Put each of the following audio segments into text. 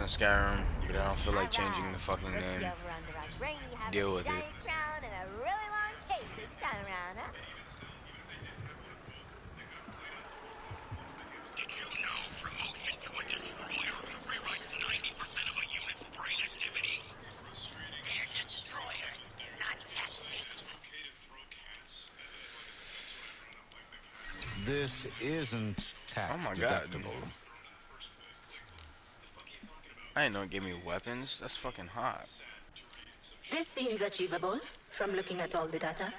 in Skyrim, but I don't feel like changing the fucking Looks name. the Overrun's rainy, having Deal a with it. giant crown and a really long cape this time around, huh? Did you know promotion to a destroyer rewrites 90% of a unit's brain activity? They're destroyers, not tactics. This isn't Oh tax my god. deductible. I didn't know it gave me weapons. That's fucking hot. This seems achievable from looking at all the data.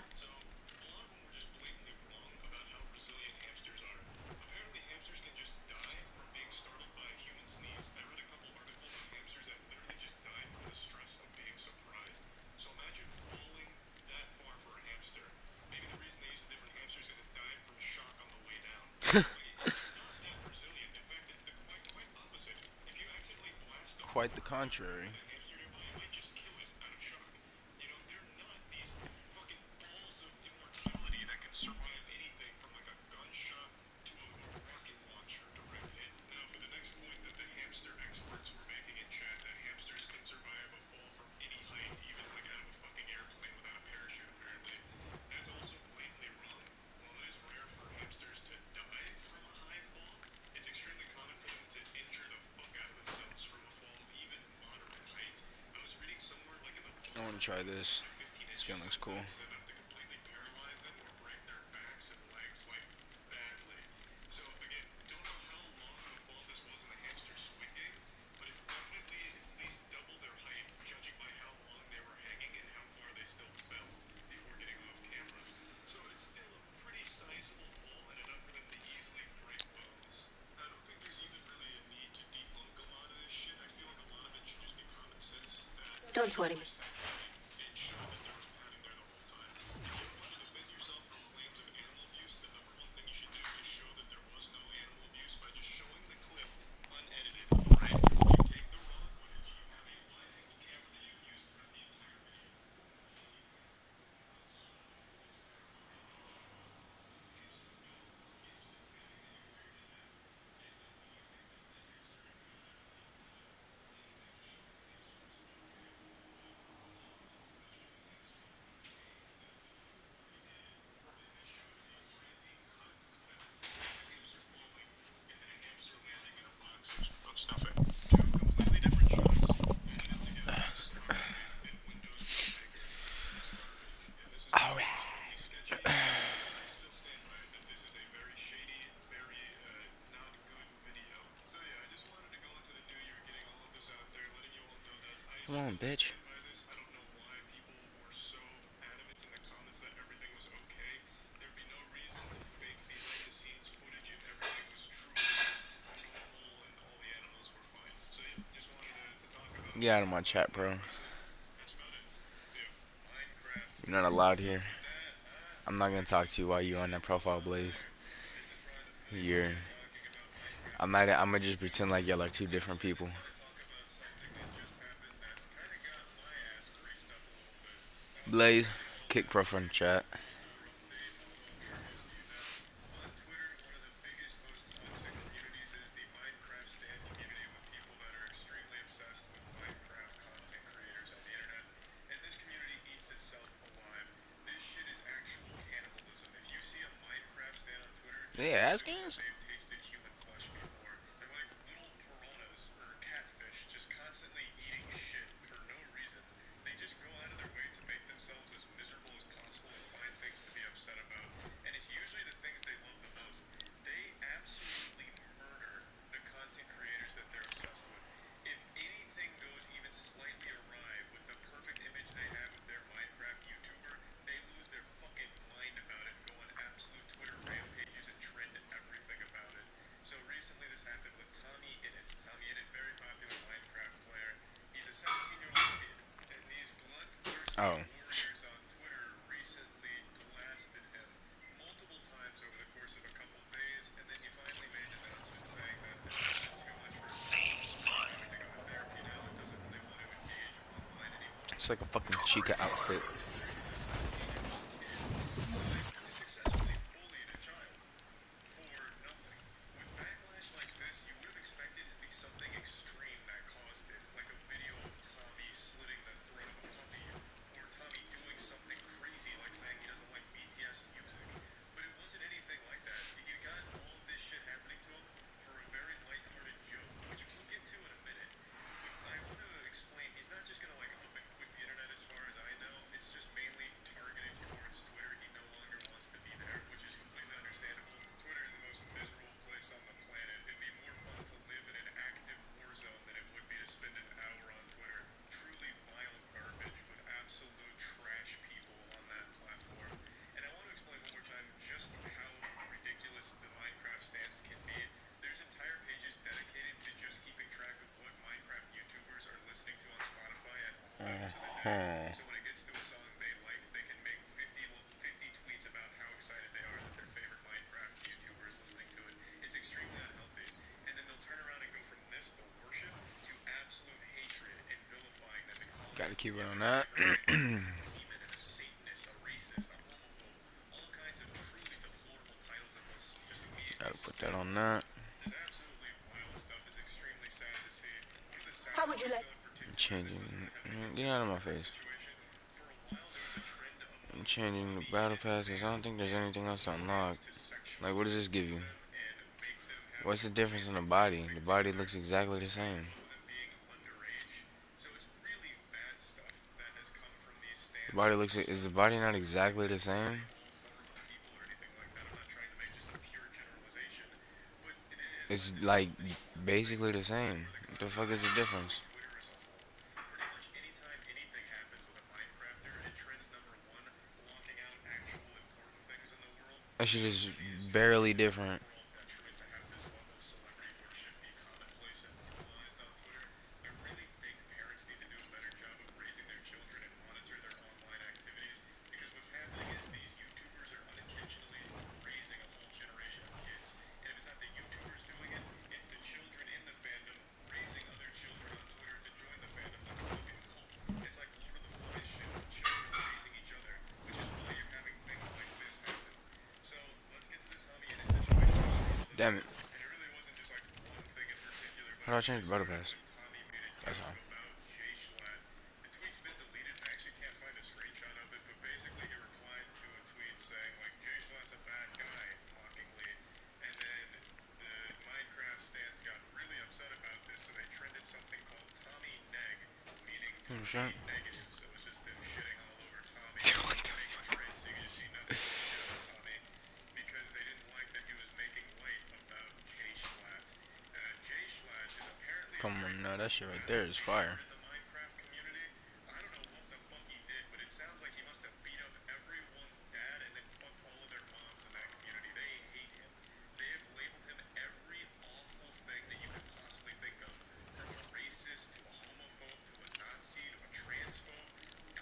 Quite the contrary. I want to try this. This gun looks cool. Don't worry. Alright. Come on, bitch. Get out of my chat, bro. You're not allowed here. I'm not gonna talk to you while you're on that profile, Blaze. You're. I'm gonna just pretend like y'all are two different people. Blaze, kick pro from the chat. Yeah, ask games. Oh. Seems fun. It's like a fucking Chica outfit. Uh-huh. So when it gets to a song they like, they can make 50 tweets about how excited they are that their favorite Minecraft YouTuber is listening to it. It's extremely unhealthy. And then they'll turn around and go from this, the worship, to absolute hatred and vilifying them and calling Gotta them keep it on every that. different name, a demon and a Satanist, a racist, a homophobe, all kinds of truly deplorable titles that they'll just immediately Gotta put that spew on out. that. This absolutely wild stuff is extremely sad to see. One of the How saddest would you things, like? though, in particular, and this Changing. doesn't really have anything to Get do out with of the my current face. situation. For a while, there was a trend among Changing the Tommy battle and passes. I don't stans think there's and anything else to Tommy unlock. stans to Like, what sexually does this give abuse you? them and make them have What's like the difference in the romantic things body? The body together, looks exactly the despite same. both of them being underage. So it's really bad stuff that has come from these The stans. body So looks. please Is the don't body not make exactly the this out to be same? all horrible people or anything like that. I'm not trying to make just a pure generalization, but it has It's led to so like many horrible things basically the online same. where the What the content fuck is the creators and difference? Twitter as a whole, pretty much anytime anything happens with a Minecrafter, it trends number one, blocking out actual important things in the world. That shit So it is really is just barely like, it's an different. overall detriment to have this level of celebrity worship be commonplace and normalized on Twitter. I really think parents need to do a better job of raising their children and monitor their online activities, because what's happening is these YouTubers are unintentionally raising a whole generation of kids. And if it's not the YouTubers doing it, it's the children in the fandom raising other children on Twitter to join the fandom, like a fucking cult. It's like Lord of the Flies shit with children raising each other, which is why you're having things like this happen. So let's get to the Tommy Innit situation that was handled this Damn it. week. And it really wasn't just like one thing in particular, but How do it I change really the battle started pass? when Tommy made a That's joke all. about Jay Schlatt. The tweet's been deleted. I actually can't find a screenshot of it, but basically he replied to a tweet saying like Jay Schlatt's a bad guy, mockingly. And then the Minecraft stans got really upset about this, so they trended something called Tommy Neg, meaning Hmm, Tommy sure. negative. So it's just them shitting all over Tommy, What the making fuck? trends so you can just see nothing but shit on Tommy, because they didn't like that he was making light about Jay Schlatt. Jay Schlatt is apparently a Come very on now, that shit right problematic there is figure fire. in the Minecraft community. I don't know what the fuck he did, but it sounds like he must have beat up everyone's dad and then fucked all of their moms in that community. They hate him. They have labeled him every awful thing that you could possibly think of, from a racist to a homophobe to a Nazi to a transphobe.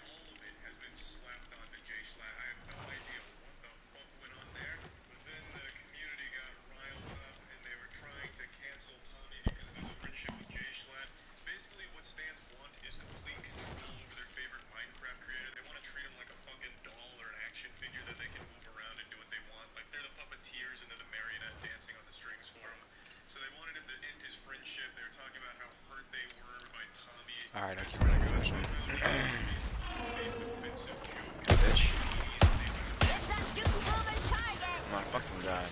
All of it has been slapped onto Jay Schlatt. I have no idea what the fuck went on there, but then the community got riled up and they were trying to cancel Tommy because of his friendship with Jay Schlatt. Basically, what stans want is complete control over their favorite Minecraft creator. They want to treat him like a fucking doll or an action figure that they can move around and do what they want. Like, they're the puppeteers and they're the marionette dancing on the strings for him. So they wanted him to end his friendship. They were talking about how hurt they were by Tommy Alright, I messing can with run them. this Meanwhile, they one. just made an offensive joke and said Bitch. that immediately went about It's a shooting bomber's target! My fucking god.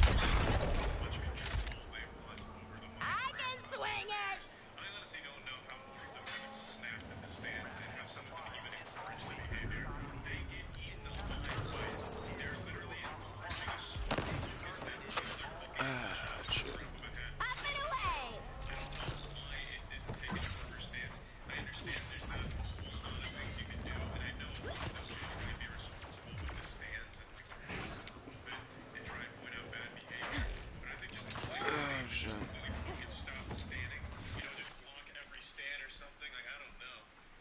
how much control they want over the I Minecraft can swing it! creators. I honestly don't know how more of them haven't snapped at the stands and how some of them even encourage the behavior. They get eaten alive by it. They're literally launching a swarm of locusts that kill their fucking villagers Ah, at the shit. drop of a hat. Up and away! I don't know why it isn't taking a firmer stance. I understand there's not a whole lot of things you can do, and I know a lot of them are going to try and be responsible with the stands and like the rules a little bit and try and point out bad behavior. But I think just a blanket Oh, statement, shit. just completely fucking stop standing. You know, just block every stand or something. Like, I don't know.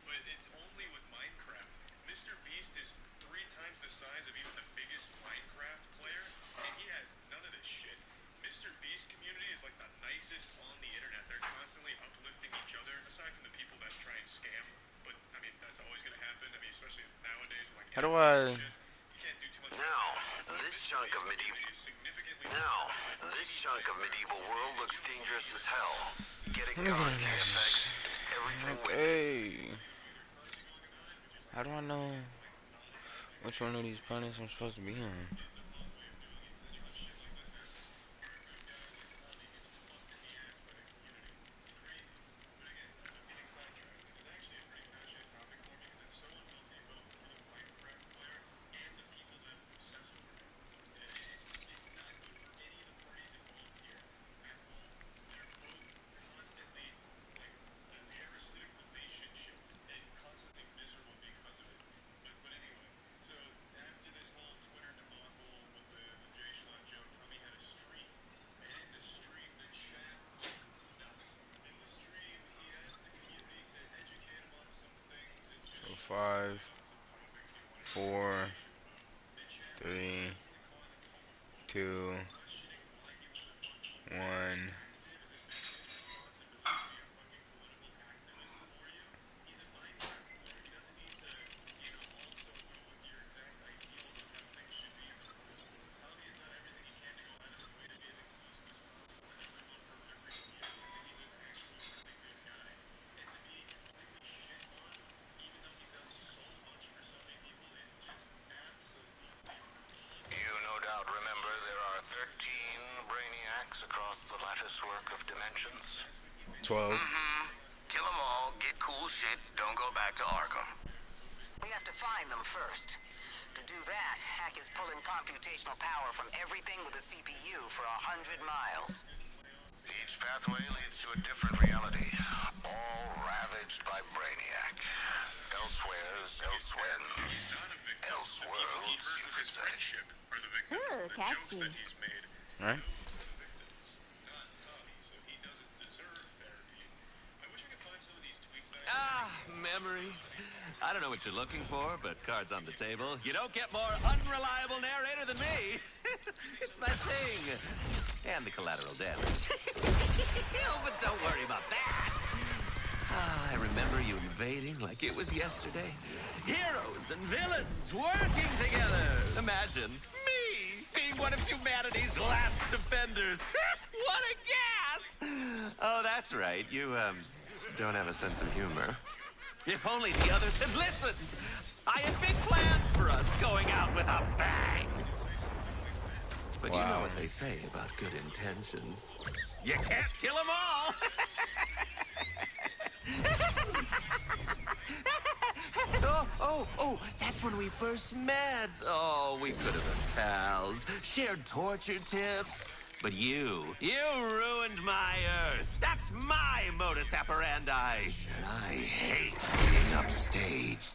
But it's only with Minecraft. Mr. Beast is 3 times the size of even the biggest Minecraft player, and he has none of this shit. Mr. Beast community is like the nicest on the internet. They're constantly uplifting each other, aside from the people that try and scam. But I mean, that's always going to happen. I mean, especially nowadays with like How do NFTs and I... shit. You can't do too much about Now, that. But this Mr. chunk Beast of community medieval is significantly now, different than this any chunk of Minecraft medieval community, world and looks you'll see dangerous it as over hell. time. So Get this it Let me whole get gone, it, Tommy TFX. guys. situation, Everything it's with it. Okay. either cursing on about it, which is like How do I know like non-apologetic which one of stance, these planets I'm supposed to be on? is the wrong way of doing it. Because then you'll have shit like this happen, where a good guy like Tommy gets fucked in the ass by the community. It's crazy. But again, I'm getting sidetracked. This is actually a pretty passionate topic for me because it's so unhealthy both for the Minecraft player and the people that obsess over him. It's not good for any of the parties involved here at all. They're both constantly like a parasitic relationship and constantly miserable because of it. But anyway, so after this whole Twitter debacle 5, 4, 3, 2, 1. You no doubt remember there are 13 brainiacs across the lattice work of dimensions. 12. Kill them all, get cool shit, don't go back to Arkham. We have to find them first. To do that, Hack is pulling computational power from everything with a CPU for 100 miles. Each pathway leads to a different reality, all ravaged by Brainiac. Elsewheres, elsewhens, He's not a victim. The people he elseworlds, hurt you with could his say. friendship are the victims. Ooh, The jokes catchy. that he's made, Right? those are the victims, not Tommy. So he doesn't deserve therapy. I wish I could find some of these tweets that Memories. I don't know what you're looking for, but cards on the table. You don't get more unreliable narrator than me. It's my thing. And the collateral damage. Oh, but don't worry about that. I remember you invading like it was yesterday. Heroes and villains working together. Imagine me being one of humanity's last defenders. What a gas! Oh, that's right. You, don't have a sense of humor. If only the others had listened! I had big plans for us going out with a bang! But you know Wow. what they say about good intentions. You can't kill them all! Oh, that's when we first met. Oh, we could have been pals, shared torture tips. But you ruined my Earth. That's my modus operandi. And I hate being upstaged.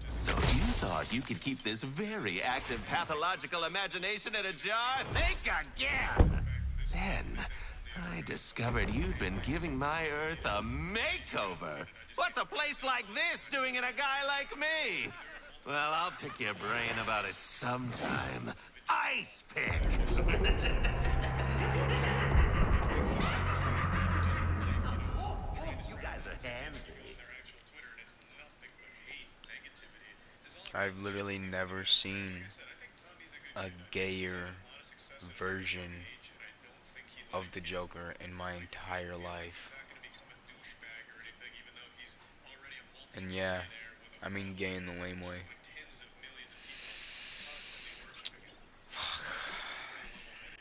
So you thought you could keep this very active pathological imagination in a jar? Think again! Then I discovered you'd been giving my Earth a makeover. What's a place like this doing in a guy like me? Well, I'll pick your brain about it sometime. Ice pick! You guys are handsy. their actual Twitter, and it's nothing but hate, negativity. There's all I've literally never seen I said, I think Tommy's a good a kid. I think he's gayer had a lot of success at a version young age, and I don't think he of let the it get Joker in my entire He's life. not going to become a douchebag or anything, even though he's already a And yeah, multi-millionaire with a I mean gay in the lame way. with tens of millions of people constantly worshiping him. Stay level-headed.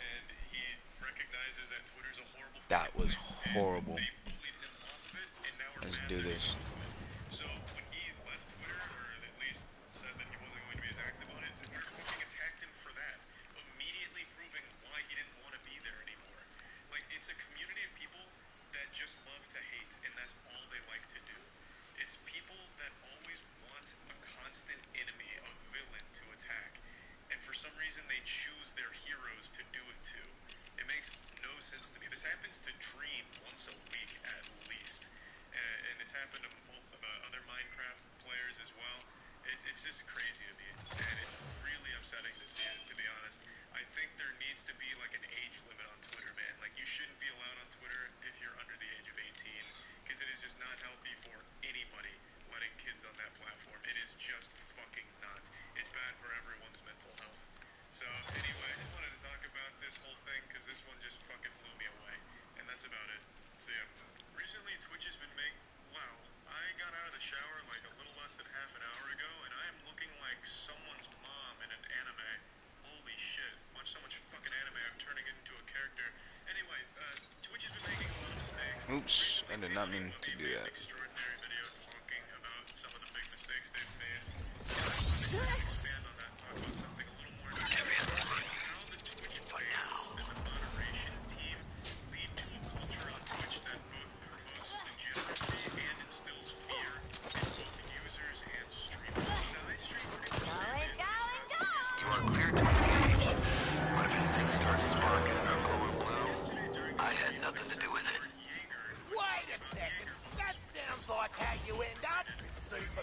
And he recognizes that Twitter's a horrible That fucking was place, horrible. and they bullied him off of it, and now we're Let's mad do that this. he's off of it. So when he left Twitter, or at least said that he wasn't going to be as active on it, Twitter fucking attacked him for that, immediately proving why he didn't want to be there anymore. Like, it's a community of people that just love to hate, and that's all they like to do. It's people that always want a constant enemy, a villain to attack. And for some reason, they choose their heroes to do it to. It makes no sense to me. This happens to Dream once a week at least. And it's happened to other Minecraft players as well. It's just crazy to me. And it's really upsetting to see it, to be honest. I think there needs to be like an age limit on Twitter, man. Like, you shouldn't be allowed on Twitter if you're under the age of 18. Because it is just not healthy for anybody letting kids on that platform. It is just fucking not. It's bad for everyone's mental health. So anyway, I just wanted to talk about this whole thing because this one just fucking blew me away. And that's about it. So yeah, recently Twitch has been wow, I got out of the shower like a little less than half an hour ago, and I am looking like someone's mom in an anime. Holy shit, watch so much fucking anime, I'm turning into a character. Anyway, Twitch has been making a lot of mistakes. Oops, I Recently, did not mean they to do made that. an extraordinary video talking about some of the big mistakes they've made. I wanted to expand on that, talk about something a little more how the Twitch fans and the moderation team lead to a culture on Twitch that both promotes degeneracy and instills fear in both users and streamers. Now, I stream pretty much every day. You are clear to engage, but if anything starts sparking or glowing blue, I had nothing to do with it. Wait a second. That sounds like how you end up, super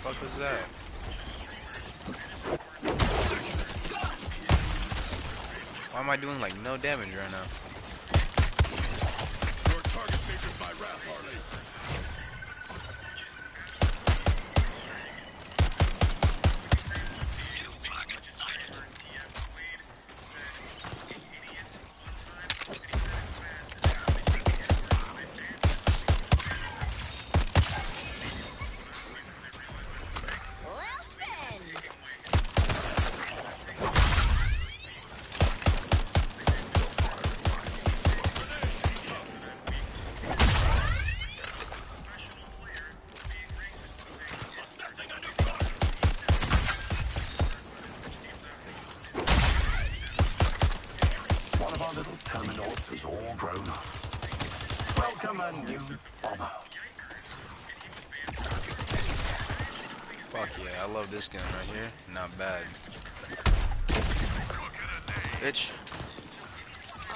fuck was that? Why am I doing like no damage right now? Your target featured by Wrath, Harley. Well then. One of our little terminals is all grown up. Welcome a new bomber. Fuck yeah, I love this gun right here. Not bad. Bitch.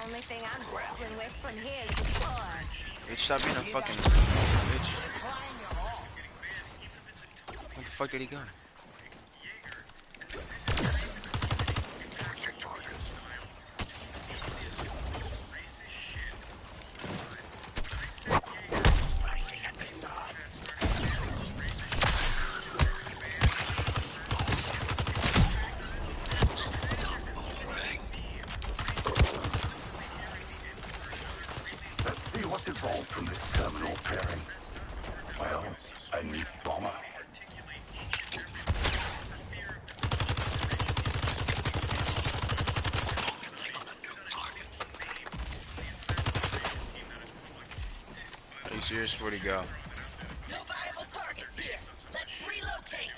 Only thing I'm grappling with from here is the floor. Bitch, stop being a fucking bitch. Where the fuck did he go? Let's see what's evolved from this terminal pairing. Well, a new bomber. Are you serious? Where'd he go? No viable targets here. Let's relocate.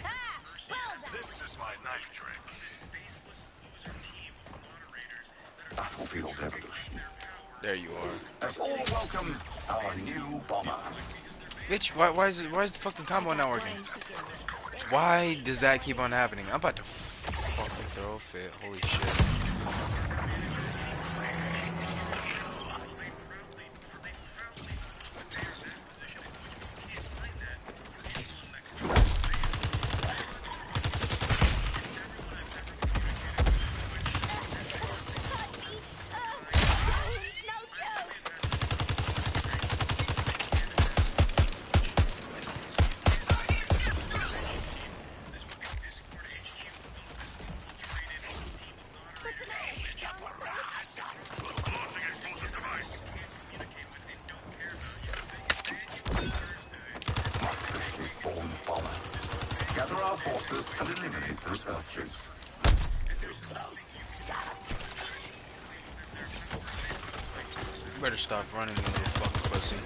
Ha! Bullseye! This is my knife trick. Battlefield evolution. There you are. Let's all welcome our new bomber. Bitch, why is the fucking combo not working? Why does that keep on happening? I'm about to fucking throw a fit. Holy shit. No joke! Launching explosive device. Spawn bomber. Gather our forces and eliminate those Earthlings. You better stop running, you little fucking pussy.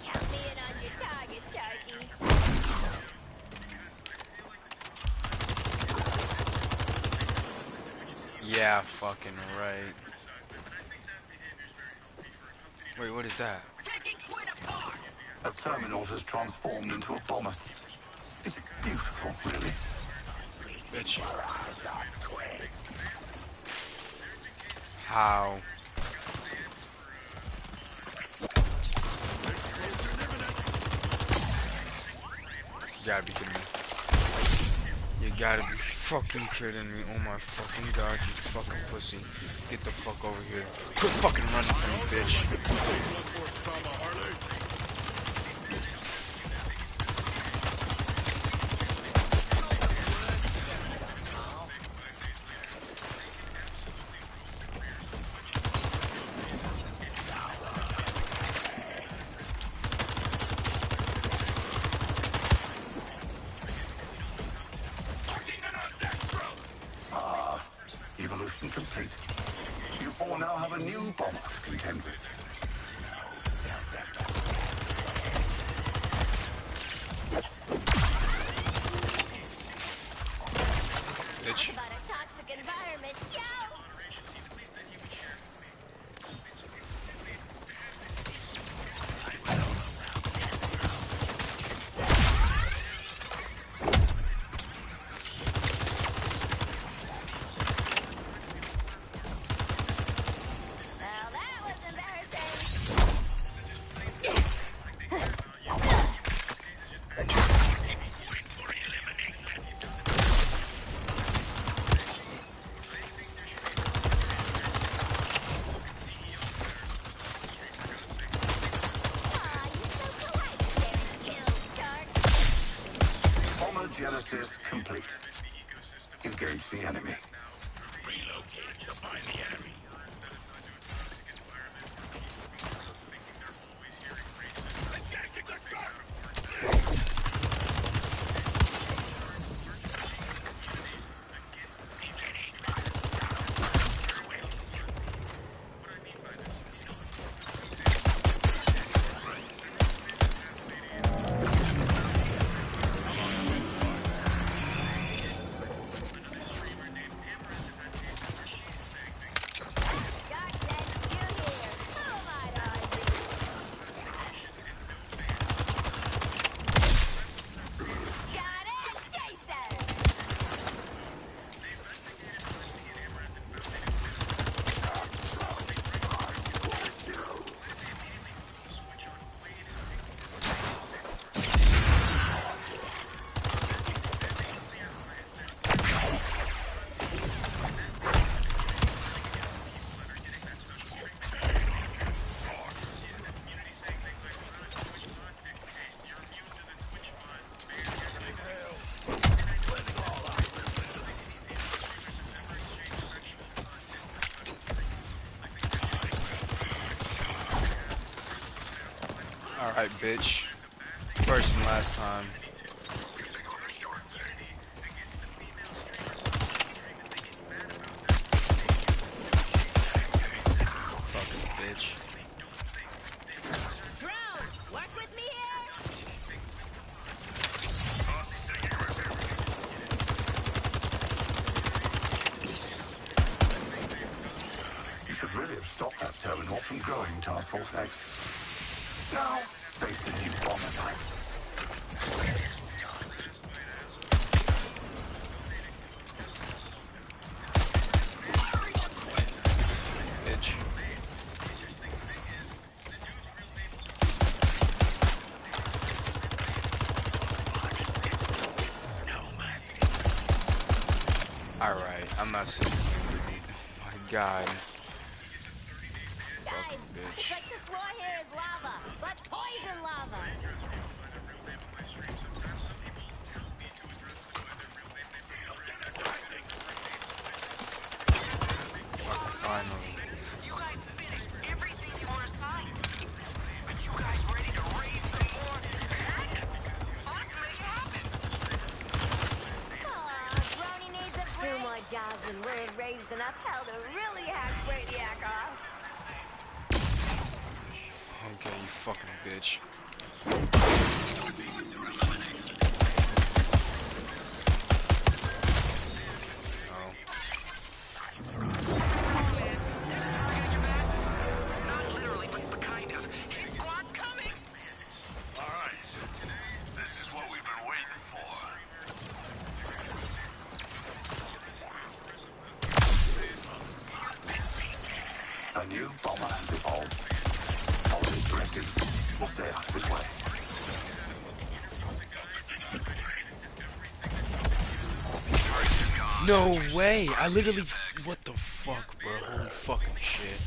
Count me in on your target, Sharky. Yeah, fucking right. Wait, what is that? Taking point apart. A terminal has transformed into a bomber. It's beautiful, really. Bitch. How? You gotta be kidding me. You gotta be fucking kidding me. Oh my fucking god, you fucking pussy. Get the fuck over here. Quit fucking running from me, bitch. Trauma, Harley. Evolution complete. You four now have a new bomber to contend with. Bitch. About a toxic environment, yo! complete. Engage the enemy. Relocate to find the enemy. Engaging the sun! Alright, bitch. First and last time. Fucking bitch. Drone, work with me here? You should really have stopped that terminal from growing, Task Force X. Now, face the new bomber type. Bitch. Alright, I'm not super dude. Oh my god. Guys, Fucking it's bitch. like the floor here is lava, but poison lava. Finally. You guys finished everything you were assigned. Are you guys ready to raise some more heck? Let's make it happen. Aw, Brony needs a break. 2 more jobs and we're raised enough hell to really hack Brainiac off. Okay, you fucking bitch. Oh. Not literally, but kind of. Hit squad's coming. Alright. This is what we've been waiting for. A new bomber has evolved. Follow his directives. We'll stay out of his way. No way! I literally. What the fuck, bro? Holy fucking shit.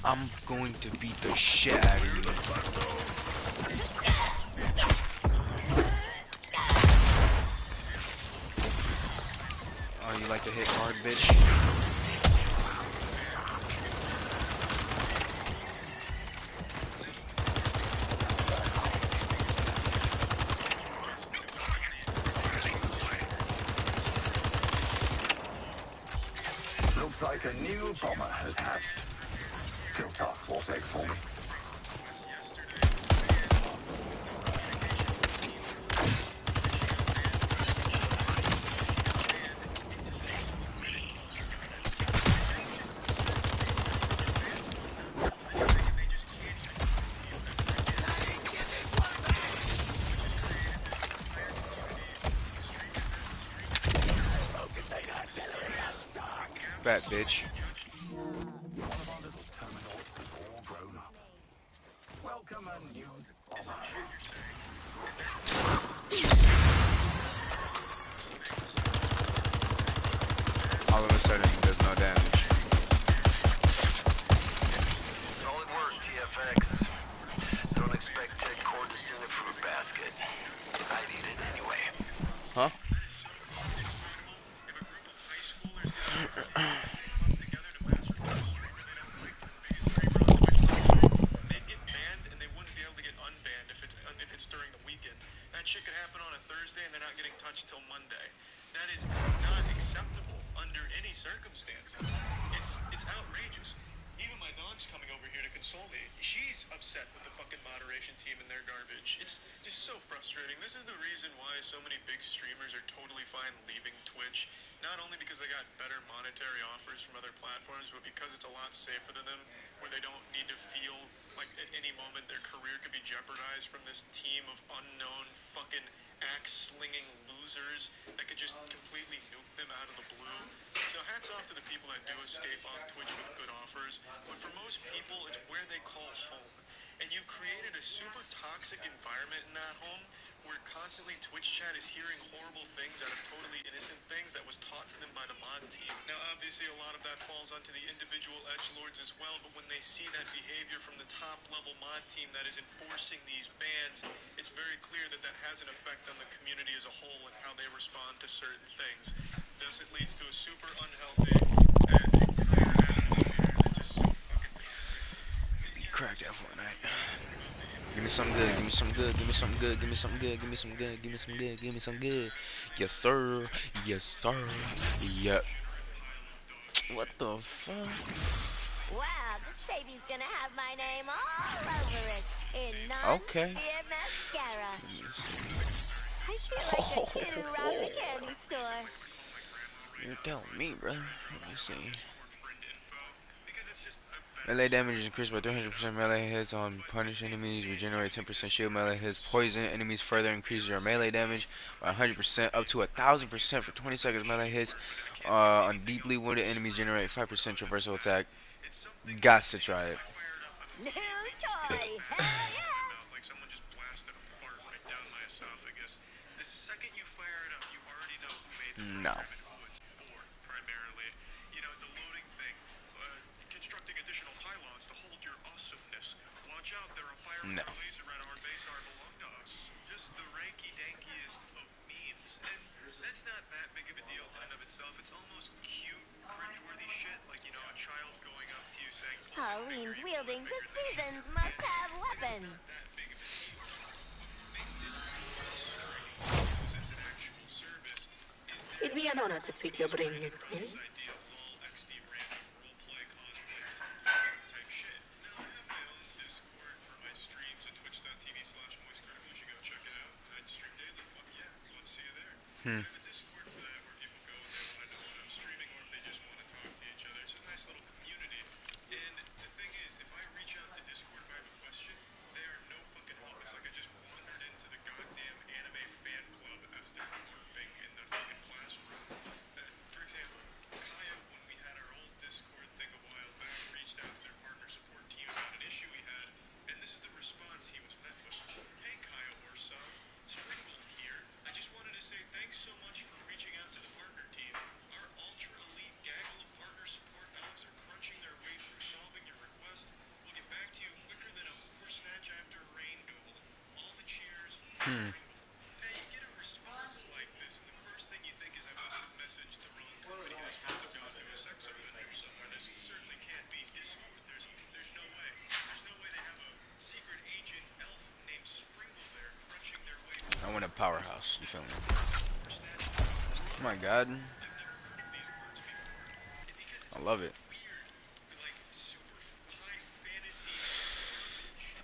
I'm going to beat the shit out of you. Oh, you like to hit hard, bitch? Looks like a new bomber has hatched. Kill Task Force X for me. Fat bitch. All grown up. Welcome a new bomber. All of a sudden, he does no damage. Solid work, TFX. Don't expect Ted Cord to send a fruit basket. I'd eat it anyway. Huh? upset with the fucking moderation team and their garbage. It's just so frustrating. This is the reason why so many big streamers are totally fine leaving Twitch. Not only because they got better monetary offers from other platforms, but because it's a lot safer than them, where they don't need to feel like at any moment their career could be jeopardized from this team of unknown fucking axe-slinging losers that could just completely nuke them out of the blue. So hats off to the people that do escape off Twitch with good offers, but for most people, it's where they call home. And you created a super toxic environment in that home where constantly Twitch chat is hearing horrible things out of totally innocent things that was taught to them by the mod team. Now, obviously, a lot of that falls onto the individual edgelords as well, but when they see that behavior from the top-level mod team that is enforcing these bans, it's very clear that that has an effect on the community as a whole and how they respond to certain things. Thus, it leads to a super unhealthy entire atmosphere that just so fucking toxic. Crack that Fortnite. Give me some good, give me some good, give me some good, give me some good, give me some good, give me some good, give me some good. Yes sir, yes sir, yeah. What the fuck? Wow, this baby's gonna have my name all over it in Okay. non-severe mascara. Let me see. I feel like a kid who robbed a candy store. You're telling me, brother. Let me see. Melee damage is increased by 300%. Melee hits on punished enemies regenerate 10% shield. Melee hits poison enemies further increase your melee damage by 100% up to 1000% for 20 seconds. Melee hits on deeply wounded enemies generate 5% traversal attack. Got to try it. New toy, hell yeah! Like someone just blasted a fart right down my esophagus. The second you fire it up, you already know who made the No. program and who it's for, primarily. You know, the loading thing. Constructing additional pylons to hold your awesomeness. Watch out, there are fire No. and laser at our base are belong to us. Just the ranky-dankiest of memes. And that's not that big of a deal in and of itself. It's almost cute, cringeworthy shit. Like, you know, a child going up to you saying, Pauline's wielding the seasons must have weapon. that big of a deal. What makes Discord frustrating because it's an actual service is that It'd be an honor to pick your brain, Miss Payne. this idea of lol xd random roleplay cosplay type shit. Now I have my own Discord for my streams at twitch.tv/moistcritical. You should go check it out. I stream daily. Fuck yeah. Love to see you there. I have a Discord for that where people go if they want to know what I'm streaming or if they just want to talk to each other. It's a nice little community. And the thing is, if I reach out to Discord if I have a question, they are no fucking help. It's like I just wandered into the goddamn anime fan club as they're LARPing in the fucking classroom. For example, Kaya, when we had our old Discord thing a while back, reached out to their partner support team about an issue we had, and this is the response he was met with. Hey Kaya Warsaw, Springbolt here. I just wanted to say thanks so much for reaching out to the partner team. Our ultra elite gaggle of partner support elves are crunching their way through solving your request. We'll get back to you quicker than a hoover snatch after a rain duel. All the cheers, Springbolt. Now you get a response like this, and the first thing you think is I must have messaged the wrong company. I must have gone to a sex offender somewhere. This certainly can't be Discord. There's no way. There's no way they have a secret agent elf named Springle there crunching their way through. I want a powerhouse. You feel me? Hoover snatch. Oh my god. I've never heard of these words before. And because it's I love it. weird, like super high fantasy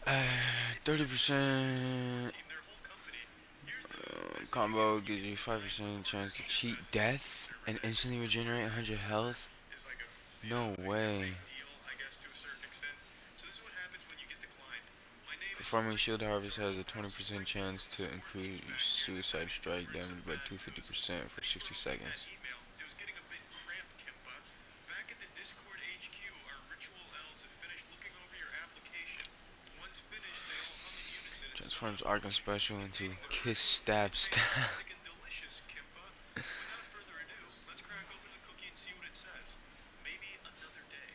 garbage. 30% Team, their whole company. Here's the message combo gives you 5% chance to cheat death and instantly regenerate 100 health. is like a No way. big deal, I guess, to a certain extent. So this is what happens when you get declined. My name is Performing shield harvest has a 20% chance to increase suicide strike damage by 250% for 60 seconds. email. It was getting a bit cramped, Kimpa. Back at the Discord HQ, our ritual elves have finished looking over your application. Once finished, they all hum in unison and Transforms Arkham Special into Kiss Stab Stab. fantastic and delicious, Kimpa. Without further ado, let's crack open the cookie and see what it says. Maybe another day.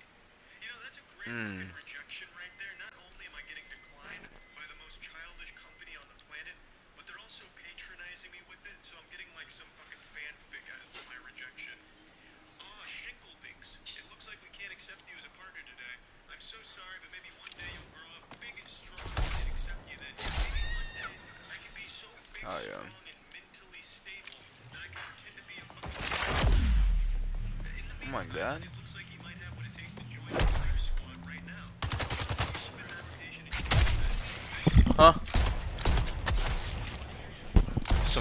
You know, that's a great fucking rejection right there. Not only am I getting declined by the most childish company on the planet, but they're also patronizing me with it, so I'm getting like some fucking fanfic out of my rejection. Ah, Shinkledinks. It looks like we can't accept you as a partner today. I'm so sorry, but maybe one day you'll grow up big and strong and accept you then. Maybe one day I can be so big, Oh yeah. strong, and mentally stable that I can pretend to be a fucking... In the Oh my meantime, god. it looks like you might have what it takes to join the Fire Squad right now. Submit an application and you can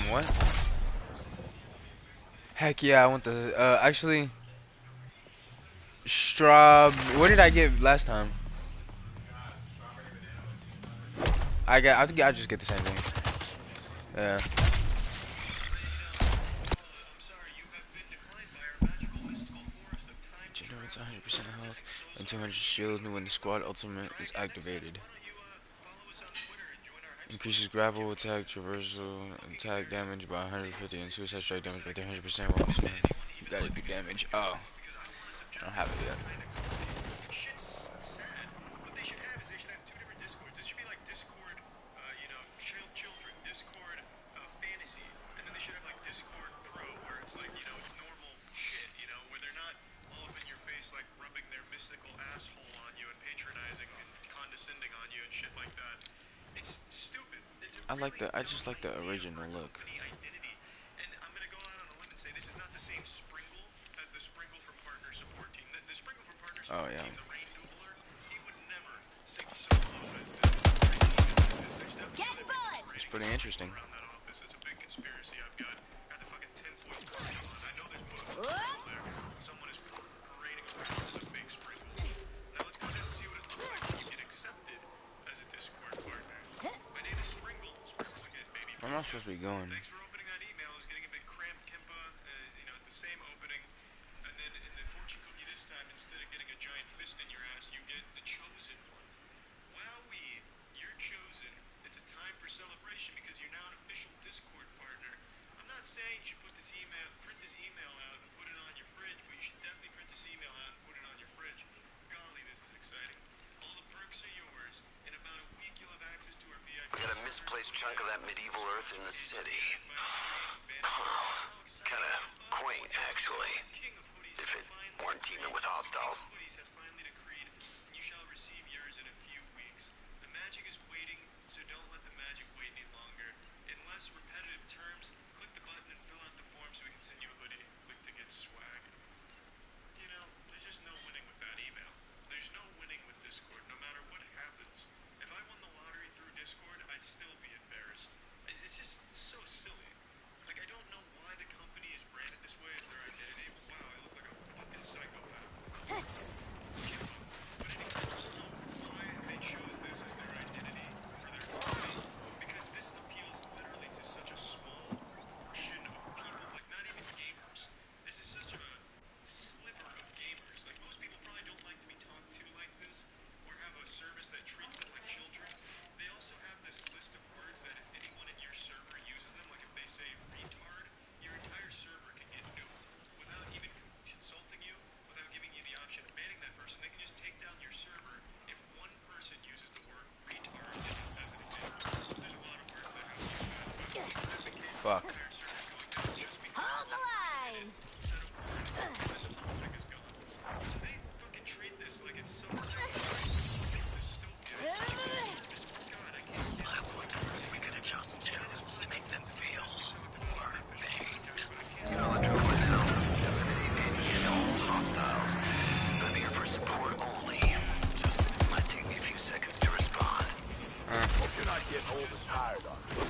What? Heck yeah, I want the actually straw. What did I get last time? I think I just get the same thing. Yeah. Generates 100% health and 200 shield when the squad ultimate is activated. Increases grapple attack, traversal, attack damage by 150 and suicide strike damage by 300% while you gotta do damage. Oh, I don't have it yet. Shit's sad. What they should have is they should have two different Discords. This should be like Discord, children, Discord, fantasy, and then they should have like Discord Pro, where it's like, normal shit, where they're not all up in your face, like rubbing their mystical asshole on you and patronizing and condescending on you and shit like that. It's stupid. It's a really I just dumb like the idea original for a look. company identity. And I'm gonna go out on a limb and say this is not the same Springle as the Springle from Partner Support Team. The Springle from Partner Oh Support yeah. Team, the Rain Doubler, he would never sing solo as to There's definitely It's pretty interesting. around that office. It's a big conspiracy I've got the fucking tinfoil hat on. I know there's more there. Someone is parading around with a big Springle. Now let's go ahead and see what it looks like when you get accepted as a Discord partner. My name is Springle. Springle again, baby. Where am I supposed to be going? Thanks for opening that email. I was getting a bit cramped, Kimpa, at the same opening. And then in the fortune cookie this time, instead of getting a giant fist in your ass, you get the chosen one. Wowee, you're chosen. It's a time for celebration because you're now an official Discord partner. I'm not saying you should print this email out and put it on your fridge, but you should definitely print this email out and put it on your fridge. Golly, this is exciting. All the perks are yours. In about a week, you'll have access to our VIP. We got a misplaced chunk of that medieval earth in the city. Kinda quaint, actually. If it weren't teeming with hostiles. Have finally decreed, and you shall receive yours in a few weeks. The magic is waiting, so don't let the magic wait any longer. In less repetitive terms, click the button and fill out the form so we can send you a hoodie. Click to get swag. There's just no winning with that email. There's no winning with Discord, no matter what happens. If I won the lottery through Discord, I'd still be embarrassed. It's just so silly. Like, I don't know why the company is branded this way as their identity. Wow, I look like a fucking psychopath. But anyway, I don't know why they chose this as their identity for their company. Because this appeals literally to such a small portion of people, like not even gamers. This is such a sliver of gamers. Like, most people probably don't like to be talked to like this, or have a service that treats them like children. They also have this list of words that if anyone in your server uses them, like if they say retard, your entire server can get nuked without even consulting you, without giving you the option of banning that person. They can just take down your server if one person uses the word retard as an example. There's a lot of words that have used that, but that's the case. Fuck. Entire server's going down just because Hold the line! set of words and then the whole thing is gone. So they fucking treat this like it's some kind of dystopia. It's such a disservice. God, I can't stand it. We can adjust tunes to make them feel more pain. Knowledge over now. Eliminate any and all hostiles. I'm here for support only. Just might take me a few seconds to respond. Hope you're not getting old and tired on it.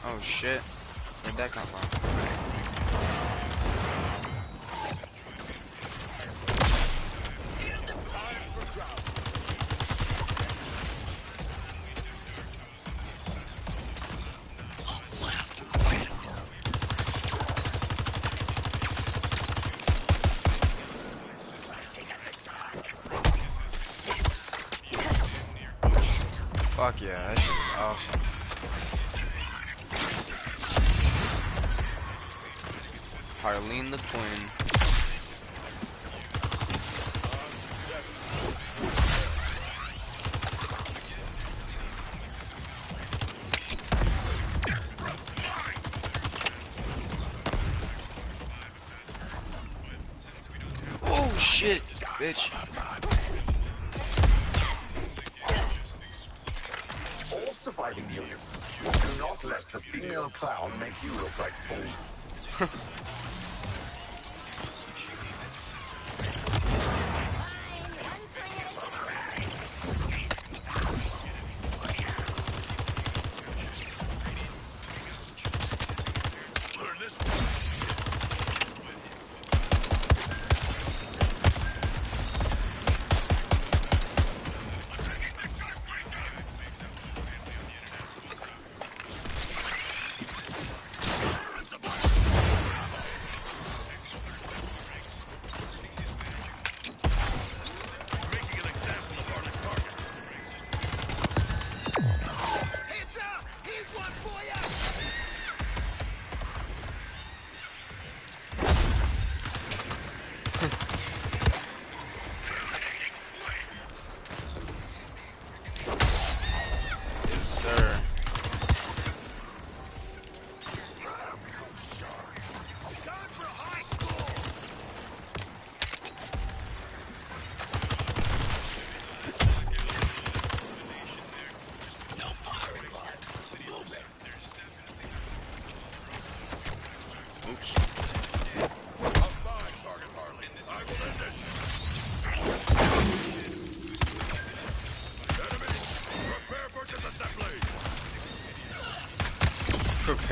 Oh shit. Where'd that come from? Fuck yeah, that shit is awesome. Harleen the Twin. Oh shit, bitch. All surviving units, do not let the female clown make you look like fools.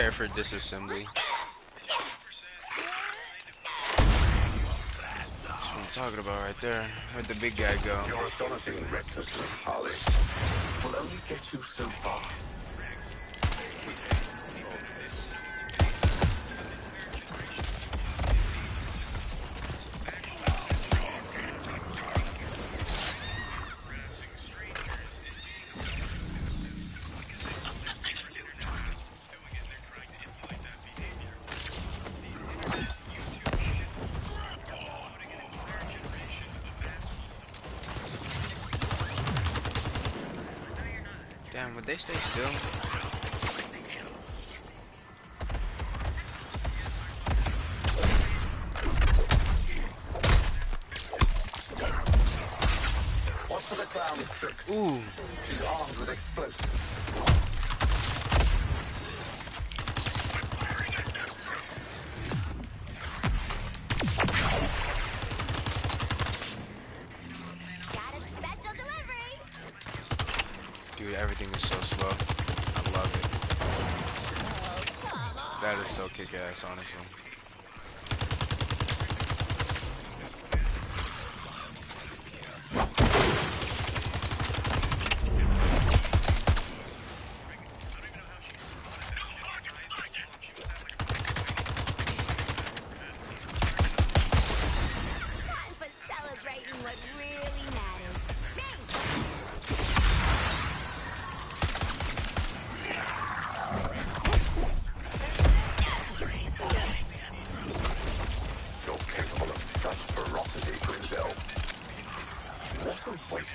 Prepare for disassembly. That's what I'm talking about right there. Where'd the big guy go? Your astonishing recklessness, Harley, will only get you so far. Damn, would they stay still? What's for the clown's tricks? Ooh. He's armed with explosives. Got a special delivery. Dude, everything is so slow. I love it. Oh, come on. That is so kick-ass, honestly. Time for celebrating what really matters. Me. You're capable of such ferocity, Grindel. What a waste.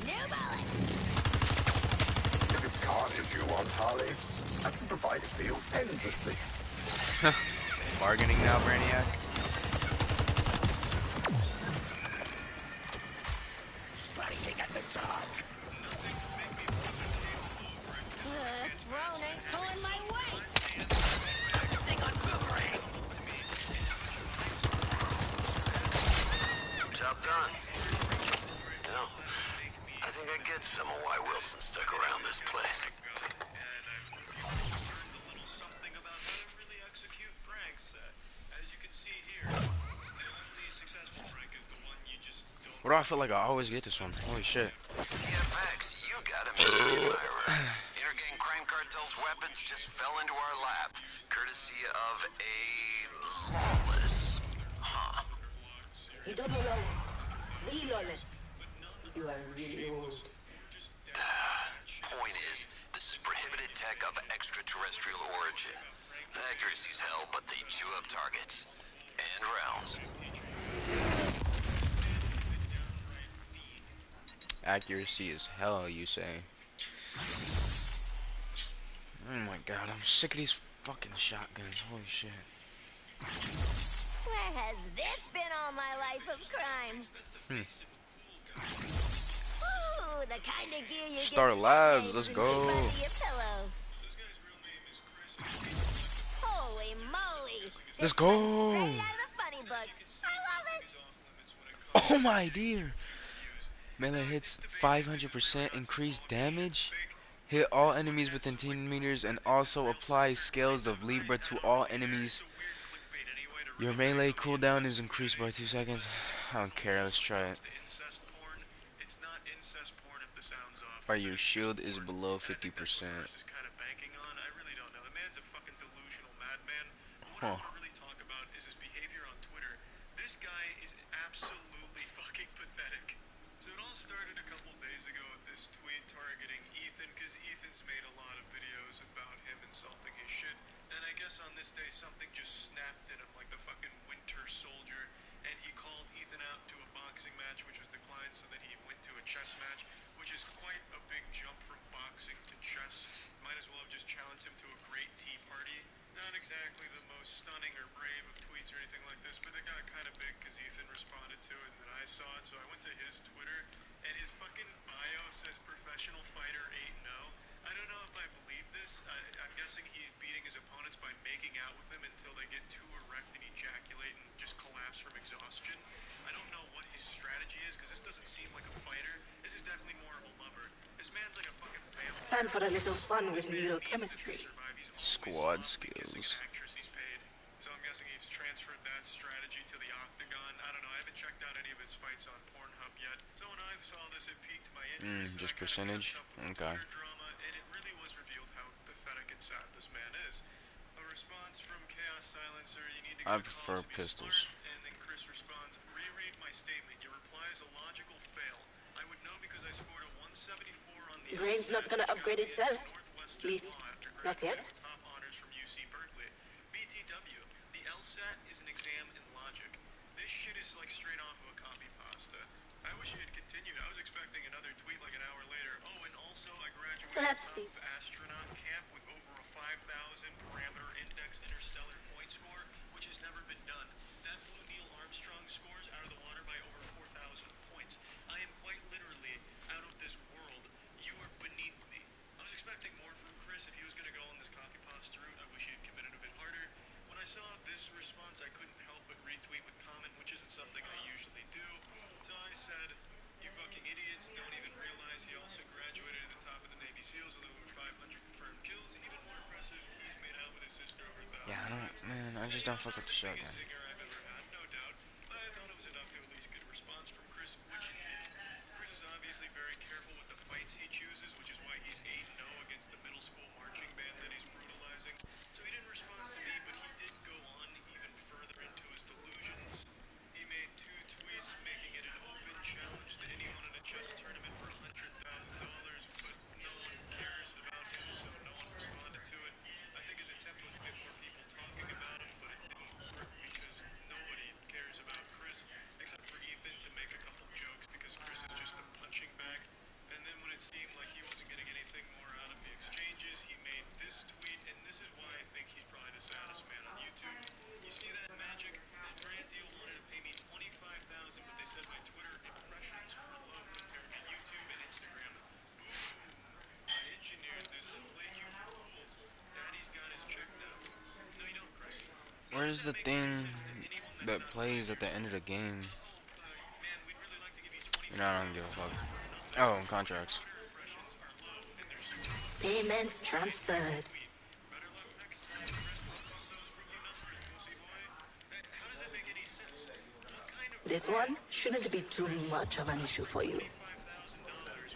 New bullet. If it's carnage you want, Harley, I can provide it for you endlessly. Bargaining now, Brainiac? Throne ain't pulling my weight. Job done. You know, I think I get some of why Wilson stuck around this place. Something about how to really execute pranks. As you can see here, the only successful prank is the one you just don't. What do I feel like I always get this one? Holy shit. TFX, you got a mystery admirer. Intergang crime cartel's weapons just fell into our lap, courtesy of a lawless. Huh. You don't know lawless. The lawless. You are really old. Point is, this is prohibited tech of extraterrestrial origin. Accuracy's hell, but they chew up targets. And rounds. Accuracy is hell, you say. Oh my god, I'm sick of these fucking shotguns. Holy shit. Where has this been all my life of crime? Ooh, the kind of gear you Star get Labs, decades let's to go. keep under your pillow. Holy moly! Let's This go. one's straight out of the funny books. I love it. Oh my dear. Melee hits 500% increased damage. Hit all enemies within 10 meters and also apply scales of Libra to all enemies Your melee cooldown is increased by 2 seconds. I don't care, let's try it. Incest porn. It's not incest porn if the sound's off. Or your shield is below 50%. Chris is kind of banking on. I really don't know. The man's a fucking delusional madman. But what I Huh. want to really talk about is his behavior on Twitter. This guy is absolutely fucking pathetic. So it all started a couple days ago with this tweet targeting Ethan, because Ethan's made a lot of videos about him insulting his shit. And I guess on this day something just snapped in him like the fucking Winter Soldier, and he called Ethan out to a boxing match, which was declined, so then he went to a chess match, which is quite a big jump from boxing to chess. Might as well have just challenged him to a great tea party. Not exactly the most stunning or brave of tweets or anything like this, but it got kind of big because Ethan responded to it, and then I saw it, so I went to his Twitter, and his fucking bio says professional fighter 8-0. I don't know if I believe this. I'm guessing he's beating his opponents by making out with them until they get too erect and ejaculate and just collapse from exhaustion. I don't know what his strategy is, because this doesn't seem like a fighter. This is definitely more of a lover. This man's like a fucking vampire. Time for a little fun with neurochemistry. Squad skills. So I'm guessing he's transferred that strategy to the octagon. I don't know. I haven't checked out any of his fights on Pornhub yet. So when I saw this, it piqued my interest. Just and I percentage? kind of kept up with the Okay. Twitter drama, and it really was revealed how pathetic and sad this man is. A response from Chaos Silencer: you need to I get a prefer call to be pistols. smart. And then Chris responds: reread my statement. Your reply is a logical fail. I would know because I scored a 174 on the Brain's LSAT, not gonna which got upgrade me into itself. Northwestern Least, Law after not yet. graduating with top honors from UC Berkeley. BTW, the LSAT is an exam in logic. This shit is like straight off of a copy pasta. I wish he had continued. I was expecting another tweet like an hour later. Oh, and also I graduated Let's top see. of astronaut camp with over a 5,000 parameter index interstellar point score, which has never been done. That blew Neil Armstrong scores out of the water by over 4,000 points. I am quite literally out of this world. You are beneath me. I was expecting more from Chris if he was going to go on this copy pasta route. I wish he had committed a bit harder. When I saw this response, I couldn't help but retweet with comment, which isn't something I usually do. So I said, you fucking idiots don't even realize he also graduated at the top of the Navy SEALs with over 500 confirmed kills. Even more impressive, he's made out with his sister over 1,000 Yeah, times. I just don't fuck with the shotgun. Biggest zinger I've ever had, no doubt. But I thought it was enough to at least get a response from Chris, which it did. Chris is obviously very careful with the fights he chooses, which is why he's 8-0 against the middle school marching band that he's brutalizing. So he didn't respond to me, but he did go on even further into his delusions. He made 2 tweets making it an open challenge to anyone in a chess tournament for $100,000, but no one cares about him, so no one responded to it. I think his attempt was to get more people talking about him, but it didn't work because nobody cares about Chris, except for Ethan to make a couple jokes, because Chris is just a punching bag. And then when it seemed like he wasn't getting anything more out of the exchanges, he made this tweet, and this is why I think he's probably the saddest man on YouTube. You see that magic? His brand deal wanted to pay me $25,000, but they said my Twitter impressions were low compared to YouTube and Instagram. Boom! I engineered this and played you for fools. Daddy's got his check now. No, you don't, Chris. Where's the thing that plays at the end of the game? Man, we'd really like to give you No, I don't give a fuck. Oh, contracts. Payments transferred. Better luck next time, Chris. Fuck those rookie numbers, pussy boy. Hey, how does that make any sense? What kind of This one shouldn't be too much of an issue for you. $25,000,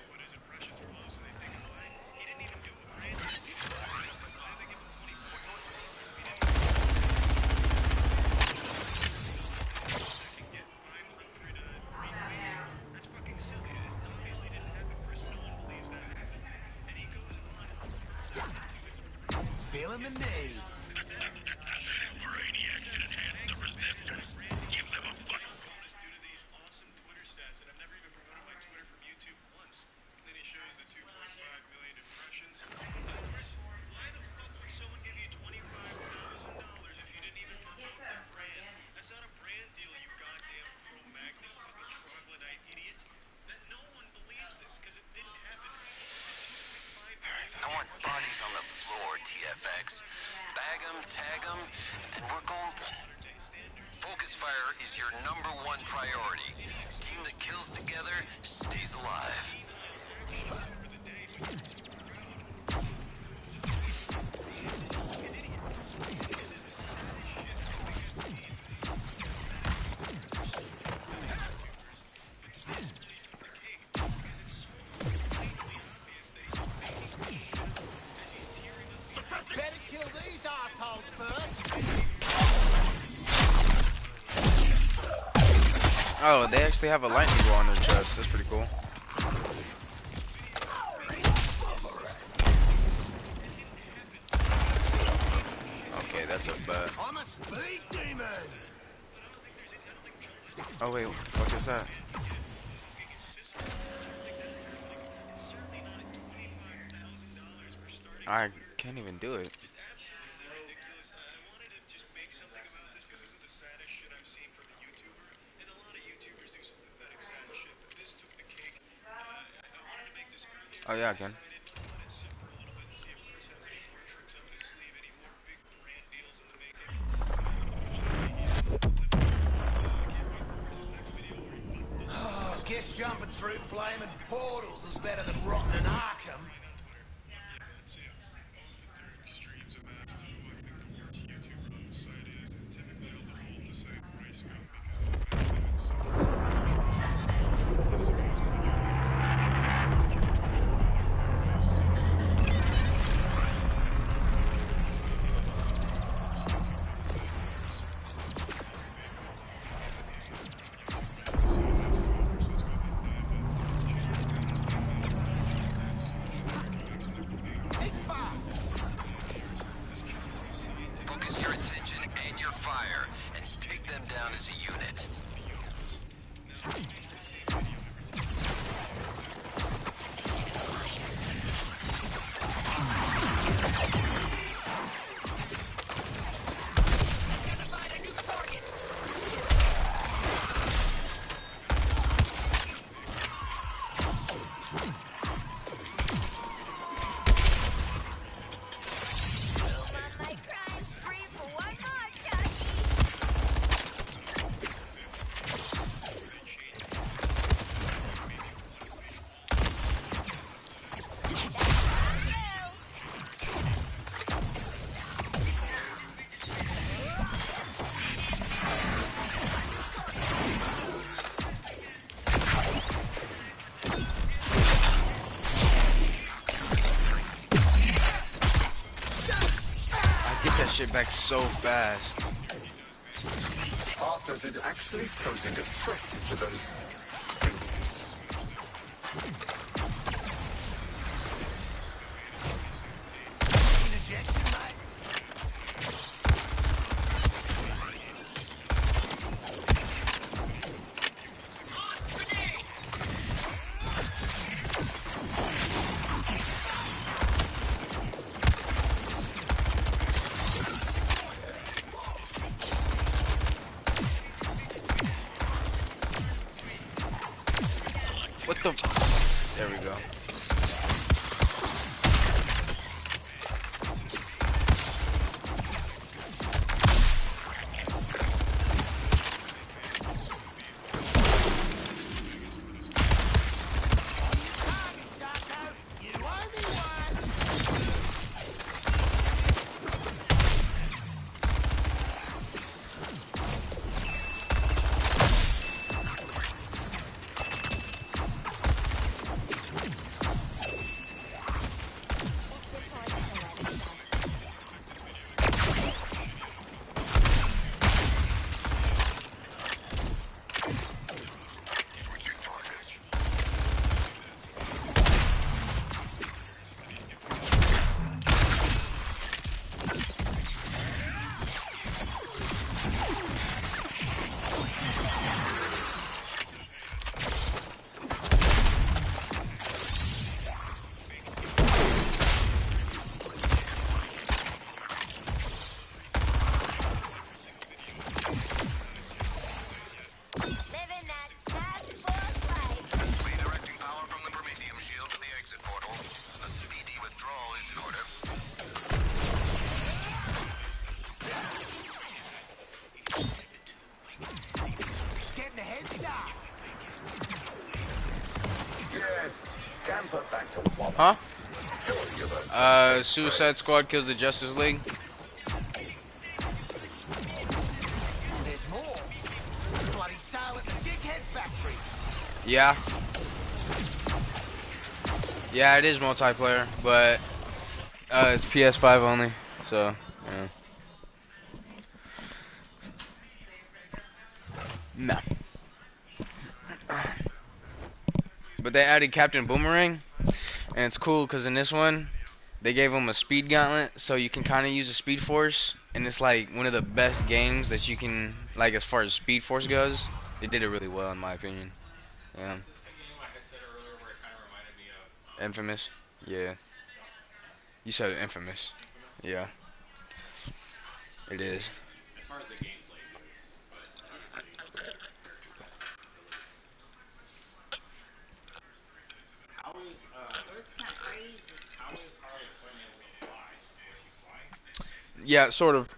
but his impressions were low, so they take it away? He didn't even do a brand deal. Why did they give him $24,000 if he didn't get 500 retweets? That's fucking silly. It obviously didn't happen, Chris. No one believes that happened. And he goes on further into his Feeling the need. Brainiac should enhance the resistors. Give them a bonus due to these awesome Twitter stats, and I've never even promoted my Twitter from YouTube once. And then he shows the 2.5 million impressions. Chris, why the fuck would someone give you $25,000 if you didn't even promote their brand? That's not a brand deal, you goddamn Cro-Magnon fucking troglodyte idiot. That no one believes this, because it didn't happen. This is 2.5 million. I want bodies on the floor, TFX. Bag 'em, tag 'em, and we're golden. Focus fire is your #1 priority. Team that kills together stays alive. Oh, they actually have a lightning ball on their chest. That's pretty cool. Okay, that's a bet. I'm a speed demon. Oh wait, what the fuck is that? I can't even do it. Oh yeah, I can. Oh, guess jumping through flaming portals is better than rotting in Arkham. Focus your attention and your fire, and take them down as a unit. My crime spree for one more, Chucky. I get that shit back so fast. Arthur is actually posing a threat to those things. What the? There we go. Living that fast boy life. Redirecting power from the Prometheum shield to the exit portal. A speedy withdrawal is in order. Getting a head start. Yes, scamper back to one. Huh? Surely you're the Suicide Squad kills the Justice League. There's more. Bloody sale at the Dickhead Factory. Yeah. Yeah, it is multiplayer, but it's PS5 only. So, yeah. No. but they added Captain Boomerang, and it's cool because in this one they gave him a speed gauntlet, so you can kind of use a Speed Force, and it's like one of the best games that you can like as far as Speed Force goes. They did it really well in my opinion. Yeah. Infamous. Yeah. You said Infamous. Yeah. It is. Yeah, sort of.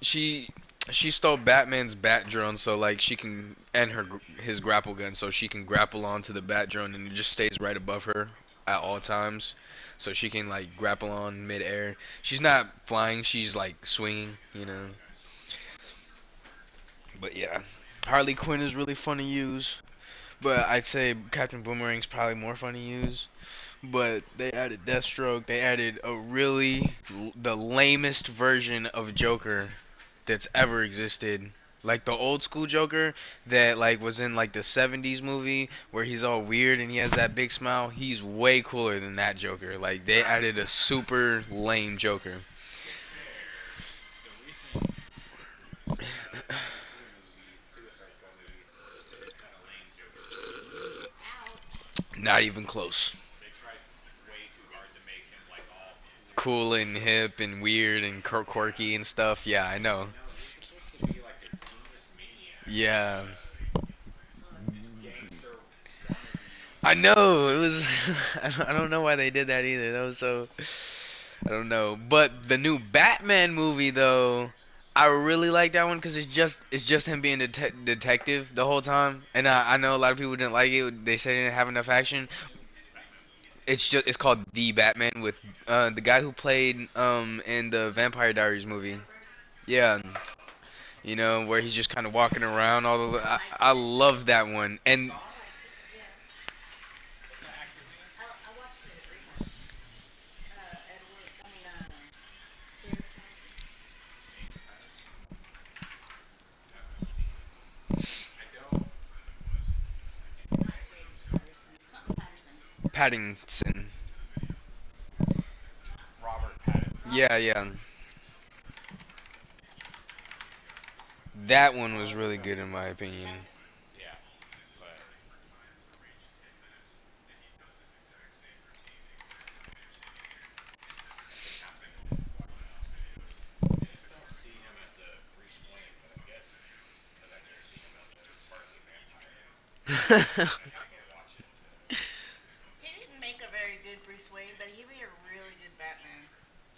She she stole Batman's bat drone, so like she can and his grapple gun, so she can grapple onto the bat drone and it just stays right above her at all times, so she can like grapple on midair. She's not flying, she's like swinging, you know. But yeah, Harley Quinn is really fun to use, but I'd say Captain Boomerang's probably more fun to use. But they added Deathstroke. They added a really the lamest version of Joker that's ever existed. Like the old school Joker that like was in like the 70s movie where he's all weird and he has that big smile. He's way cooler than that Joker. Like they added a super lame Joker. Not even close. Cool and hip and weird and quirky and stuff. Yeah, I know. Yeah. I know it was. I don't know why they did that either. That was so. I don't know. But the new Batman movie though, I really like that one because it's just him being detective the whole time. And I know a lot of people didn't like it. They said it didn't have enough action. It's called The Batman with the guy who played in the Vampire Diaries movie. Yeah, where he's just kind of walking around all the. I love that one. And Paddington. Yeah, yeah. That one was really good in my opinion.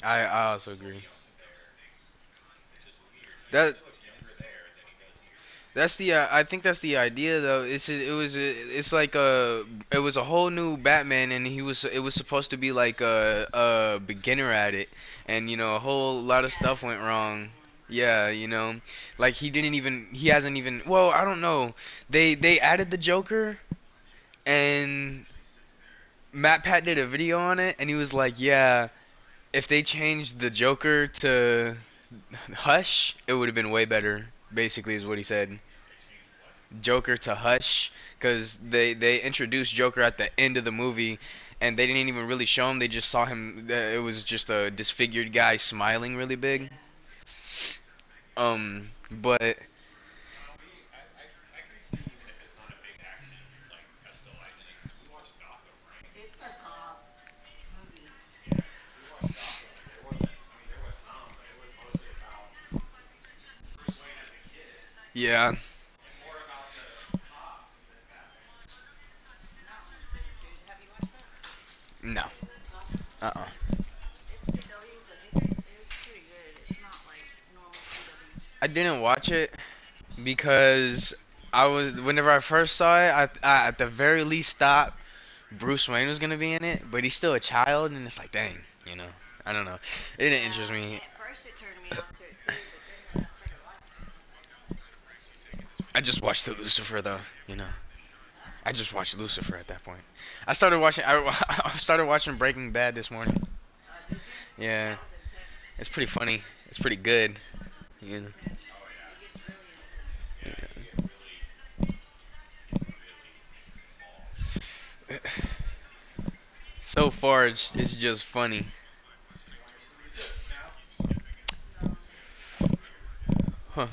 I also agree. That That's the I think that's the idea though. It's like it was a whole new Batman and it was supposed to be like a beginner at it, and a whole lot of stuff went wrong. Yeah, like he hasn't even, well, I don't know. They added the Joker, and Matt Pat did a video on it and he was like, "Yeah, if they changed the Joker to Hush, it would have been way better." Basically is what he said. Joker to Hush, because they introduced Joker at the end of the movie and they didn't even really show him. They just saw him. It was just a disfigured guy smiling really big. But yeah, no, uh-uh. I didn't watch it because whenever I first saw it, I at the very least thought Bruce Wayne was gonna be in it, but he's still a child, and it's like, dang, I don't know. It didn't interest me. I just watched the Lucifer though. I just watched Lucifer at that point. I started watching Breaking Bad this morning. Yeah, it's pretty funny. It's pretty good. You know. So far, it's just funny. Huh.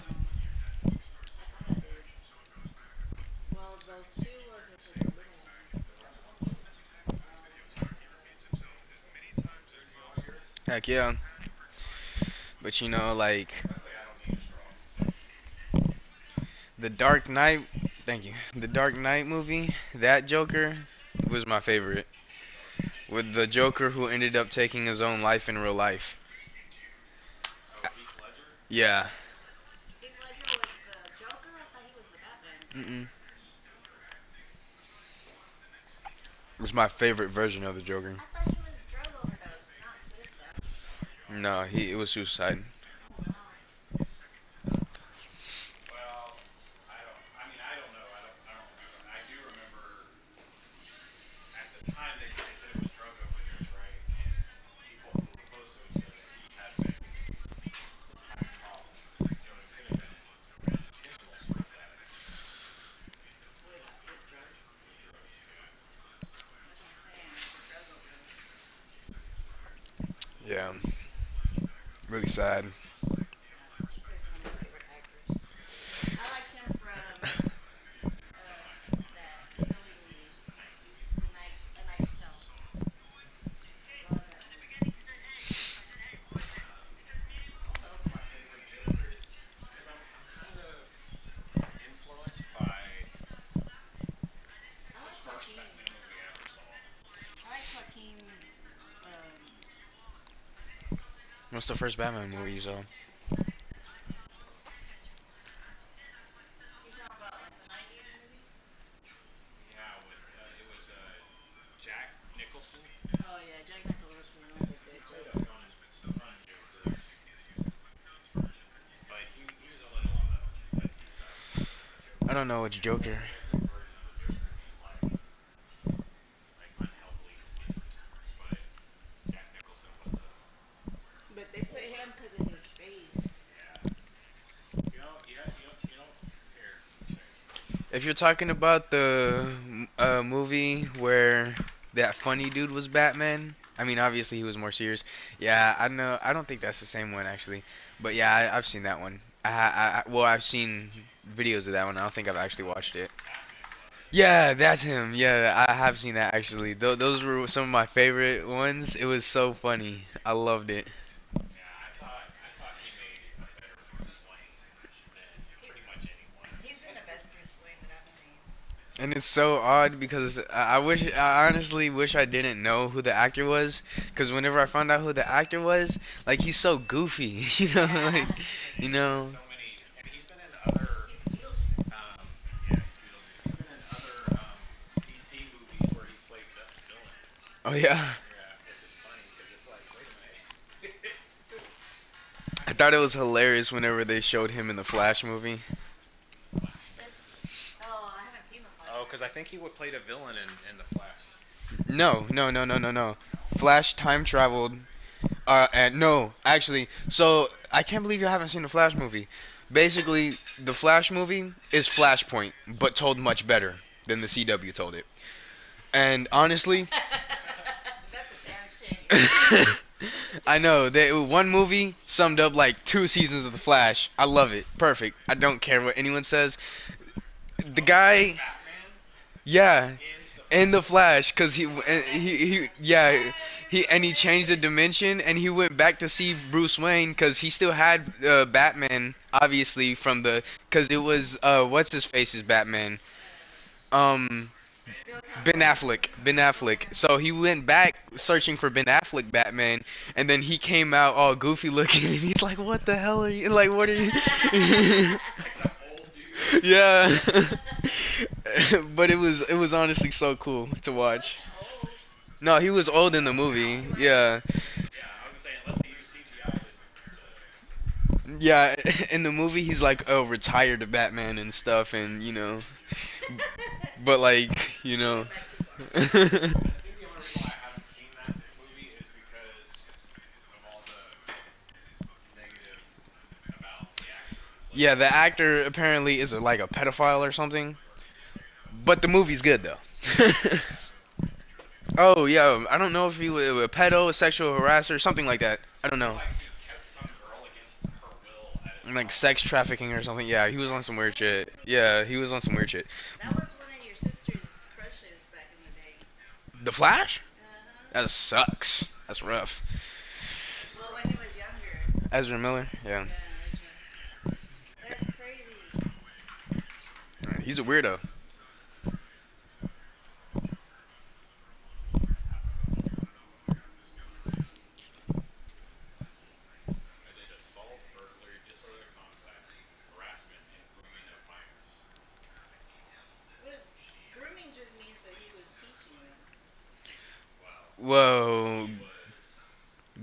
Well, those two was for the little ones. Heck yeah. But like the Dark Knight. Thank you. The Dark Knight movie. That Joker was my favorite. With the Joker who ended up taking his own life in real life. Yeah. Heath Ledger was the Joker? I thought he was the Batman. Mm-mm. It was my favorite version of the Joker. I thought he was drug overdose, not suicide. No, it was suicide. Oh wow. That's what I'm saying. It's a drug overdose. Yeah. Really sad. Yeah. He plays one of my favorite actors. I liked him from that silly movie, A Night to Tell. Love that movie. Oh. I like Joaquin. I like Joaquin's. What's the first Batman movie you saw? Darkness. You talking about like the '90s movies? Oh yeah, Jack Nicholson was a good Joker. I don't know which Joker. But they put him because of his face. If you're talking about the movie where that funny dude was Batman, I mean obviously he was more serious. Yeah, I know. I don't think that's the same one actually, but yeah, I've seen that one. Well, I've seen videos of that one. I don't think I've actually watched it. Yeah, that's him. Yeah, I have seen that actually. Those were some of my favorite ones. It was so funny. I loved it. He's he's been the best Bruce Wayne that I've seen. And it's so odd because I honestly wish I didn't know who the actor was. Because whenever I found out who the actor was, like he's so goofy, like, Yeah. you know. He's Beetlejuice. Oh yeah. I thought it was hilarious whenever they showed him in the Flash movie. But oh, I haven't seen the Flash movie. No, no, no, no, no, no. Flash time traveled. And no, actually, so I can't believe you haven't seen the Flash movie. Basically, the Flash movie is Flashpoint, but told much better than the CW told it. And honestly, That's a damn shame. I know that one movie summed up like 2 seasons of the Flash. I love it. Perfect. I don't care what anyone says. The guy, yeah, in the Flash, cause yeah, he changed the dimension and he went back to see Bruce Wayne, cause he still had Batman, obviously from cause it was what's his face's Batman, um, Bill Ben Cosby. Affleck, Ben Affleck. So he went back searching for Ben Affleck Batman, and then he came out all goofy looking, and he's like, "What the hell are you? Like, what are you?" Yeah. But it was honestly so cool to He watch. wasn't old. No, he was old in the movie. Yeah. Yeah, in the movie he's like a retired Batman and stuff, and but like, You went back too far. yeah, the actor apparently is like a pedophile or something. But the movie's good though. Oh yeah, I don't know if he was a pedo, a sexual harasser, something like that. I don't Something know. like he kept some girl against her will at his Like house. sex trafficking or something. Yeah, he was on some weird shit. Yeah, he was on some weird shit. That was one of your sister's crushes back in the day. The Flash? Uh-huh. That sucks. That's rough. Well, when he was younger. Ezra Miller? Yeah. Yeah, Ezra. That's crazy. He's a weirdo. I did assault, burglary, disorderly conduct, harassment, and grooming of minors. Was grooming just means that he was teaching them. Wow. Whoa. He was.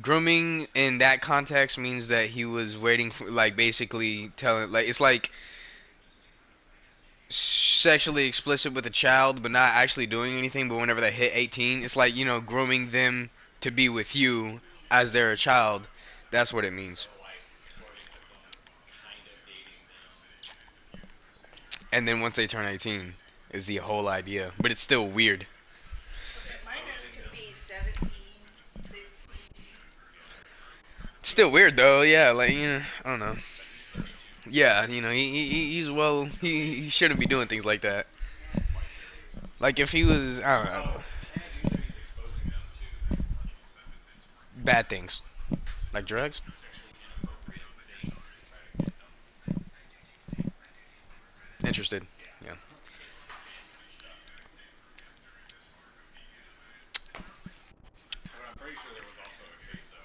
Grooming in that context means that he was waiting for, like, basically telling, like, it's like sexually explicit with a child, but not actually doing anything. But whenever they hit 18, it's like, grooming them to be with you as they're a child. That's what it means. So, like, flirting with them, kind of dating them. And then once they turn 18, is the whole idea. But it's still weird. Okay, minors Exposing could them. be 17, 16. Still weird though. Yeah, like, I don't know. But he's 32. Yeah, he's well. He shouldn't be doing things like that. Yeah. Why should he? Like if he was, I don't know, Oh, and it usually means exposing them to bad things like drugs. sexually inappropriate things to try to get them, Interested. yeah, Yeah. and pushed up. But I'm pretty sure there was also a case of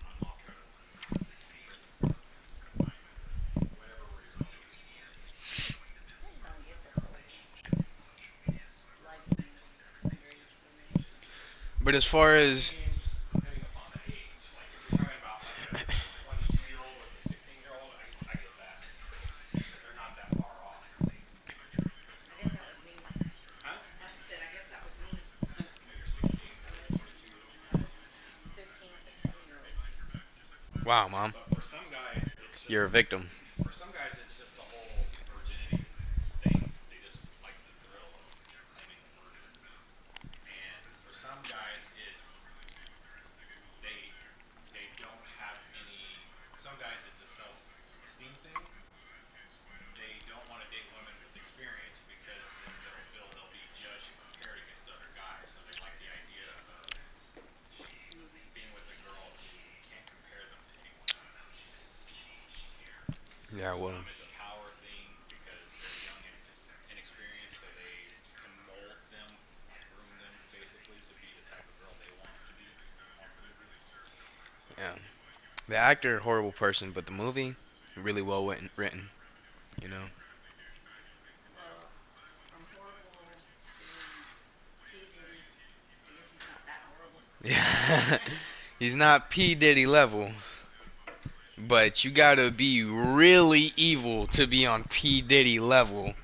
unlawful whatever were your motives for it. I just don't get the whole liking underestimation. But as far I as mean, depending upon the age. Like, if you're talking about like a 22-year-old with a 16-year-old, I get that. Because they're not that far off. I guess that was me. Huh? I said, I guess that was me. When you're 16 I versus was 22-year-old. I was 15 with a 20-year-old. wow, mom, But for some guys, it's just you're a victim. for some guys it's just the whole virginity thing. They just like the thrill of claiming a virgin. And for some guys it's they they don't have any some guys it's a self-esteem thing. They don't want to date women with experience because then they'll feel they'll be judged and compared against other guys. So they like the idea of being with a girl who can't compare them to anyone else. So she cares. Yeah, For well, some, it's a power thing because they're young and inexperienced, so they can mold them, like groom them, basically, to be the type of girl they want to be, want them to be. yeah. The actor, horrible person, but the movie, really well written. You know. Well, from horrible to P. Diddy, I guess he's not that horrible. Yeah. He's not P Diddy level, but you gotta be really evil to be on P Diddy level.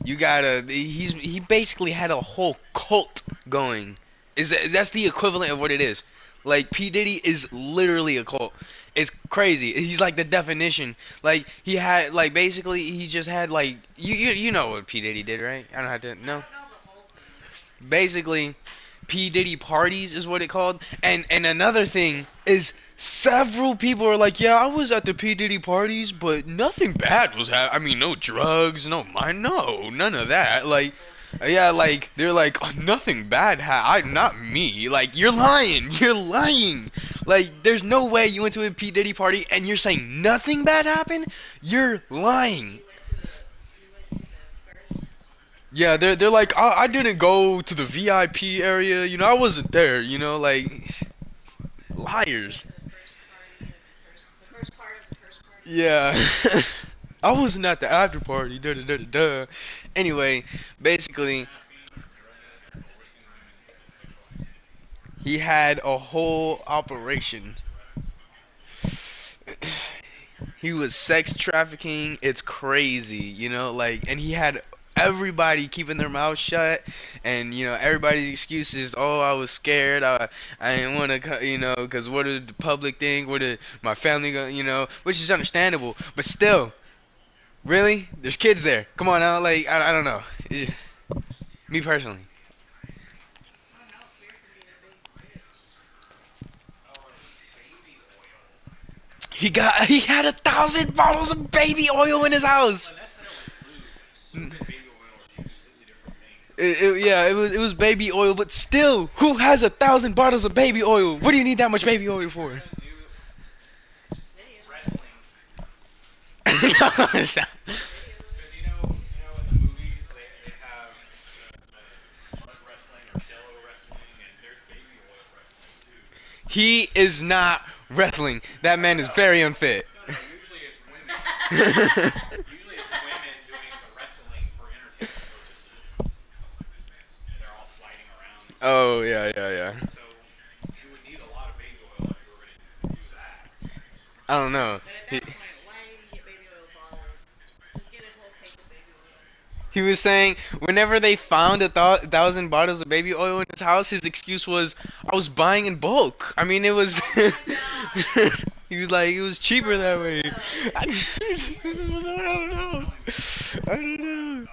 You gotta. He basically had a whole cult going. That's the equivalent of what it is. Like P Diddy is literally a cult. It's crazy. He's like the definition. Like he had like basically he just had like you know what P Diddy did, right? I don't have to I no. don't know the whole thing. Basically, P Diddy parties is what it called. And another thing is several people are like, yeah, I was at the P Diddy parties, but nothing bad was happening. I mean, no drugs, no, none of that. Like, Bullshit. yeah, like they're like, oh, nothing bad not me. Like, you're lying, you're lying. Like, there's no way you went to a P Diddy party and you're saying nothing bad happened. You're lying. You went to the first. Yeah, they're like, I didn't go to the VIP area, I wasn't there, like You went liars. to the first party of the first part of the first party. Yeah. I wasn't at the after party. Da da da da da. Anyway, basically, Kidnapping, drugging, and coercing women into sexual activity. he had a whole operation. He was sex trafficking. It's crazy, like, and he had everybody keeping their mouth shut, and everybody's excuses. Oh, I was scared. I didn't want to, because what did the public think? What did my family go? Which is understandable, but still, really, there's kids there. Come on now, like, I don't know. Me personally. I don't He had 1,000 bottles of baby oil in his house. Yeah, it was baby oil, but still, who has 1,000 bottles of baby oil? What do you need that much baby oil for? He is not wrestling. That man is very unfit. Oh yeah, yeah, yeah. I don't know. But at He, that point, why even get baby oil bottles? Just get a whole tank of baby oil. he was saying whenever they found 1,000 bottles of baby oil in his house, his excuse was, "I was buying in bulk. I mean, it was." Oh my god. He was like, "It was cheaper that way." No. I don't know. I don't know.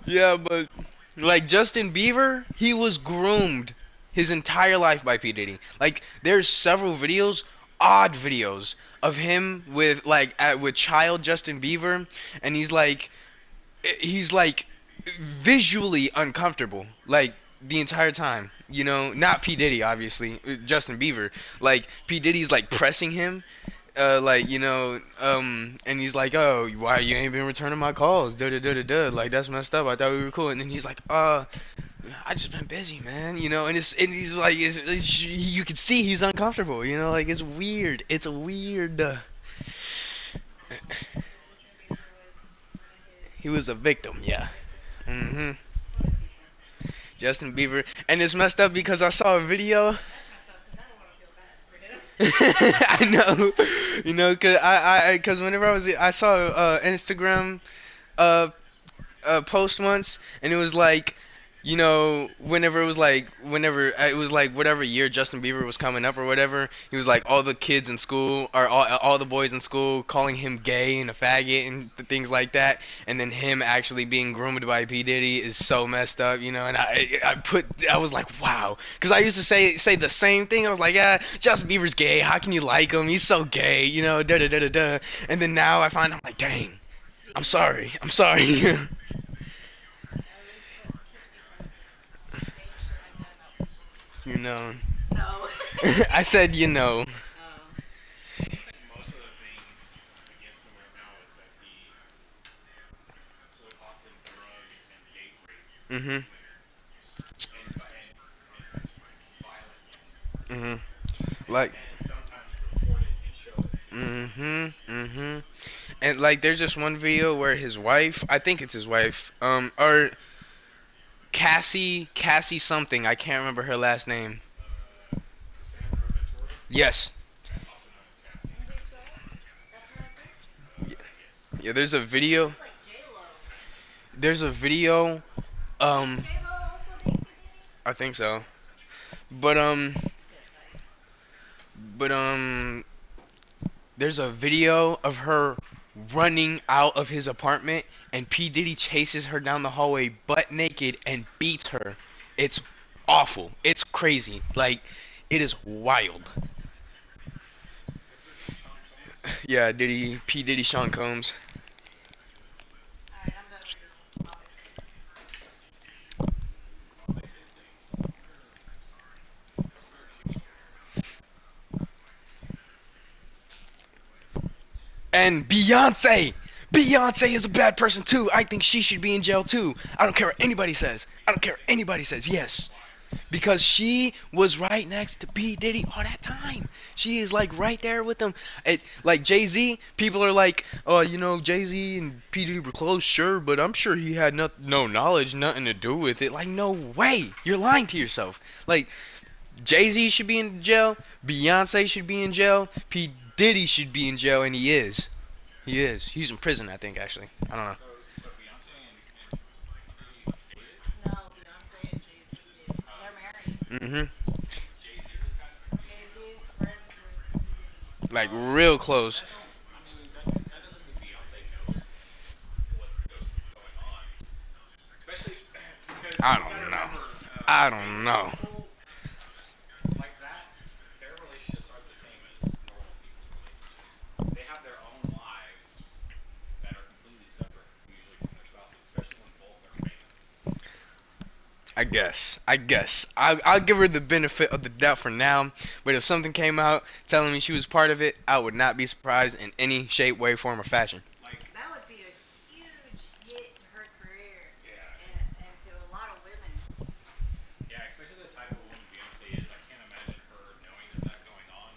Yeah, but like Justin Bieber, he was groomed his entire life by P Diddy. Like there's several videos, odd videos of him with with child Justin Bieber, and he's like visually uncomfortable like the entire time. You know, not P Diddy obviously, Justin Bieber. Like P Diddy's like pressing him and he's like, "Oh, why you ain't been returning my calls? Da da da da da. Like that's messed up. I thought we were cool." And then he's like, I just been busy, man. And he's like, you can see he's uncomfortable. Like it's weird. It's weird. Yeah, Justin Bieber was one of his He was a victim, yeah. victims. Mhm. What a people. Justin Bieber, and it's messed up because I saw a video. That's messed up because I don't want to feel bad for him. I know, cause cause whenever I saw Instagram uh post once, and it was like, whenever it was like whatever year Justin Bieber was coming up or whatever, he was like all the kids in school or all the boys in school calling him gay and a faggot and things like that, and then him actually being groomed by P Diddy is so messed up, and I was like, wow, because I used to say the same thing. I was like, yeah, Justin Bieber's gay. How can you like him? He's so gay, da da da da da. And then now I'm like, dang, I'm sorry, I'm sorry. At least protect you from saying shit like that about people. You know. No. I said you know. Oh. Mhm. Mhm. Like. Mhm. Mhm. And like, there's just one video where his wife, I think it's his wife, or Cassie something, I can't remember her last name. Yes. How do you spell it? That character? Yeah, there's a She video. sounds like J-Lo. There's a video. Didn't Um, J-Lo also date P. Diddy? I think so. But Good fight. but there's a video of her running out of his apartment, and P Diddy chases her down the hallway butt naked and beats her. It's awful. It's crazy. Like it is wild. Yeah, Diddy, P Diddy, Sean Combs. Alright, I'm done with this topic. And Beyonce. Beyonce is a bad person too. I think she should be in jail too. I don't care what anybody says. I don't care what anybody says. Yes. Because she was right next to P. Diddy all that time. She is like right there with him. Like Jay-Z, people are like, oh, Jay-Z and P. Diddy were close, sure, but I'm sure he had no knowledge, nothing to do with it. Like, no way. You're lying to yourself. Like, Jay-Z should be in jail. Beyonce should be in jail. P. Diddy should be in jail, and he is. He is. He's in prison, I think, actually. I don't know. No, Beyonce and Jay-Z dated. They're married. Mm-hmm. Jay-Z is friends with P. Diddy. Like, real close. I don't know. I don't know. I'll give her the benefit of the doubt for now. But if something came out telling me she was part of it, I would not be surprised in any shape, way, form, or fashion. Like that would be a huge hit to her career. Yeah. And to a lot of women. Yeah, especially the type of woman Beyonce is. I can't imagine her knowing there's that going on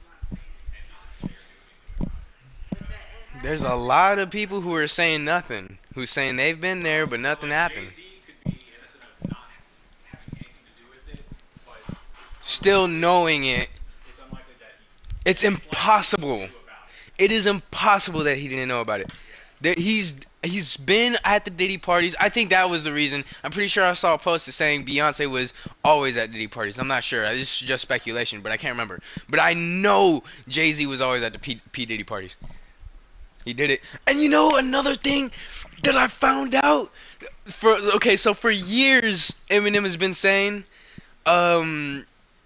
Not saying and anything. not say or do anything about it. But that it has There's a happened. lot of people who are saying nothing, who's saying they've been there, but So nothing like happened. Jay Z could be innocent of not having anything to do with it, but Still knowing it, it's unlikely that he. it's It's likely he impossible. knew about it. It is impossible that he didn't know about it. Yeah. He's been at the Diddy parties. I think that was the reason. I'm pretty sure I saw a post saying Beyonce was always at Diddy parties. I'm not sure. This is just speculation, but I can't remember. But I know Jay-Z was always at the P Diddy parties. He did it. And you know another thing that I found out so for years Eminem has been saying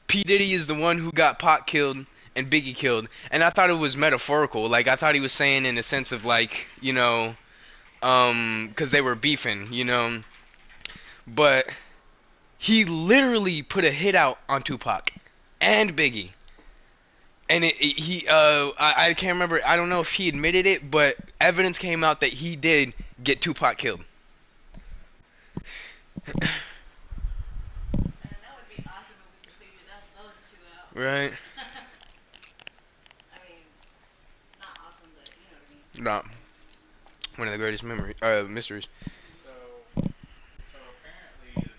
P Diddy is the one who got Pac killed and Biggie killed, and I thought it was metaphorical. Like I thought he was saying in the sense of like because they were beefing, but he literally put a hit out on Tupac and Biggie. And I can't remember. I don't know if he admitted it, but evidence came out that he did get Tupac killed. And that would be awesome if we could figure those two out. Right? I mean, not awesome, but you know what I mean. Not one of the greatest mysteries. So apparently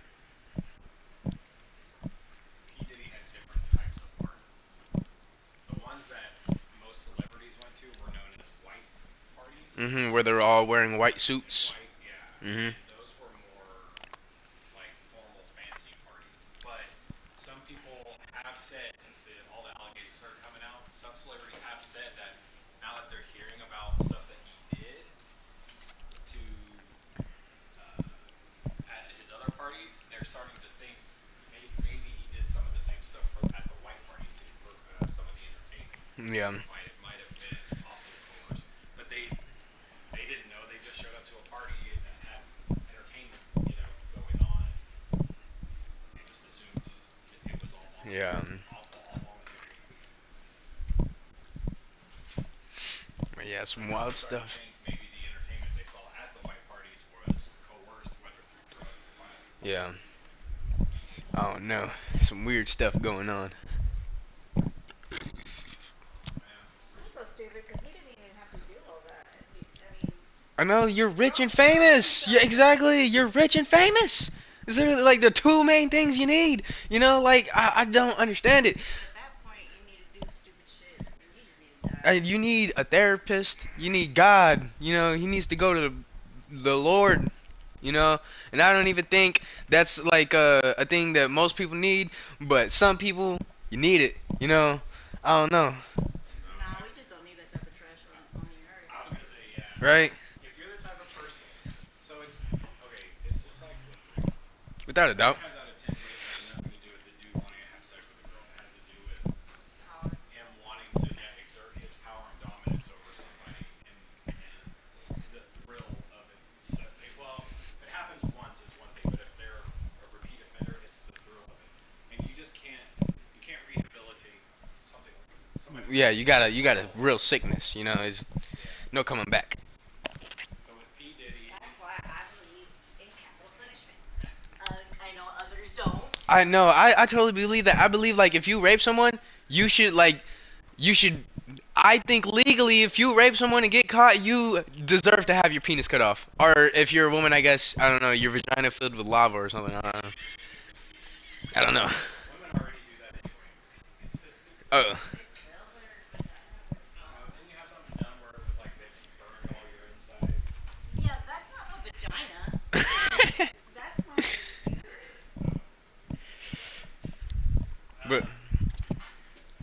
P Diddy had different types of parties. The ones that most celebrities went to were known as white parties. Where they're all wearing white And suits. white, yeah. Mhm. And those were more like formal, fancy parties. But some people have said, since all the allegations started coming out, some celebrities have said that now that they're hearing about stuff that he did to at his other parties, they're starting to think maybe he did some of the same stuff at the white parties too for some of the entertainment. Yeah. Might have been also coerced, but they didn't know. They just showed up to a party that had entertainment, going on, and just assumed it was all Yeah. all voluntary. Yeah, some But now wild they're starting to stuff. think maybe the entertainment they saw at the white parties was coerced, whether through drugs or violence. Yeah. I don't know. Some weird stuff going on. Man. That's so stupid because he didn't even have to do all that. I mean, I know you're rich and Bro, famous. so Yeah, exactly. You're rich and famous. These are like the two main things you need. Like I don't understand it. at that point, you need to do stupid shit, and you just need to die. You need a therapist. You need God. He needs to go to the Lord. And I don't even think that's like a thing that most people need, but some people you need it. I don't know, Nah, we just don't need that type of trash on the earth. I was gonna say, yeah. right? If you're the type of person, so it's okay. It's just like with porn. Without a 9 doubt. times out of 10, it has nothing to do with the dude wanting to have sex with a girl. It has to do with Power. him wanting to exert his power and dominance over somebody, and the thrill of it. So, well, if it happens once, it's one thing, but if they're a repeat offender, it's the thrill of it, and you can't rehabilitate something somebody Yeah, who's you got a real sickness. Is yeah. no coming back. So with P Diddy, That's why I believe in capital punishment. I know others don't. I know. I totally believe that. I believe like if you rape someone, you should you should. I think legally, if you rape someone and get caught, you deserve to have your penis cut off. Or if you're a woman, I guess I don't know, your vagina filled with lava or something. I don't know. I don't know. women already do that anyway. Oh. They fill their vagina with Didn't you have something done where it was like they burned all your insides? Yeah, that's not no vagina. That's my uterus. But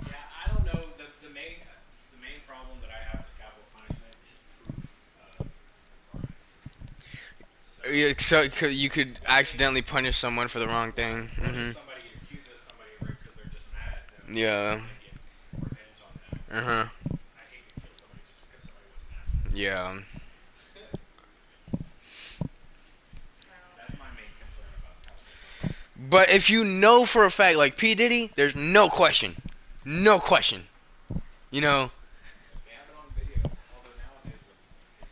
Yeah, I don't know. The main problem that I have with capital punishment is proof of crime. So yeah, so you could accidentally punish someone for the wrong thing. what if somebody accuses somebody of rape because they're just mad at them? Yeah. They want to get revenge on them. Uh huh. I hate to kill somebody just because somebody was an asshole. Yeah. Well, That's my main concern But if you know for a fact, like P Diddy, there's no question, no question. You know, If they have it on video, although nowadays with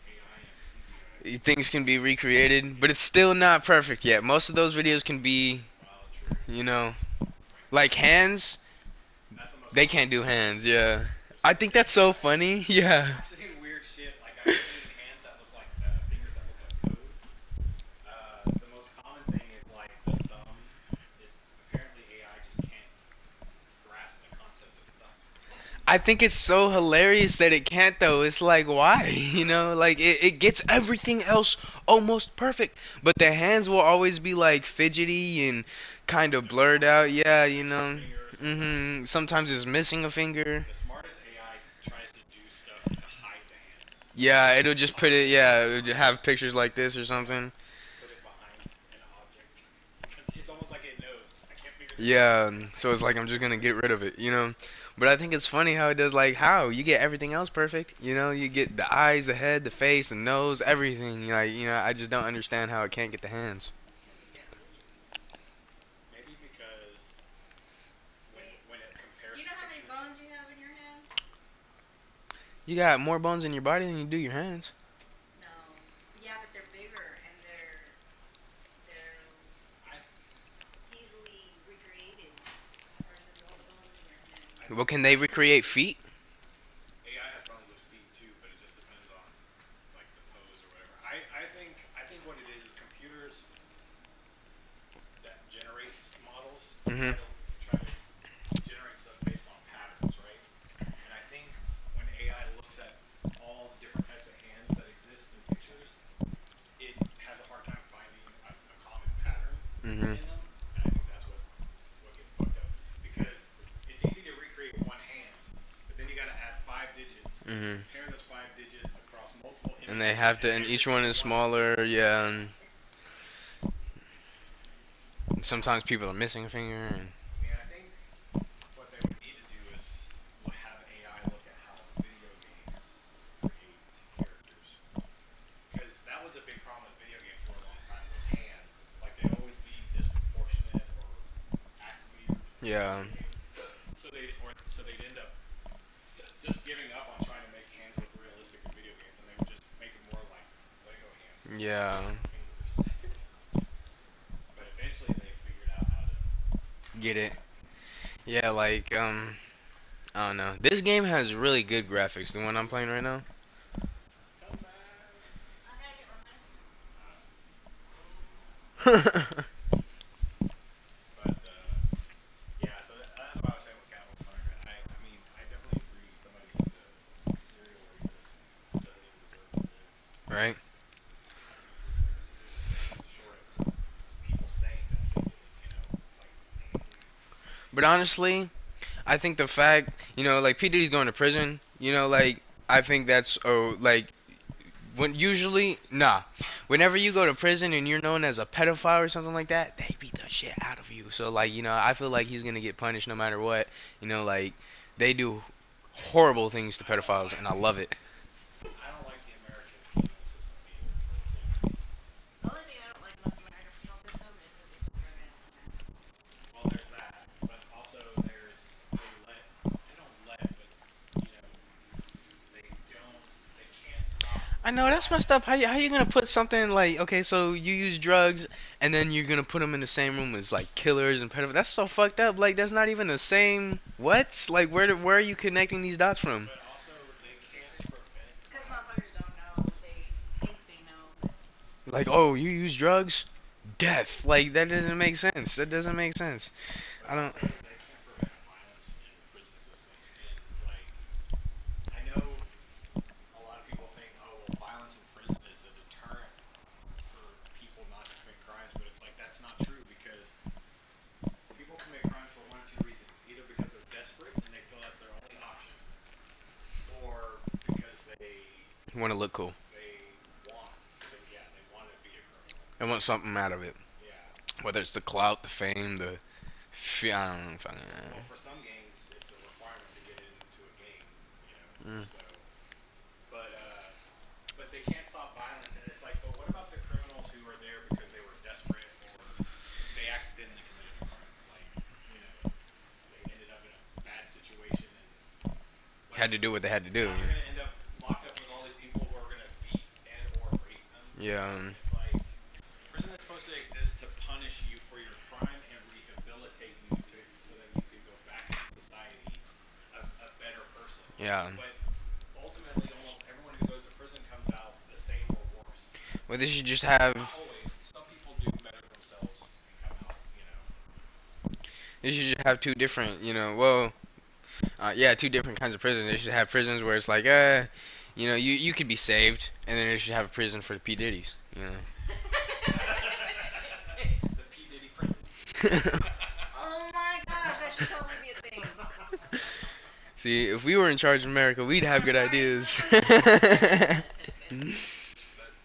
AI and CGI, things can be recreated, but it's still not perfect yet. Most of those videos can be, well, true. you know, like hands. That's the most They common can't do thing. hands. Yeah, There's I like think that's so funny. Yeah. I've seen weird shit. Like I've seen hands that look like fingers that look like toes. The most common thing is like the thumb is apparently AI just can't grasp the concept of thumb. I think it's so hilarious that it can't though. It's like why? You know, like it gets everything else almost perfect. But the hands will always be like fidgety and kind of There's blurred always out. like Yeah, a you missing know. finger or something. Sometimes it's missing a finger. The smartest AI tries to do stuff to hide the hands. Yeah, it'll just put it, yeah, Put it it'll behind. have pictures like this or Yeah. something. Put it behind an object because it's almost like it knows I can't figure this out. Yeah, so it's like I'm just gonna get rid of it, you know. But I think it's funny how it does. Like how you get everything else perfect, you know. You get the eyes, the head, the face, the nose, everything. Like you know, I just don't understand how it can't get the hands. Maybe because when it compares You to know how many pictures. bones you have in your hand? You got more bones in your body than you do your hands. No. Yeah, but they're bigger and they're I easily recreated versus all the bones in your hand. I Well, think can they recreate feet? AI has problems with feet too, but it just depends on like the pose or whatever. I think what it is computers that generates models Mhm. try to generate stuff based on patterns, right? And I think when AI looks at all the different types of hands that exist in pictures, it has a hard time finding a common pattern Mhm. in them, and I think that's what gets fucked up because it's easy to recreate one hand, but then you got to add 5 digits and Mhm. compare those 5 digits across multiple And they images, have and to, and every each one single is one is different. smaller. Yeah, Yeah. and sometimes people are missing a finger. And I mean, I think what they would need to do is have AI look at how video games create characters. Because that was a big problem with video games for a long time was hands. Like they'd always be disproportionate or act weird in yeah, the game. So they'd end up just giving up on trying to make hands look realistic in video games, and they would just make them more like Lego hands with yeah, fingers. But eventually they figured out how get to it. have fingers. Yeah, like I don't know. This game has really good graphics. The one I'm playing right now. Come back. I gotta get my medicine. Uh, but yeah, so that's what I was saying with Cannibal Conquer. I mean, I definitely agree. Somebody who's a serial rapist doesn't even deserve to live. Right. How can you just make a piece short of people saying that they did it? You know, it's like, But honestly, I think the fact, you know, like P Diddy's going to prison. You know, like I think that's like when usually nah. Whenever you go to prison and you're known as a pedophile or something like that, they beat the shit out of you. So like, you know, I feel like he's gonna get punished no matter what. You know, like they do horrible things to I don't pedophiles, like and I love it. I don't like the American penal system either for the same reason. The only thing I don't like about the American penal system is that they put their hands on men. Well, there's that, but also they don't let, but you know, they can't stop I know that's messed up. violence. How you gonna put something like okay, so you use drugs and then you're gonna put them in the same room as like killers and pedophiles? That's so fucked up. Like that's not even the same. What? Like where are you connecting these dots from? But also they can't prevent It's because motherfuckers violence. don't know. They think they know, but Like oh, you use drugs, death. Like that doesn't make sense. That doesn't make sense. But I don't. also they can't prevent violence in prison systems. And like I know a lot of people think, oh well, violence in prison is a deterrent for people not to commit crimes, but it's like that's not true because people commit crimes for one of two reasons: either because they're desperate and they feel that's their only option, or because Want to look cool. they want they want to be a criminal. I want something out of it. Yeah. Whether it's the clout, the fame, I don't know. Fucking. Well, for some gangs, it's a requirement to get into a gang, you know. Mm. So, but they can't stop violence, and it's like, but what about the criminals who are there because they were desperate or they accidentally committed a had to do what they had to do. now they're gonna end up locked up with all these people who are gonna beat and or rape them. Yeah. It's like prison is supposed to exist to punish you for your crime and rehabilitate you to so that you could go back into society a better person. Yeah. But ultimately, almost everyone who goes to prison comes out the same or worse. Well, they should just Not have. always. Some people do better themselves and come out, They should just have two different. Well, yeah, two different kinds of prisons. They should have prisons where it's like, you could be saved, and then they should have a prison for the P Diddy's. the P Diddy prison. Oh my gosh, that should totally be a thing. See, if we were in charge of America, we'd have good ideas. But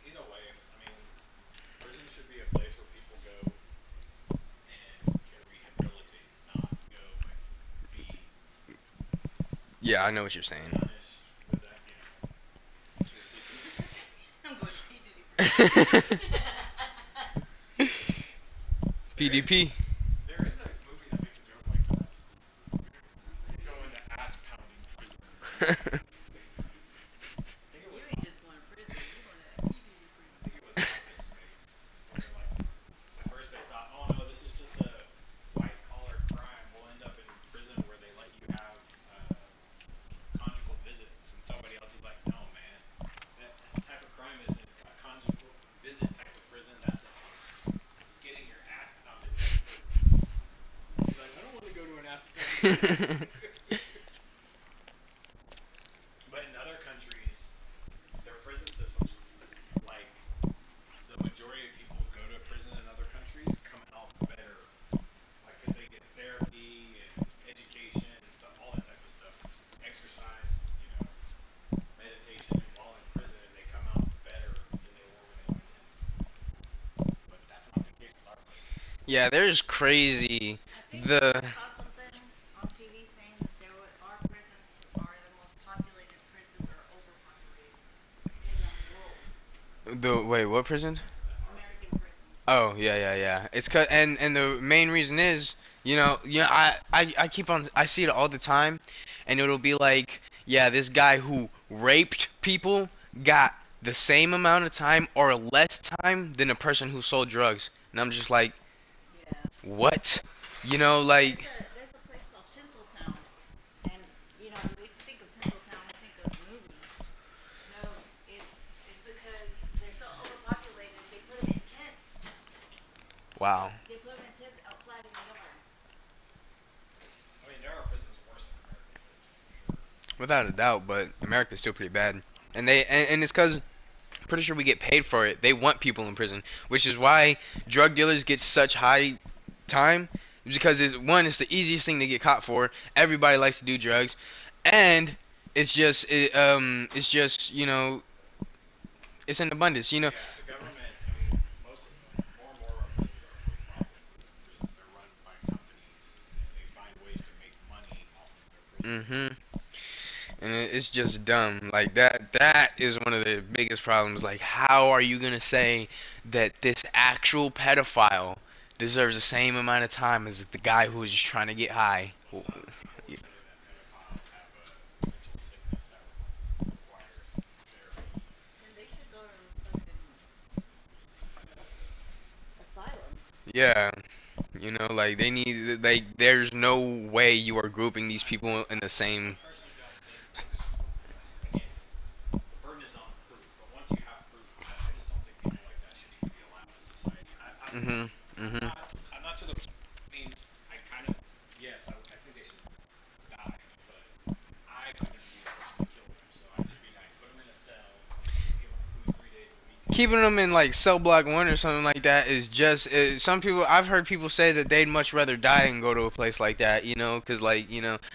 either way, I mean, prison should be a place where people go and can rehabilitate, not go and be Yeah, I know what you're saying. punished with that, your disease is punished. I'm going P Diddy prison. PDP. There is a movie that makes a joke like that. You go into ass pounding prison. I think it You was ain't just going to prison, you're going to that P Diddy prison. I think it was Office Space. Where they're like, at first they thought, oh no, this is just a white collar crime. We'll end up in prison where they let you have conjugal visits, and somebody else is like, no man, that type of crime isn't a conjugal visit type of prison. That's a getting your ass pounded type of prison. He's like, I don't want to go to an ass pounding prison. But in other countries, their prison systems, like the majority of people who go to prison in other countries come out better, like because they get therapy and education and stuff, all that type of stuff, exercise, meditation while in prison, and they come out better than they were when they went in. But that's not the case with our prison. Yeah, there's crazy. I think The I saw something on TV saying that our prisons are the most populated prisons or overpopulated in the world. wait, what prisons? American prisons. Oh, yeah. It's and the main reason is, I keep on I see it all the time, and it'll be like, yeah, this guy who raped people got the same amount of time or less time than a person who sold drugs, and I'm just like, Yeah. what? Like, There's a place called Tinseltown, and when we think of Tinseltown, we think of the movie. No, it's because they're so overpopulated. They put them in tents. wow, They put them in tents outside in the yard. I mean, there are prisons worse than American prisons for sure. without a doubt, but America's still pretty bad, and it's because. Pretty sure we get paid for it. They want people in prison, which is why drug dealers get such high time. Because it's the easiest thing to get caught for. Everybody likes to do drugs, and it's just it's in abundance. Yeah, the government, I mean, more and more of our prisons are for-profit prisons. They're run by companies, and they find ways to make money off of their prisons. Mhm. And it's just dumb. Like that is one of the biggest problems. Like, how are you gonna say that this actual pedophile deserves the same amount of time as the guy who is just trying to get high? Well, some people would say that pedophiles have a mental sickness that requires therapy. Then they should go to fucking asylum. Yeah, like they need like there's no way you are grouping these people in the I same. personally don't think it's, again, the burden is on proof, but once you have proof, I just don't think people like that should even be allowed in society. Mhm. Mhm. I'm not to the, I mean, I kind of, yes, I think they should die, but I couldn't be the person to kill them, so I'd just be like, put them in a cell, just give them food 3 days a week. Keeping them in like cell block one or something like that is just some people. I've heard people say that they'd much rather die and go to a place like that, because like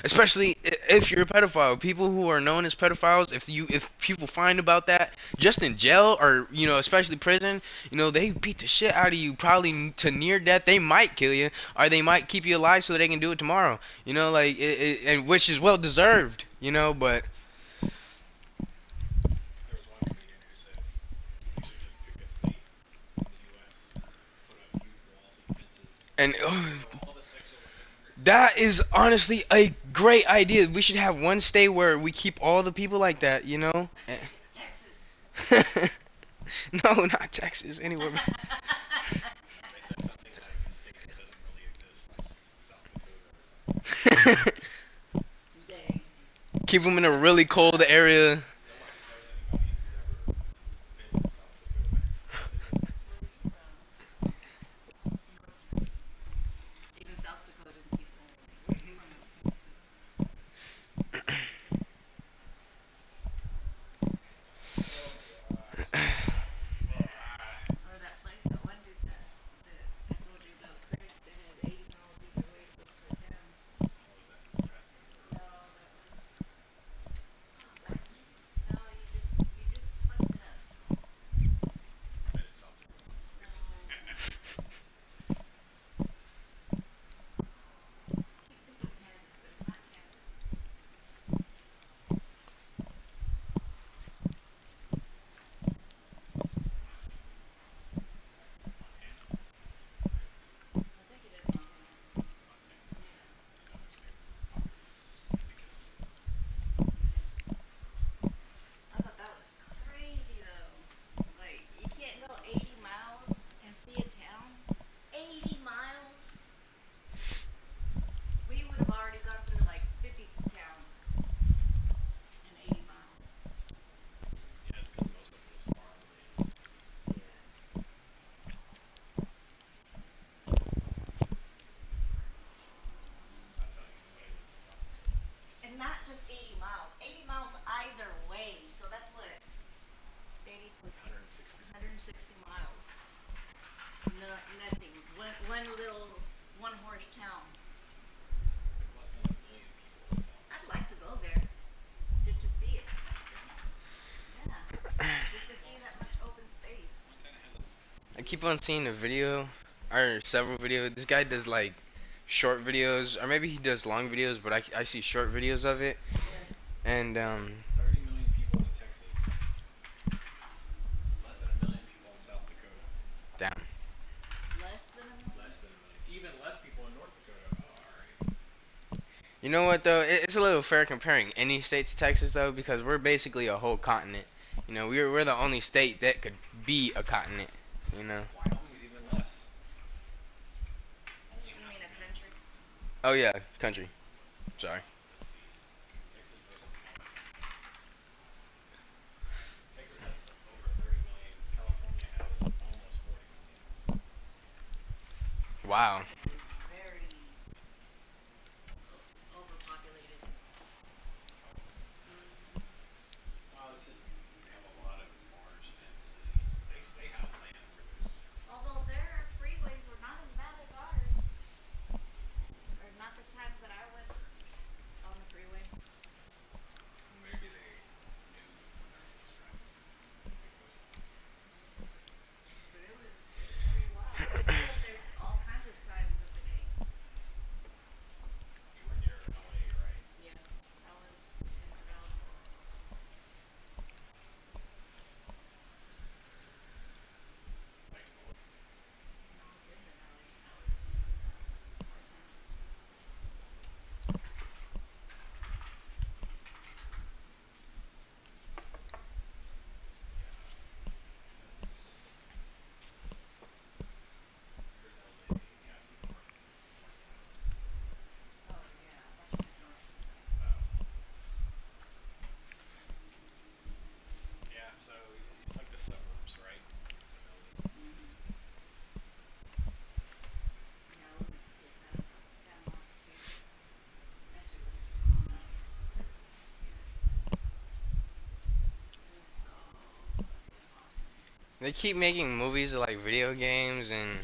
especially if you're a pedophile, people who are known as pedophiles, if people find about that just in jail or especially prison, they beat the shit out of you probably to near death. They might kill you or they might keep you alive so they can do it tomorrow. Like and which is well deserved, but. There was one comedian who said we should just pick a state in the U.S. and put up huge walls and fences And for all the sexual offenders That is honestly a great idea. We should have one state where we keep all the people like that, you know? Texas. No, not Texas. Anywhere. They said something like a state that doesn't really exist, like South Dakota or something. Dang. Keep them in a really cold area. Nobody knows anybody who's ever been from South Dakota because it doesn't Where's he exist. from? Even South Dakotan people are like, where are you from? Oh my gosh. Ah. Or that place, that one dude that I told you about, Chris, that had 80 miles either way to go to a town. What was that, Nebraska or No, that was. Oh, Blackman? No, you just fucked it up. that is South Dakota? No. I keep thinking Kansas, but it's not Kansas. Montana? I think it is Montana. Montana. Yeah. Another state with populations because I thought that was crazy though. Like, you can't go 80 miles and see a town. 80 miles? We would have already gone through like 50 towns in 80 miles. yeah, it's because most of it is farmland. Yeah. I'm telling you, somebody lived in South Dakota. And not just 80 miles. 80 miles either way. So that's what? 80 plus 160. 160 miles. No, nothing. One little one horse town. There's less than 1 million people in South I'd Dakota. like to go there just to see it. Yeah. Just to see that much open space. Montana has a. I keep on seeing a video or several videos. This guy does like short videos, or maybe he does long videos, but I see short videos of it. Yeah. And 30 million people in Texas. Less than 1 million people in South Dakota. damn. Less than a million? Less than 1 million. Even less people in North Dakota. Oh, alright. You know what though? It's a little fair comparing any state to Texas though, because we're basically a whole continent. You know, we're the only state that could be a continent. You know. Wyoming's even less. Only You half mean a a million. country? Oh yeah, country. Sorry. Let's see. Texas versus California. Texas has over 30 million. California has almost 40 million. So Wow. California is very overpopulated. California. Mhm. Well, it's just they have a lot of large, dense cities. They have land where there's. Although their freeways were not as bad as ours. Or not the times that I went on the freeway. Maybe they knew America's traffic. Maybe it was something. But it was pretty wild. I went there all kinds of times of the day. You were near LA, right? Yeah. I was in the valley. Like north. No, I was in the valley. I was in Carson. Yeah. That's. Where's LA? Yeah, so northwest. Oh yeah, I thought you meant north. Oh. Yeah, so it's like the suburbs, right? Of LA. Mhm. Yeah, we went to San Marcos too. That shit was so nice. Yeah. It was so fucking awesome. They keep making movies of like video games and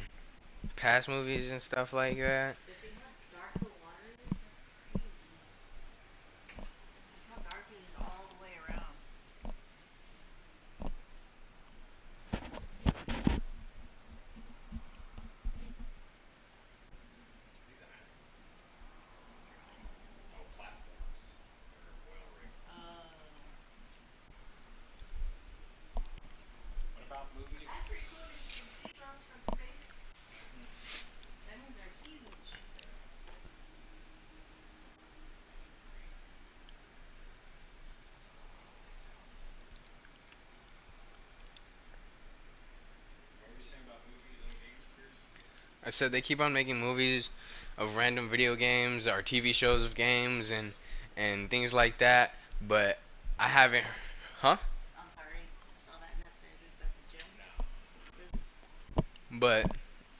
past movies and stuff like that. To see how dark the water is, that's crazy. That's how dark it is all the way around. What are these islands? Oh, platforms. They're oil rig. Oh. What about movies? That's pretty cool that you can see those from space. Mm-hmm. That means they're huge. I said they keep on making movies of random video games or TV shows of games and things like that, but I haven't. Huh? I'm sorry. I saw that and I said, is that the gym? But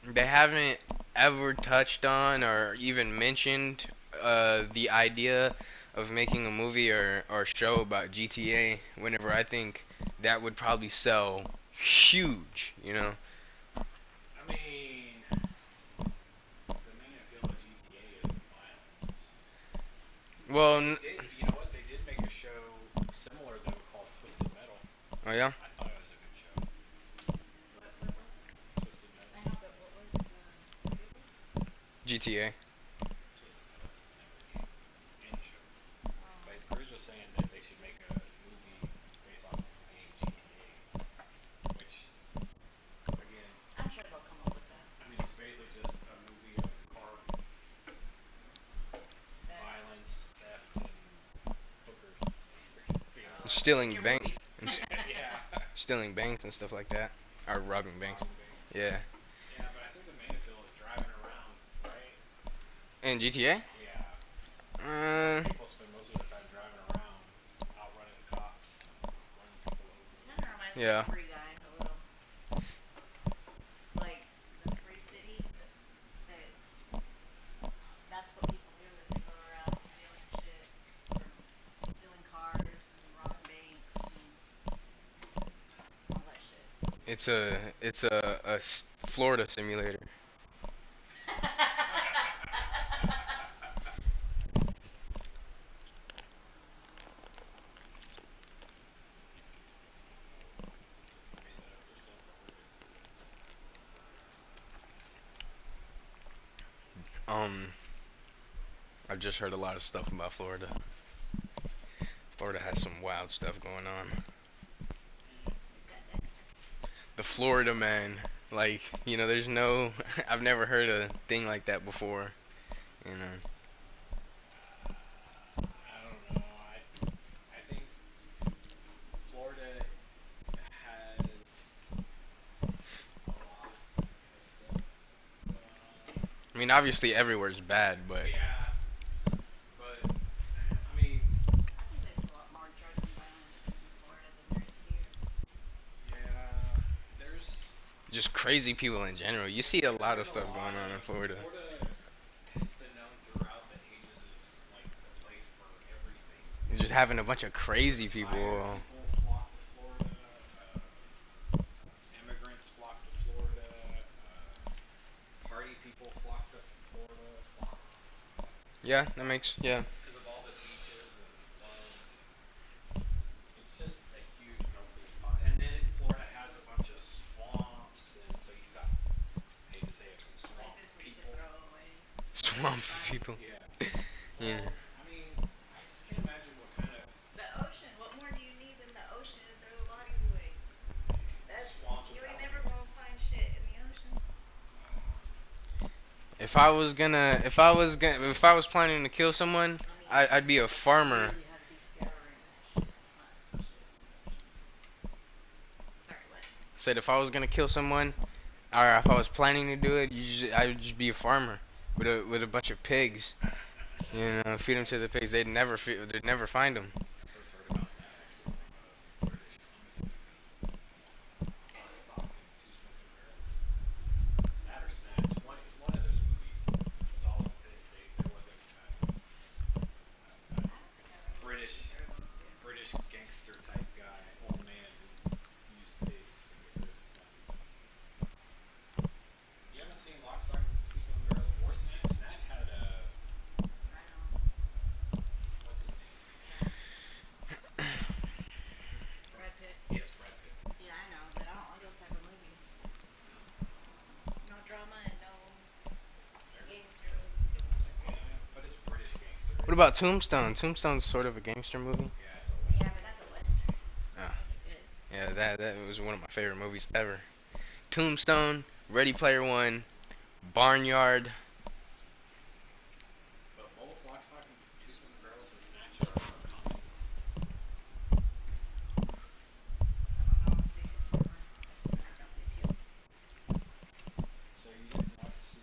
they haven't ever touched on or even mentioned the idea of making a movie or show about GTA. Whenever I think that would probably sell huge, you know. I mean, the main appeal of GTA is the violence. Well, They did, you know what? They did make a show similar though called Twisted Metal. oh yeah, I thought it was a good show. What was it? Twisted Metal. I know, but what was the video game? GTA. Twisted Metal is the name of the game and the show. Oh. But Cruz was saying that they should make a movie based off of the game GTA, which again, I'm sure they'll come up with that. I mean, it's basically just a movie of car Theft. violence, theft, and hookers. You know, Stealing Your bank, movie. yeah, stealing banks and stuff like that, or robbing banks. robbing banks. Yeah. Yeah, but I think the main appeal is driving around, right? And GTA. Yeah, it's like Uh, people spend most of their time driving around, outrunning the cops, running people over. Kind of reminds me yeah. of Free Guy a little. Like the Free City. That that's what people do is they go around stealing shit or stealing cars and robbing banks and all that shit. It's a Florida simulator. I made that up. They're still in Florida doing it, so Um, I've just heard a lot of stuff about Florida. Florida has some wild stuff going on. We've got Dexter. The Florida man, like, there's no, I've never heard a thing like that before. You know, I don't know. I think Florida has a lot of stuff going on. I mean, obviously everywhere's bad, but Yeah, but I mean, I think there's a lot more drug and violence in Florida than there is here. yeah, there's just crazy people in general. You see a lot of there's a stuff lot going on in of Florida. Florida has been known throughout the ages as like the place for everything. Just having a bunch of crazy Retired people. people flock to Florida. Immigrants flock to Florida. Party people flock to Florida. Flock Yeah, that makes, yeah. because of all the beaches and clubs and it's just a huge melting pot. And then Florida has a bunch of swamps, and so you've got, I hate to say it, but swamp Places where you could people. throw away. Swamp Fun. people. Yeah. Yeah. Well, I mean, I just can't imagine what kind of The ocean. What more do you need than the ocean to throw bodies away? That's swamps you ain't without. never gonna find shit in the ocean. If I was planning to kill someone, I mean, I'd be a farmer. really had to be scouring that shit to find some shit in the ocean. Sorry, what? Said if I was gonna kill someone, or if I was planning to do it, I would just be a farmer with a bunch of pigs. Feed them to the pigs. They'd never find them. I first heard about that actually from some British comedy movie. Lock, Stock, and Two Smoking Barrels. That or Snatch. One of those movies was all there was a I don't think I've ever watched British either of those two. British gangster type guy, old man who used pigs to get rid of his bodies. You haven't seen Lock, Stock, and Two Smoking Barrels or Snatch? Snatch had Right on. what's his name? Brad Pitt. Yes, Brad Pitt. Yeah, I know, but I don't like those type of movies. No. No drama and no They're, gangster movies. yeah, but it's British gangster. What about Tombstone? Tombstone's sort of a gangster movie. Yeah, it's a Yeah, western. but that's a western. Ah, Those are good. yeah, that was one of my favorite movies ever. Tombstone, Ready Player One, Barnyard. But both Lock, Stock, and Two Smoking Barrels and Snatch are comedies. I don't know. They just never. That's just never got the appeal. So you didn't watch the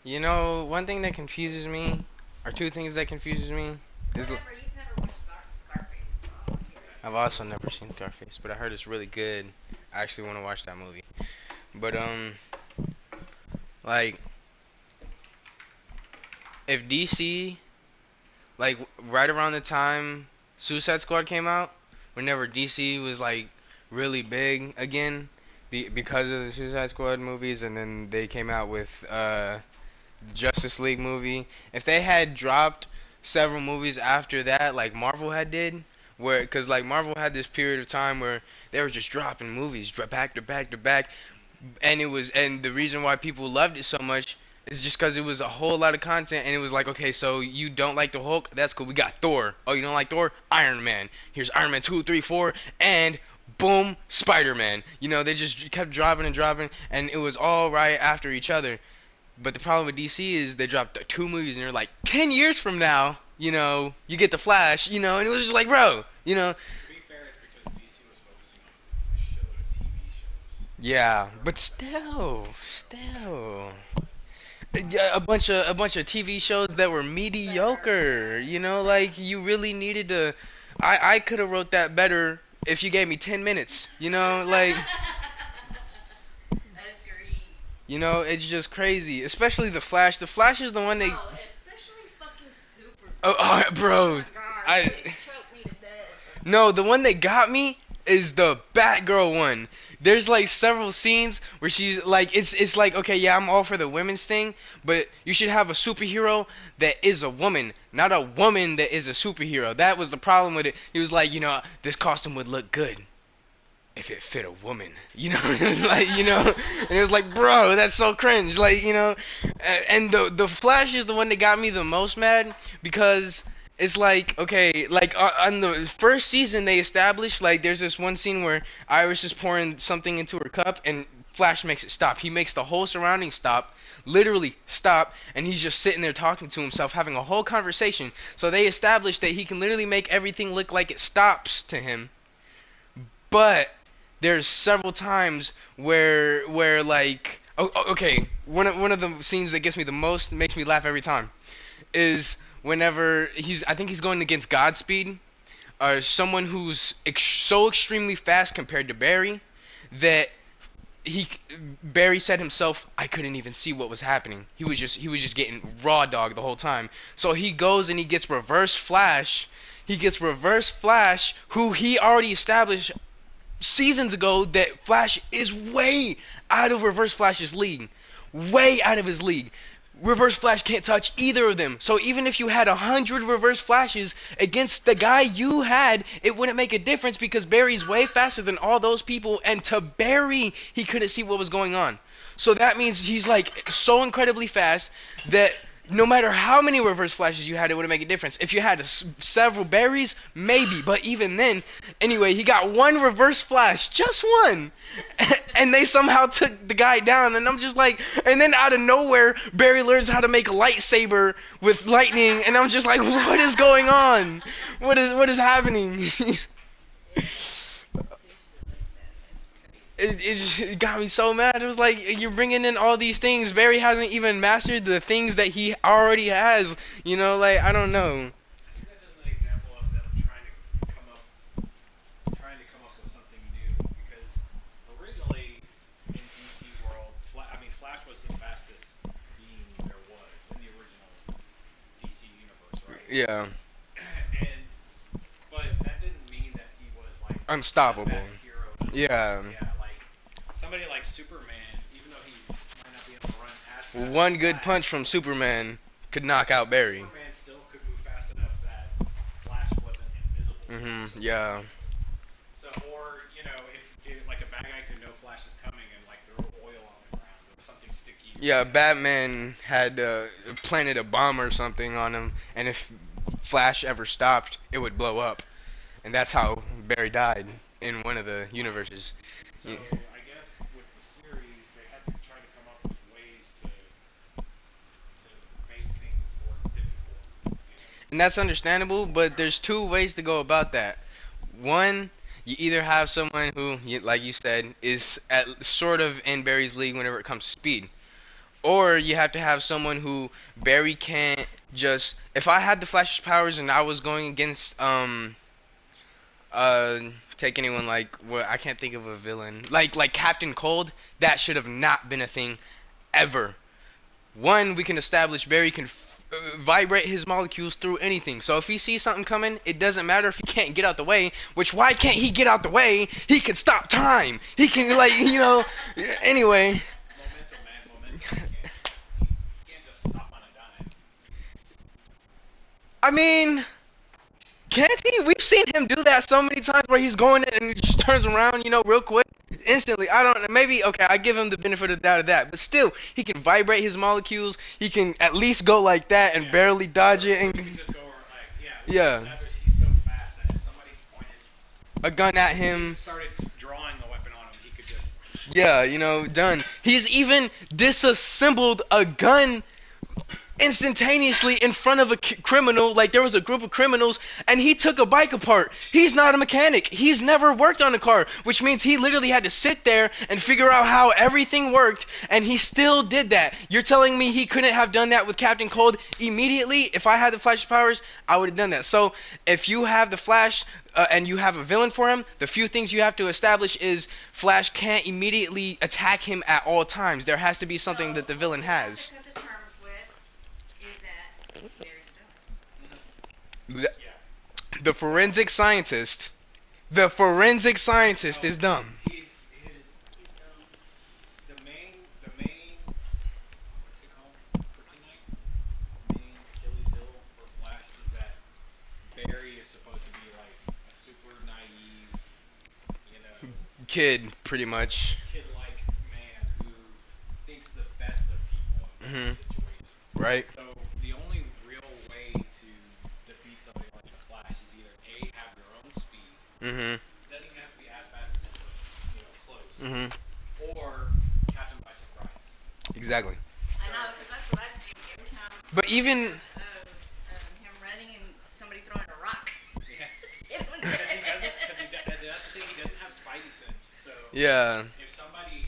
You know, one thing that confuses me, or two things that confuses me, is Whatever, you've never watched Scarface. Oh, I've also never seen Scarface, but I heard it's really good. I actually want to watch that movie. But like if DC, like right around the time Suicide Squad came out, whenever DC was like really big again, because of the Suicide Squad movies, and then they came out with Justice League movie. If they had dropped several movies after that, like Marvel had did, where because like Marvel had this period of time where they were just dropping movies back to back to back, and the reason why people loved it so much is just because it was a whole lot of content, and it was like, okay, so you don't like the Hulk, that's cool, we got Thor. Oh, you don't like Thor? Iron Man. Here's Iron Man 2, 3, 4, and boom, Spider-Man. You know, they just kept dropping and dropping, and it was all right after each other. But the problem with DC is they dropped the two movies and they're like 10 years from now, you know, you get the Flash, you know, and it was just like, bro, you know. To be fair, it's because DC was focusing on a shitload of TV shows. Yeah, but still, yeah, a bunch of TV shows that were mediocre, you know, like you really needed to. I could have wrote that better if you gave me 10 minutes, you know, like. Agreed. You know, it's just crazy. Especially the Flash. The Flash is the one they. Oh, especially fucking Super. Bro. Oh my god, it choked me to death. No, the one that got me is the Batgirl one. There's like several scenes where she's like, it's like, okay, yeah, I'm all for the women's thing, but you should have a superhero that is a woman, not a woman that is a superhero. That was the problem with it. He was like, you know, this costume would look good if it fit a woman, you know. It was like, you know, and it was like, bro, that's so cringe, like, you know. And the Flash is the one that got me the most mad because it's like, okay, like on the first season they established like there's this one scene where Iris is pouring something into her cup and Flash makes it stop. He makes the whole surrounding stop, literally stop, and he's just sitting there talking to himself, having a whole conversation. So they established that he can literally make everything look like it stops to him, but there's several times where like okay, one of the scenes that gets me the most, makes me laugh every time, is whenever I think he's going against Godspeed, someone who's so extremely fast compared to Barry that he Barry said himself, I couldn't even see what was happening. He was just getting raw dog the whole time. So he goes and he gets Reverse Flash. He gets Reverse Flash, who he already established seasons ago that Flash is way out of Reverse Flash's league. Way out of his league. Reverse Flash can't touch either of them. So even if you had 100 Reverse Flashes against the guy you had, it wouldn't make a difference because Barry's way faster than all those people, and to Barry, he couldn't see what was going on. So that means he's like so incredibly fast that no matter how many Reverse Flashes you had, it wouldn't make a difference. If you had several berries, maybe, but even then, anyway, he got one Reverse Flash, just one, and they somehow took the guy down, and I'm just like, and then out of nowhere, Barry learns how to make a lightsaber with lightning, and I'm just like, what is going on? What is happening? It got me so mad. It was like, you're bringing in all these things. Barry hasn't even mastered the things that he already has. You know, like, I don't know. I think that's just an example of them trying to come up with something new because originally in DC world, Flash was the fastest being there was in the original DC universe, right? Yeah. And but that didn't mean that he was like the Unstoppable. best hero. Yeah. Yeah, like somebody like Superman, even though he might not be able to run as fast One as good Flash, punch from Superman could knock out Barry. Superman still could move fast enough that Flash wasn't invisible. Yeah. So, or you know, if like a bad guy could know Flash is coming and like throw oil on the ground or something sticky. Yeah, Batman had planted a bomb or something on him, and if Flash ever stopped, it would blow up. And that's how Barry died in one of the universes. So Yeah. I guess with the series, they had to try to come up with ways to make things more difficult. You know? And that's understandable, but there's two ways to go about that. One, you either have someone who, like you said, is at sort of in Barry's league whenever it comes to speed, or you have to have someone who Barry can't just. If I had the Flash's powers and I was going against uh take anyone like what I can't think of a villain like Captain Cold, that should have not been a thing ever. One, we can establish Barry can vibrate his molecules through anything. So if he sees something coming, it doesn't matter if he can't get out the way. Which why can't he get out the way? He can stop time. He can Anyway. Momentum, man, momentum. You can't just stop on a dime. I mean, can't he? We've seen him do that so many times where he's going in and he just turns around, real quick, instantly. I don't. Maybe okay. I give him the benefit of the doubt of that, but still, he can vibrate his molecules. He can at least go like that and barely dodge it. He And can just go yeah, he's so fast that if somebody pointed a gun at him. started drawing the weapon on him, he could just. Yeah, done. He's even disassembled a gun instantaneously in front of a criminal. Like there was a group of criminals and he took a bike apart. He's not a mechanic. He's never worked on a car, which means he literally had to sit there and figure out how everything worked, and he still did that. You're telling me he couldn't have done that with Captain Cold immediately? If I had the Flash's powers, I would have done that. So if you have the Flash and you have a villain for him, the few things you have to establish is Flash can't immediately attack him at all times. There has to be something that the villain has. The forensic scientist. The forensic scientist is dumb. The main, what's it called? Kryptonite? Main Achilles heel for Flash is that Barry is supposed to be like a super naive, Kid, pretty much. kid-like man who thinks the best of people in Mhm. situations. Right. So the only real way to defeat somebody like the Flash is either A, have your own speed. Mhm. Doesn't even have to be as fast as him, but close. Mhm. Or catch him by surprise. Exactly. I know, because that's what I think every time. But even Him running and somebody throwing a rock. Yeah. Because That's the thing. He doesn't have Spidey sense. So yeah. if somebody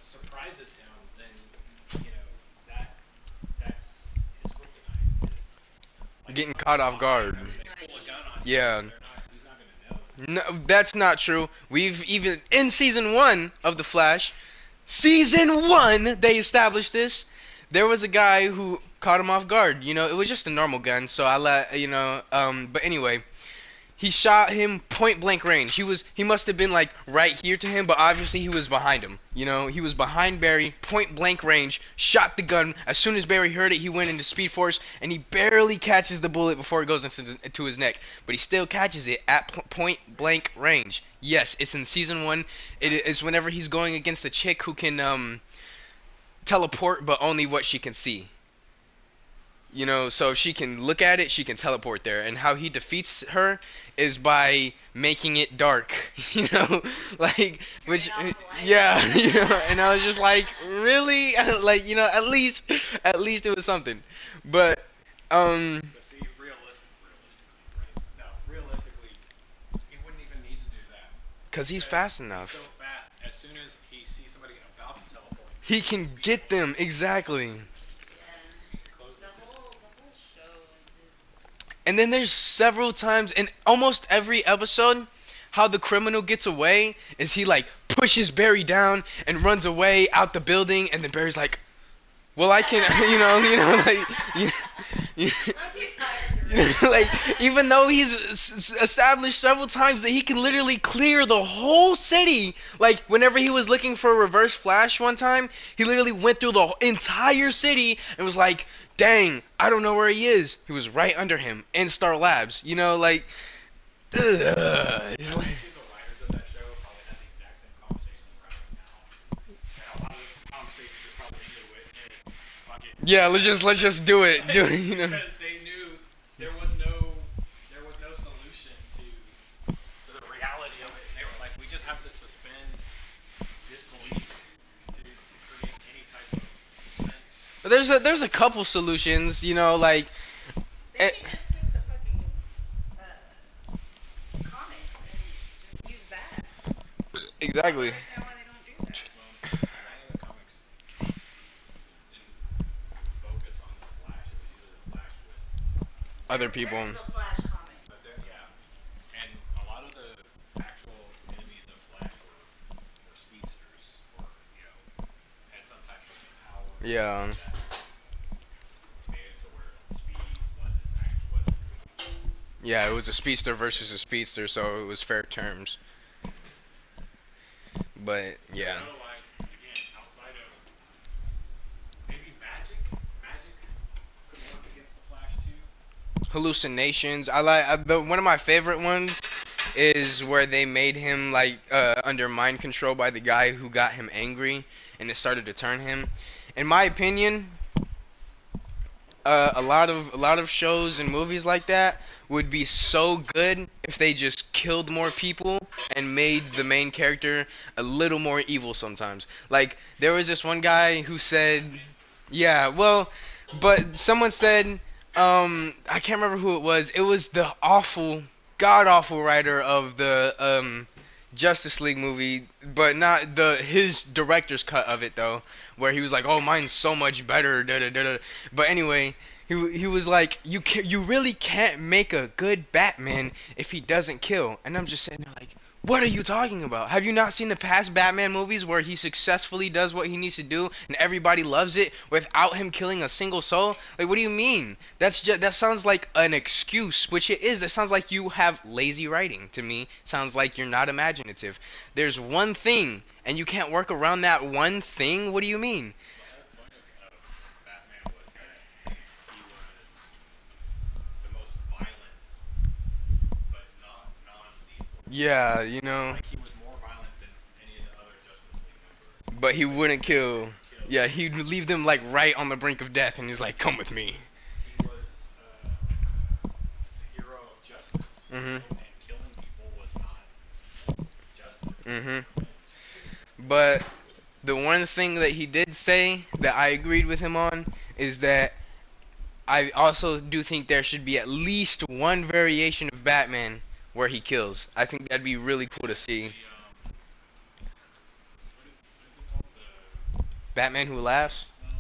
surprises him, then that's his kryptonite. It's Getting caught off guard. They pull a gun on him, Yeah. he's not gonna know. No, that's not true. We've even in season 1 of the Flash, season 1 they established this. There was a guy who caught him off guard. It was just a normal gun, so I let but anyway, he shot him point blank range. He must have been like right here to him, but obviously he was behind him. He was behind Barry, point blank range, shot the gun. As soon as Barry heard it, he went into Speed Force, and he barely catches the bullet before it goes into his neck. But he still catches it at point blank range. Yes, it's in season 1. It is whenever he's going against a chick who can teleport, but only what she can see. So if she can look at it, she can teleport there. And how he defeats her is by making it dark. Which, yeah, And I was just like, really, at least it was something. But So see, realistically, he wouldn't even need to do that. Cause he's fast enough. He's so fast. As soon as he sees somebody about to teleport, He can get them exactly. And then there's several times in almost every episode, how the criminal gets away is he like pushes Barry down and runs away out the building, and then Barry's like, "Well, I can," like even though he's established several times that he can literally clear the whole city. Like whenever he was looking for a Reverse Flash one time, he literally went through the entire city and was like, dang, I don't know where he is. He was right under him in Star Labs. The writers of that show probably had the exact same conversation we're having now. And a lot of the conversations just probably ended with, hey, fuck it. Yeah, let's just do it. Because they knew there was no solution to the reality of it. And they were like, we just have to suspend disbelief to create any type of suspense. There's a couple solutions, like. They should just take the fucking comics and just use that. Exactly. I don't understand why they don't do that. other people. There's the Flash comic. But there, yeah, and a lot of the actual enemies of Flash were speedsters, or had some type of power Yeah. that made it to where speed wasn't Yeah, it was a speedster versus a speedster, so it was fair terms. But But yeah, otherwise, again, outside of maybe magic could work against the Flash too. hallucinations. One of my favorite ones is where they made him like under mind control by the guy who got him angry, and it started to turn him. In my opinion, a lot of shows and movies like that would be so good if they just killed more people and made the main character a little more evil sometimes. Like there was this one guy who said, yeah, well, but someone said, I can't remember who it was. It was the awful, god awful writer of the Justice League movie, but not his director's cut of it though, where he was like, "Oh, mine's so much better." Da, da, da, da. But anyway, he was like, you really can't make a good Batman if he doesn't kill." And I'm just sitting there like, what are you talking about? Have you not seen the past Batman movies where he successfully does what he needs to do and everybody loves it without him killing a single soul? Like, what do you mean? That sounds like an excuse, which it is. That sounds like you have lazy writing to me. Sounds like you're not imaginative. There's one thing and you can't work around that one thing? What do you mean? The whole point of Batman was that he was the most violent, but not non-lethal. Yeah, Like he was more violent than any of the other Justice League members, but he but he wouldn't still kill. didn't kill. Yeah, he'd leave them like right on the brink of death, and he's like, "Come with me." He was the hero of justice, Mhm. and killing people was not justice. Mhm. But the one thing that he did say that I agreed with him on is that I also do think there should be at least one variation of Batman where he kills. I think that'd be really cool to see. The what is it called? Batman Who Laughs? No, you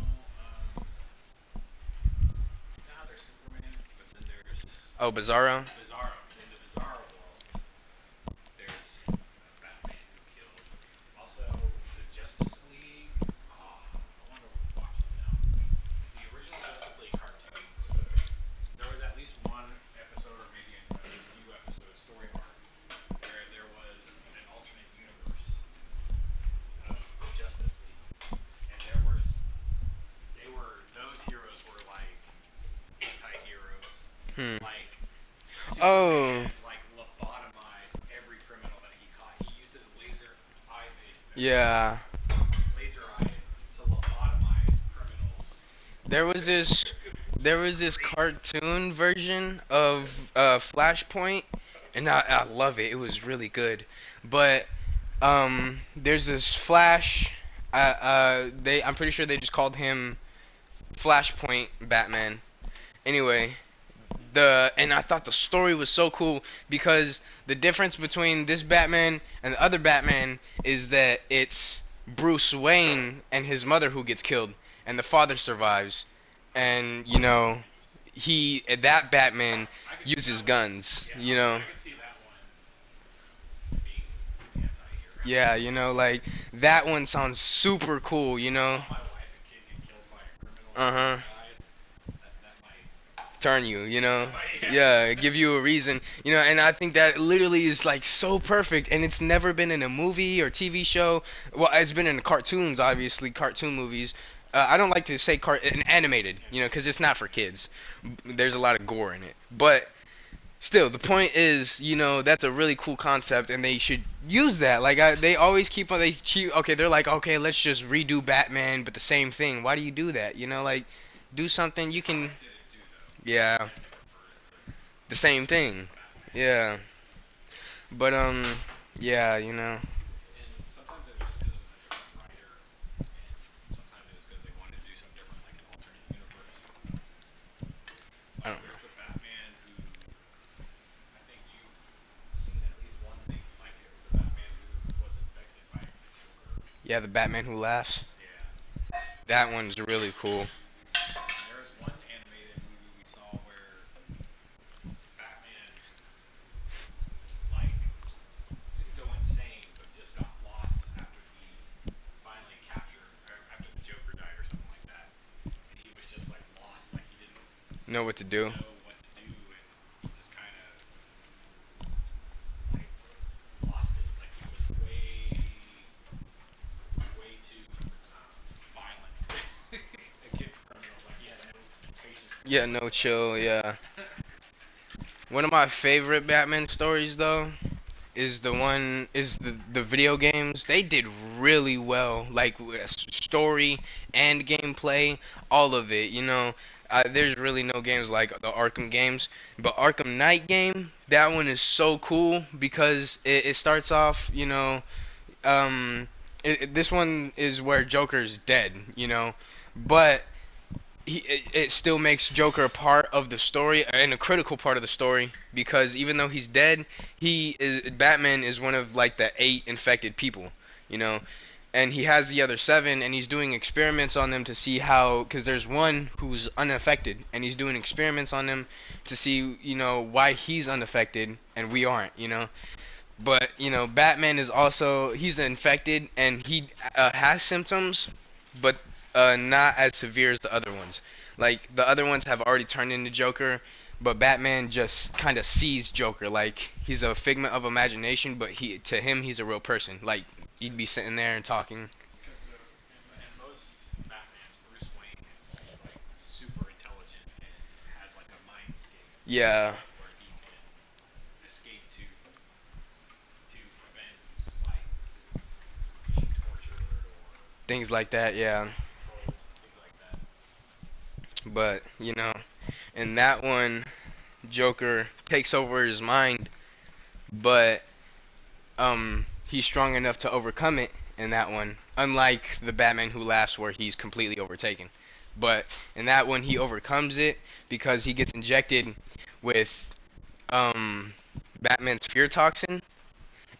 know how there's Superman, but then there's Oh, Bizarro? Bizarro. In the Bizarro world, there's a Batman who killed. Also, the Justice League. I want to watch them now. The original Justice League cartoons. There was at least one episode, or maybe a few episodes, story arc, where there was an alternate universe of the Justice League, and those heroes were like anti-heroes, Hmm. like Oh. Superman, like lobotomized every criminal that he caught. He used his Yeah. laser eyes to lobotomize criminals. There was this there was this cartoon version of Flashpoint, and I love it. It was really good. But there's this Flash. I'm pretty sure they just called him Flashpoint Batman. Anyway, and I thought the story was so cool because the difference between this Batman and the other Batman is that it's Bruce Wayne and his mother who gets killed, and the father survives, and that Batman uses guns, I could see that one being the anti-hero. Yeah, like that one sounds super cool, If I saw my wife and kid get killed by a criminal Uh huh. dies, that might. Turn you, Yeah. yeah, give you a reason, and I think that literally is like so perfect, and it's never been in a movie or TV show. Well, it's been in cartoons, obviously, cartoon movies. I don't like to say animated, because it's not for kids. There's a lot of gore in it, but still, the point is, that's a really cool concept, and they should use that. Like, they always keep on, okay, they're like, okay, let's just redo Batman, but the same thing. Why do you do that? Like, do something you can. Yeah, the same thing. Yeah, but yeah, And sometimes it was just because it was a different writer, and sometimes it was because they wanted to do something different, like an alternate universe. I Like don't. there's the Batman who I think you've seen at least one thing like it. The Batman who was infected by the Joker. Yeah, the Batman Who Laughs. Yeah. That one's really cool. And there was one animated movie we saw where know what to do. know what to do, and he just kind of like lost it. Like he was way too violent against criminals. Like he had no patience for them Yeah, no whatsoever. chill. Yeah. One of my favorite Batman stories though is the video games. They did really well, like with story and gameplay, all of it. There's really no games like the Arkham games, but Arkham Knight game, that one is so cool because it starts off, um, this one is where Joker's dead, but it still makes Joker a part of the story and a critical part of the story because even though he's dead, Batman is one of like the 8 infected people, you know, and he has the other 7 and he's doing experiments on them to see how because there's one who's unaffected and he's doing experiments on them to see why he's unaffected and we aren't, but Batman is also he's infected and he has symptoms, but not as severe as the other ones. Like the other ones have already turned into Joker, but Batman just kind of sees Joker like he's a figment of imagination, but he to him he's a real person. Like he'd be sitting there and talking. Because in most Batmans, Bruce Wayne is like super intelligent and has like a mindscape, Yeah, right, where he can escape to prevent like being tortured or things like that. Yeah, controlled, things like that. but in that one, Joker takes over his mind, but he's strong enough to overcome it in that one. Unlike the Batman Who Laughs where he's completely overtaken. But in that one he overcomes it because he gets injected with um Batman's fear toxin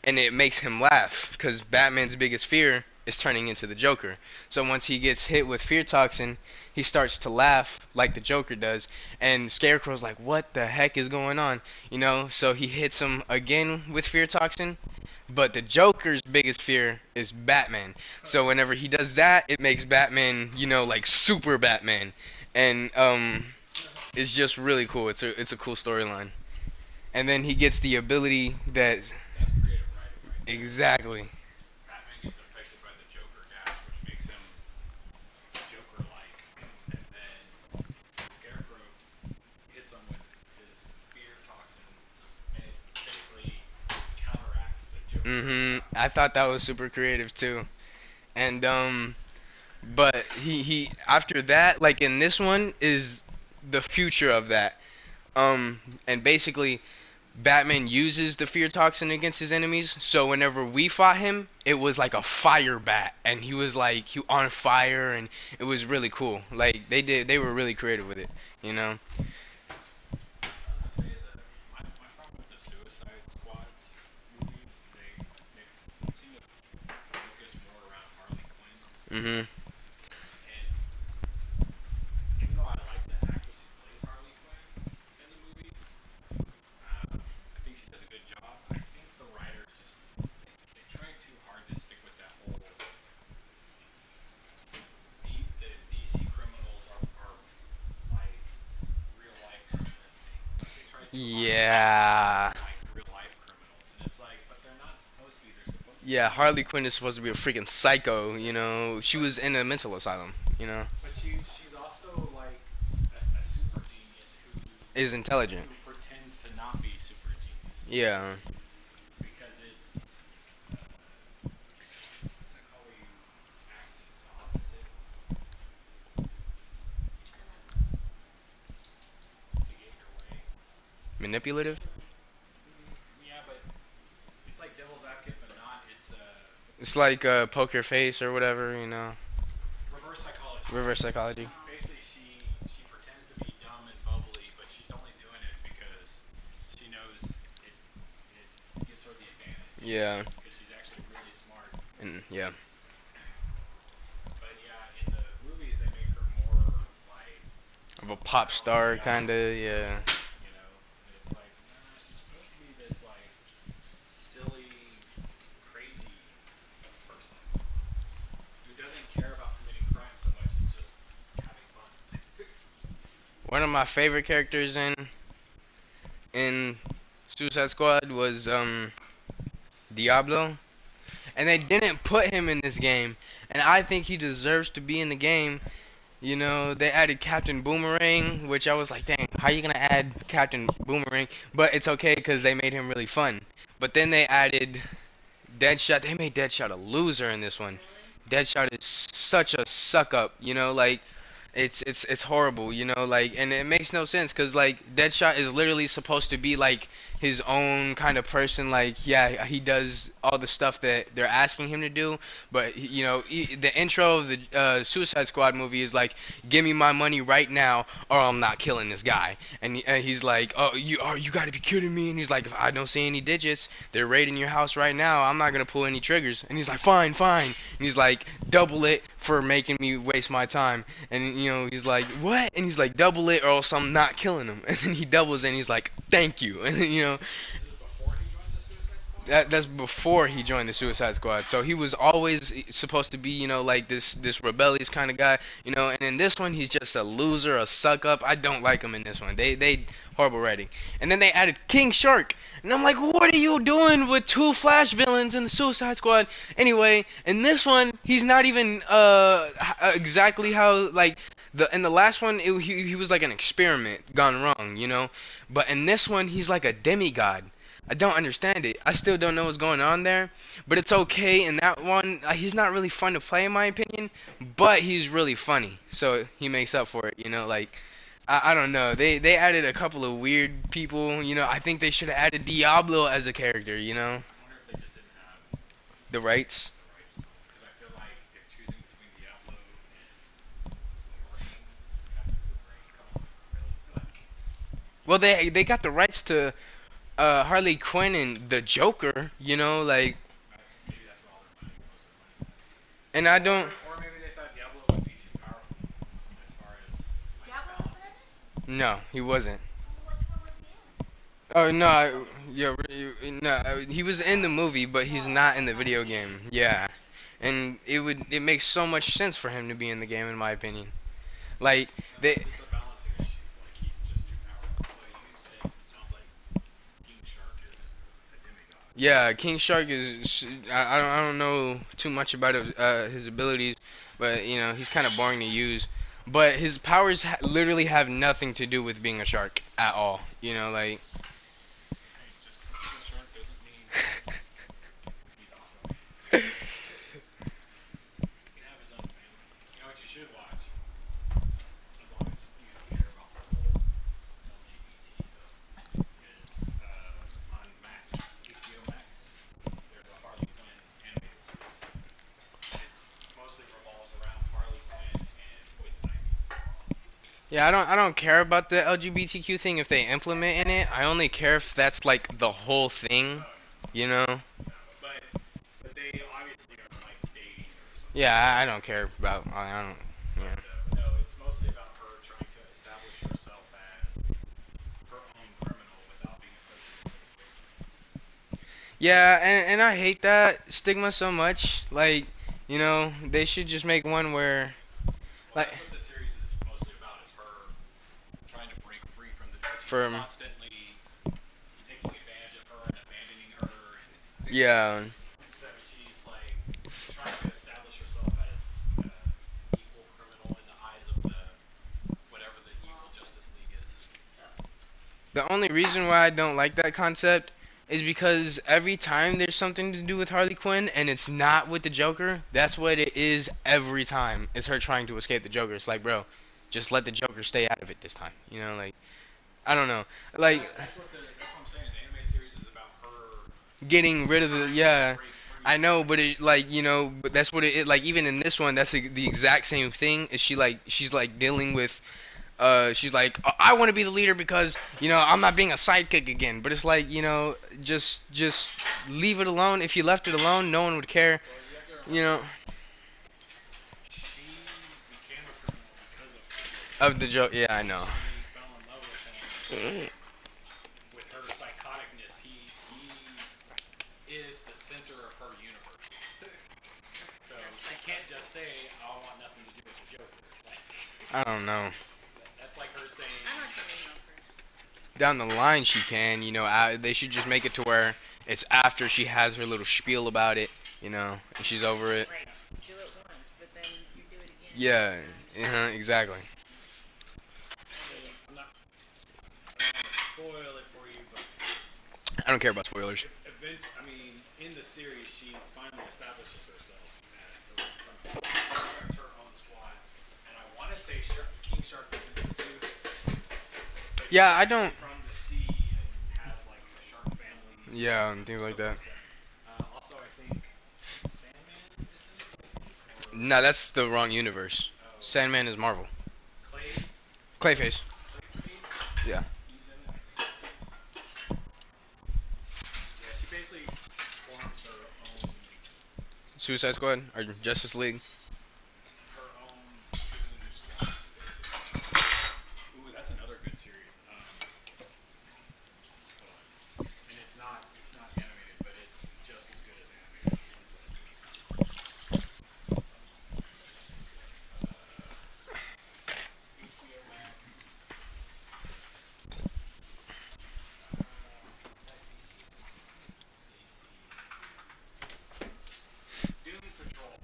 and it makes him laugh because Batman's biggest fear is turning into the Joker. So once he gets hit with fear toxin, he starts to laugh like the Joker does, and Scarecrow's like, "What the heck is going on?" So he hits him again with fear toxin, but the Joker's biggest fear is Batman. So whenever he does that, it makes Batman, like super Batman, and it's just really cool. It's a cool storyline. And then he gets the ability that That's creative writing right there. exactly. Batman gets infected by the Joker gas, which makes him Joker-like, and then Scarecrow hits him with his fear toxin, and it basically counteracts the Joker attack. I thought that was super creative too. And but he after that, like in this one is the future of that. And basically Batman uses the fear toxin against his enemies. So whenever we fought him, it was like a fire bat, and he was like he on fire, and it was really cool. Like they were really creative with it, you know. I was gonna say my problem with the Suicide Squads movies, they seem to focus more around Harley Quinn, Mhm. and even though I like the actress who plays Harley Quinn in the movies, I think she does a good job. I think the writers just they tried too hard to stick with that whole the DC criminals are like real life criminals thing. Like they tried too hard to make them Yeah. like real life criminals, and it's like, but they're not supposed to be. They're supposed to Yeah, be. Harley Quinn is supposed to be a freaking psycho, you know. She But was in a mental asylum, you know. but she's also like a super genius Is intelligent. who pretends to not be super genius Yeah. because it's what's that called where you act the opposite to get your way. Manipulative. Yeah, but it's like devil's advocate, but not. It's It's like poker face or whatever, you know. reverse psychology. Reverse psychology. Basically, she pretends to be dumb and bubbly, but she's only doing it because she knows it gives her the advantage Yeah. because she's actually really smart. And yeah. But yeah, in the movies they make her more like Of a pop down on the star job, kinda, yeah. you know. And it's like, nah, she's supposed to be this like silly, crazy person who doesn't care about committing crime so much as just having fun. one of my favorite characters in Suicide Squad was Diablo, and they didn't put him in this game, and I think he deserves to be in the game. You know, they added Captain Boomerang, which I was like, dang, how you gonna add Captain Boomerang? But it's okay because they made him really fun. But then they added Deadshot. They made Deadshot a loser in this one. Deadshot is such a suck up, you know, like it's horrible, you know, like, and it makes no sense because like Deadshot is literally supposed to be like his own kind of person. Like, yeah, he does all the stuff that they're asking him to do, but you know, the intro of the Suicide Squad movie is like, give me my money right now or I'm not killing this guy. And he's like, oh, you got to be kidding me. And he's like, if I don't see any digits, they're raiding your house right now. I'm not gonna pull any triggers. And he's like, fine, fine. And he's like, double it for making me waste my time. And you know, he's like, what? And he's like, double it or else I'm not killing him. And then he doubles it and he's like, thank you. And then, you know, that's before he joined the Suicide Squad. So he was always supposed to be, you know, like this rebellious kind of guy, you know. And in this one, he's just a loser, a suck up. I don't like him in this one. They horrible writing. And then they added King Shark, and I'm like, what are you doing with two Flash villains in the Suicide Squad? Anyway, in this one, he's not even exactly how like. In the last one, he was like an experiment gone wrong, you know. But in this one, he's like a demigod. I don't understand it. I still don't know what's going on there, but it's okay. In that one, he's not really fun to play in my opinion, but he's really funny, so he makes up for it. You know, like I don't know. They added a couple of weird people. You know, I think they should have added Diablo as a character. You know, the rights. Well, they got the rights to Harley Quinn and the Joker. You know, like, and I don't. Or maybe they thought Diablo would be too powerful as far as like Diablo wasn't balancing. in it? No, he wasn't. Well, which one was he in? Oh no, yeah, no, he was in the movie, but he's not in the video game. Yeah, and it makes so much sense for him to be in the game, in my opinion. Like No, they, it's a balancing issue. Like he's just too powerful. But you said it sounds like King Shark is a demigod. yeah, King Shark is. I don't know too much about his abilities, but you know he's kind of boring to use. But his powers literally have nothing to do with being a shark at all. You know, like. Hey, just because he's a shark doesn't mean he's Aquaman. He can have his own family. You know what you should watch? As long as you don't care about the whole LGBT stuff, is on Max, HBO Max. There's a Harley Quinn animated series. It's mostly revolves around Harley Quinn and Poison Ivy. Yeah, I don't care about the LGBTQ thing if they implement in it. I only care if that's like the whole thing, Oh no, you know? no, but they obviously are like dating or something. Yeah, I don't care about I don't yeah. But no, it's mostly about her trying to establish herself as her own criminal without being associated with the Joker. Yeah, and I hate that stigma so much. Like, you know, they should just make one where Well, like that's what the series is mostly about, is her trying to break free from the. He's from constantly taking advantage of her and abandoning her, yeah. and so she's like trying to establish herself as equal criminal in the eyes of the whatever the evil Justice League is. The only reason why I don't like that concept is because every time there's something to do with Harley Quinn and it's not with the Joker, that's what it is every time. It's her trying to escape the Joker. It's like, bro, just let the Joker stay out of it this time. You know, like I don't know. Like That's what I'm saying. The anime series is about her getting rid of the trying to yeah. break free I from know, it. but it like you know, but that's what like even in this one, that's the exact same thing. Is she's like dealing with she's like, I want to be the leader because you know I'm not being a sidekick again. But it's like you know, just leave it alone. If you left it alone, no one would care. Well, you have to You know, remember, she became a criminal because of the Joker. of the joke. Yeah, I know. She fell in love with him, and with her psychoticness, he is the center of her universe. So she can't just say, "I want nothing to do with the Joker." Like I don't know. that's like her saying. I know what you mean, though, Chris. Down the line, she can. They should just make it to where it's after she has her little spiel about it. And she's over it. Right. Do it once, but then you do it again. Yeah. Next time. Exactly. So I'm not. I don't want to spoil it for you, but I don't care about spoilers. I mean, in the series, she finally establishes herself as starts her own squad, and I want to say King Shark is in it too, but he's Yeah, I actually don't. from the sea and has like a shark family Yeah, and things like stuff that. like that. Also, I think Sandman is in it. I think, or No, that's the wrong universe. oh, Sandman is Marvel. Clayface. Clayface, Yeah. he's in it. I think. Yeah, she basically forms Suicide Squad or Justice League. her own goon squad, basically. Ooh, that's another good series. Hold on. And it's not animated, but it's just as good as animated. One sec. HBO Max. Is that DC? DC. Doom Patrol.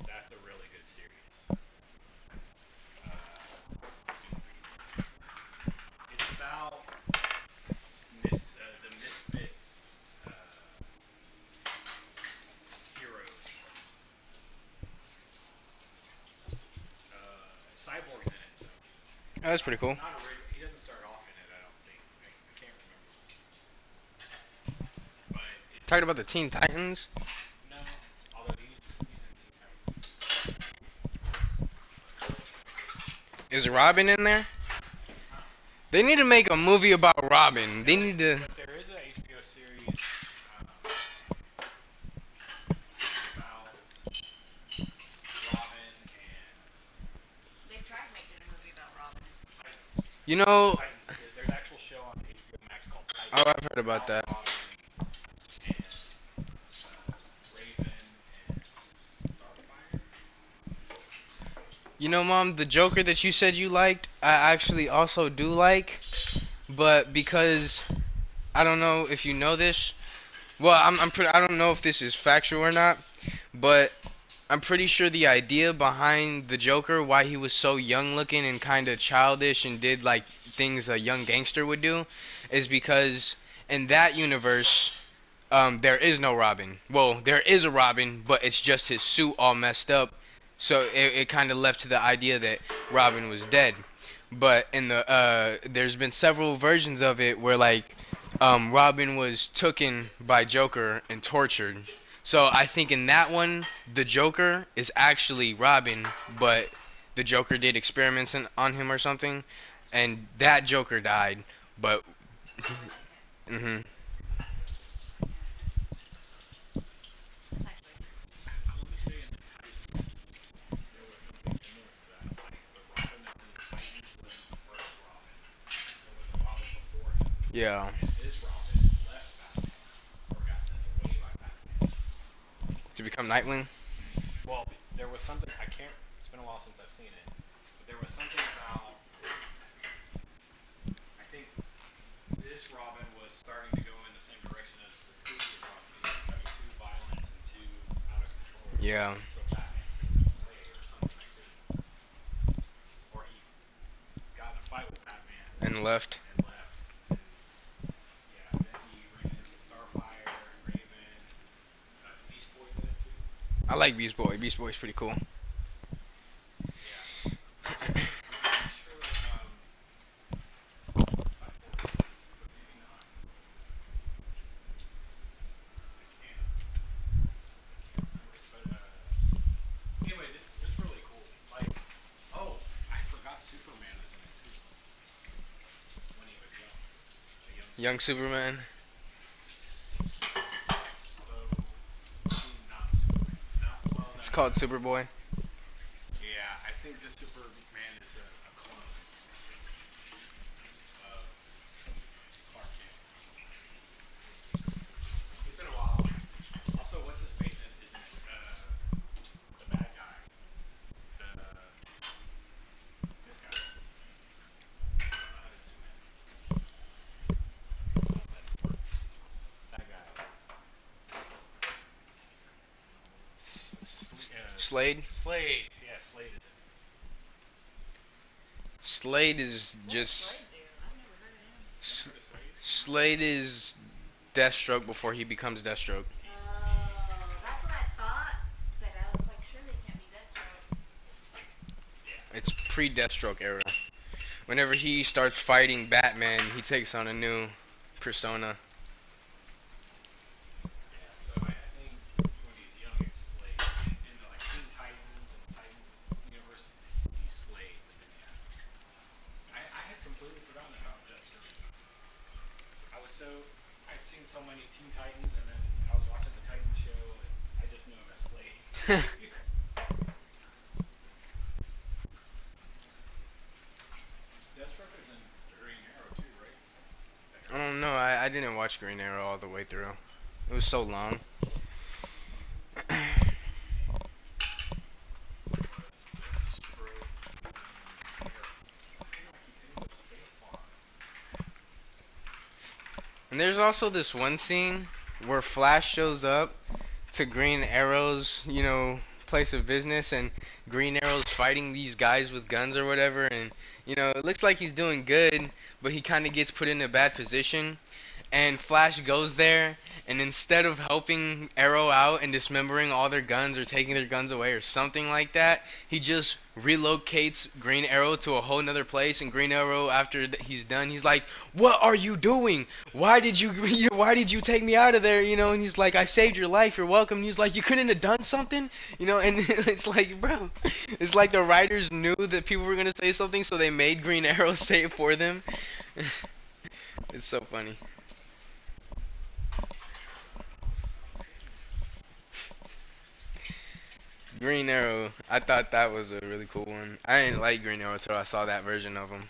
That's a really good series. Doom Patrol. It's about the misfit heroes. Cyborg's in it though. Oh, that's pretty cool. He doesn't start off in it. I don't think. I can't remember. But it's Talking about the Teen Titans. no. Although he's in Teen Titans. Is Robin in there? Huh. They need to make a movie about Robin. They need to. But there is a HBO series about Robin and They've tried making a movie about Robin. Titans. You know. Titans. There's an actual show on HBO Max called Oh, Titans I've heard about about that. Robin and Raven and Starfire. Mom, the Joker that you said you liked, I actually also do like, but because I don't know if you know this. Well, I don't know if this is factual or not, but I'm pretty sure the idea behind the Joker, why he was so young looking and kind of childish and did like things a young gangster would do, is because in that universe, there is no Robin. Well, there is a Robin, but it's just his suit all messed up. So it kind of left to the idea that Robin was dead. But there's been several versions of it where like Robin was taken by Joker and tortured. So I think in that one, the Joker is actually Robin, but the Joker did experiments on him or something, and that Joker died. But hmm That's actually pretty cool. I want to say in the Titans there was something similar to that. Like the Robin that's in the Titans wasn't the first Robin. There was a Robin before him, yeah, and this Robin left Batman or got sent away by Batman. to become Nightwing. Well, there was something I can't. It's been a while since I've seen it, but there was something about. I think this Robin was starting to go in the same direction as the previous Robin. He was becoming too violent and too out of control. Yeah, So Batman sent him away or something. I couldn't. Or he got in a fight with Batman and left. and left. And yeah, then he ran into Starfire and Raven and Beast Boy's in it too. I like Beast Boy. Beast Boy's pretty cool. Yeah. I'm pretty sure Cyborg is in it too, but maybe not. I can't remember. But anyways, it's really cool. Like, oh, I forgot Superman is in it too when he was young, a young Young Superman. Superman. Although maybe not Superman. No, well, no, It's no, called no. Superboy. Yeah, I think the Superman is a clone of Clark Kent. It's been a while. Also, what's his face is in it? The bad guy. The Slade. Slade. Yeah, Slade is in it. Slade is What does just Slade do? I've never heard of him. Never S- heard of Slade? Slade is Deathstroke before he becomes Deathstroke. Oh, that's what I thought, but I was like, surely it can't be Deathstroke. Yeah. It's pre-Deathstroke era. Whenever he starts fighting Batman, he takes on a new persona. Yeah. So I think when he's young, it's Slade. In the like Teen Titans and Titans universe, he's Slade. But then yeah, I had completely forgotten about Deathstroke. I was so I'd seen so many Teen Titans, and then I was watching the Titans show, and I just knew him as Slade. Deathstroke is in Green Arrow too, right? I don't know. I didn't watch Green Arrow all the way through. It was so long. It was Deathstroke Green Arrow. Why do I keep hitting the space bar? And there's also this one scene where Flash shows up to Green Arrow's, place of business, and Green Arrow's fighting these guys with guns or whatever, and it looks like he's doing good, but he kind of gets put in a bad position, and Flash goes there, and instead of helping Arrow out and dismembering all their guns or taking their guns away or something like that, he just relocates Green Arrow to a whole nother place. And Green Arrow, after he's done, he's like, "What are you doing? Why did you why did you take me out of there?" And he's like, "I saved your life. You're welcome." And he's like, "You couldn't have done something?" And it's like, bro, it's like the writers knew that people were gonna say something, so they made Green Arrow say it for them. It's so funny. Green Arrow, I thought that was a really cool one. I didn't like Green Arrow until I saw that version of him.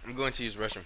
I'm going to use Russian.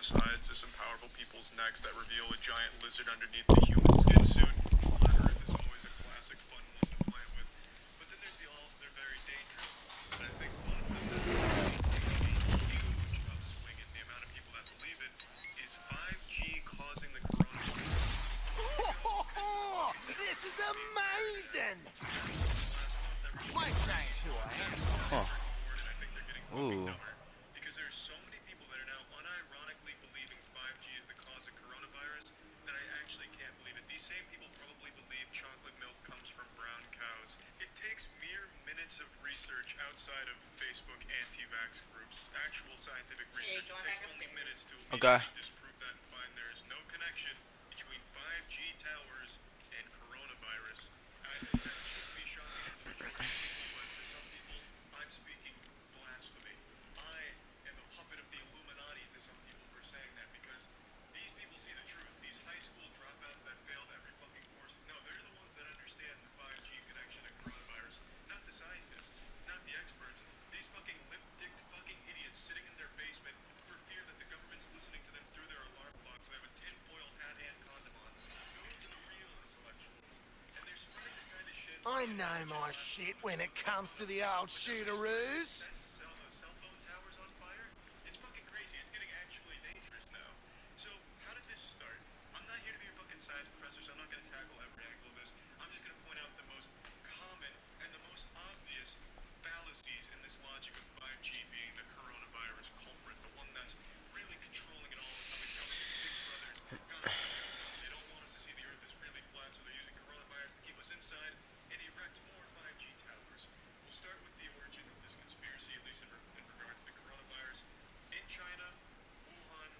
sides of some powerful people's necks that reveal a giant lizard underneath the human skin suit. Flat Earth is always a classic fun one to play with. But then there's they're very dangerous ones, and I think one of them that's a huge upswing in the amount of people that believe it is 5G causing the coronavirus. This is amazing! My train too, Huh. Ooh. Because there's so many people that are now unironically believing 5G is the cause of coronavirus that I actually can't believe it. These same people probably believe chocolate milk comes from brown cows. It takes mere minutes of research outside of Facebook anti-vax groups, actual scientific research. It takes only minutes to immediately disprove that and find there is no connection between 5G towers and coronavirus. I think that should be shocking to the majority of people, but to some people, I'm speaking blasphemy. I am a puppet of the Illuminati to some people for saying that, because these people see the truth. These high school dropouts that failed every fucking course, no, they're the ones that understand the 5G connection to coronavirus, not the scientists, not the experts. These fucking lip-dicked fucking idiots sitting in their basement for fear that the government's listening to them through their alarm clocks. They have a tinfoil hat and condom on. Those are the real intellectuals. And they're spreading this kind of shit. I know my shit when it comes to the old shootaroos. Cell phone towers on fire? It's fucking crazy. It's getting actually dangerous now. So, how did this start? I'm not here to be a fucking science professor, so I'm not going to tackle every angle of this. I'm just going to point out the most common and the most obvious fallacies in this logic of 5G being the coronavirus culprit, the one that's really controlling it all, and how the government's big brothers got us the no-no. They don't want us to see the Earth is really flat, so they're using coronavirus to keep us inside and erect more 5G towers. We'll start with the origin of this conspiracy, at least in regards to the coronavirus. In China, Wuhan,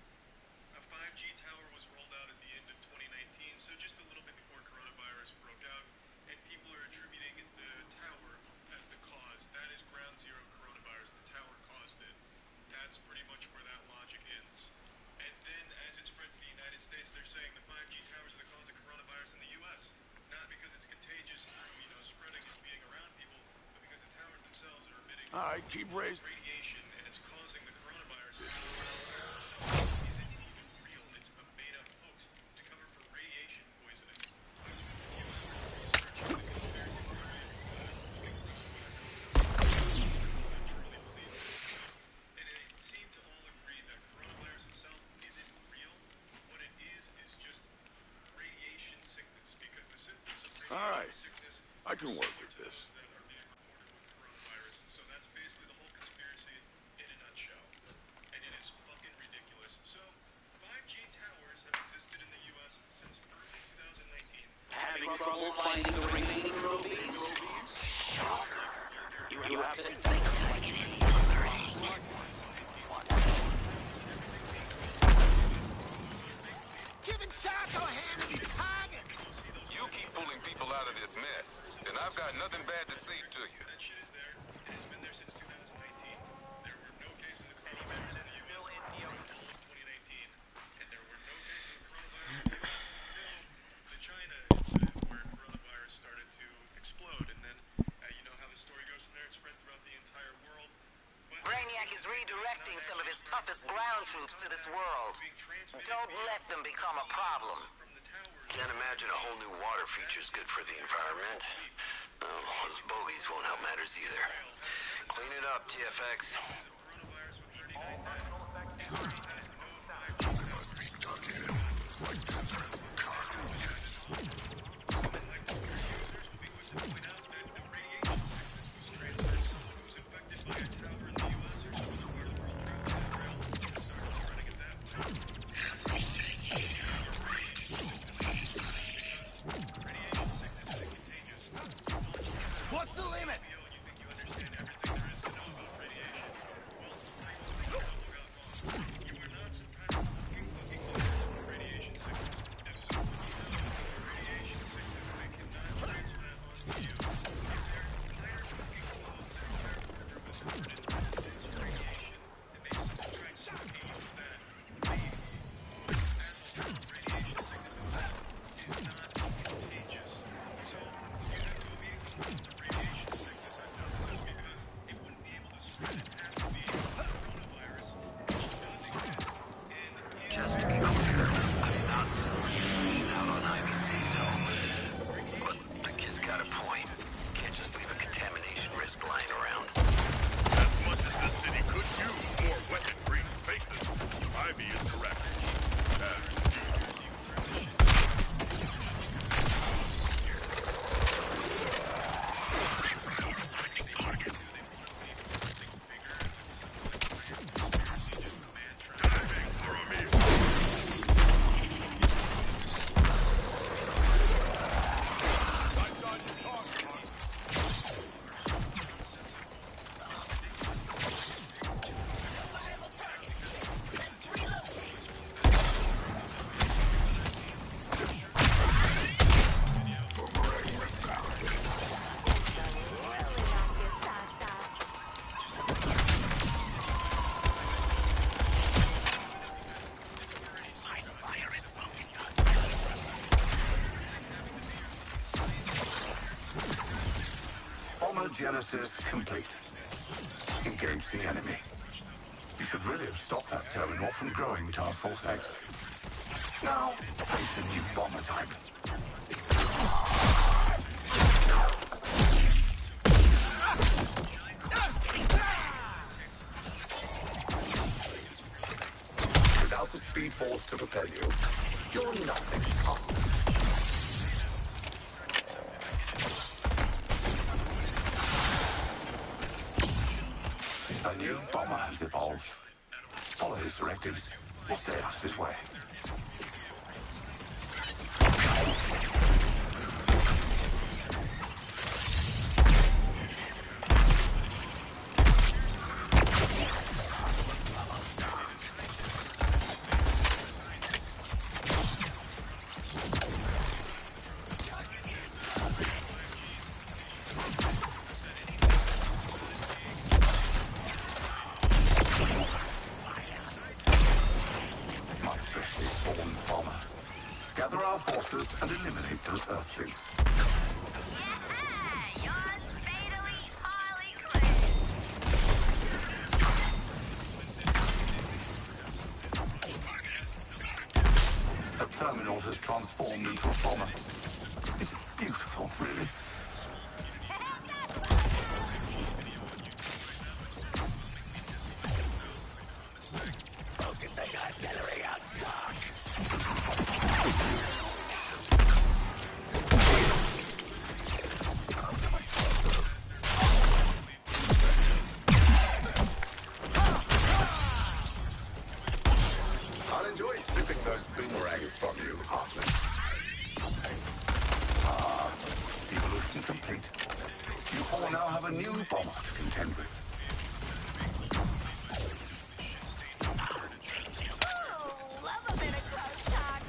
a 5G tower was rolled out at the end of 2019, so just a little bit before coronavirus broke out, and people are attributing the tower as the cause. That is ground zero coronavirus. The tower caused it. That's pretty much where that logic ends. And then as it spreads to the United States, they're saying the 5G towers are the cause of coronavirus in the U.S. Not because it's contagious through, spreading and being around people, but because the towers themselves are emitting radiation, and it's causing the coronavirus. So is it even real? It's a made-up hoax to cover for radiation poisoning. I spent a few hours researching the conspiracy theory of looking around that truly believe this. And they seem to all agree that coronavirus itself isn't real. What it is just radiation sickness, because the symptoms of radiation sickness I can are work similar with to this. those that are being reported with coronavirus. So that's basically the whole conspiracy in a nutshell. And it is fucking ridiculous. So 5G towers have existed in the U.S. since early 2019. Having trouble finding the remaining trophies? You have to think like it is Giving Chaco a hand to his target. You keep pulling people out of this mess, and I've got nothing bad to say to you. That shit is there. It has been there since 2019. There were no cases of coronavirus in the U.S. until 2019. And there were no cases of coronavirus in the U.S. until the China incident, where coronavirus started to explode. And then, you know how the story goes from there. It spread throughout the entire world. Brainiac is redirecting some of his toughest ground troops to this world. Don't let them become a problem. Can't imagine a whole new water feature's good for the environment. Oh, those bogeys won't help matters either. Clean it up, TFX. What's the limit? not selling his mission out on IBC, so... But the kid's got a point. Can't just leave a contamination risk lying around. As much as the city could use more weapon-free spaces, Ivy is correct. As Genesis complete. Engage the enemy. You should really have stopped that terminal from growing, Task Force X. Now, face a new bomber type. Without the speed force to propel you, you're nothing. A new bomber has evolved. Follow his directives. We'll stay out this way. Gather our forces and eliminate those Earthlings. Yeah, yours fatally Harley Quinn. The terminal has transformed into a bomber. It's beautiful, really. Focus the artillery out, Doc. I'll enjoy stripping those boomerangs from you, Hartman. Evolution complete. You all now have a new bomber to contend with. Ooh, love a bit of close talk.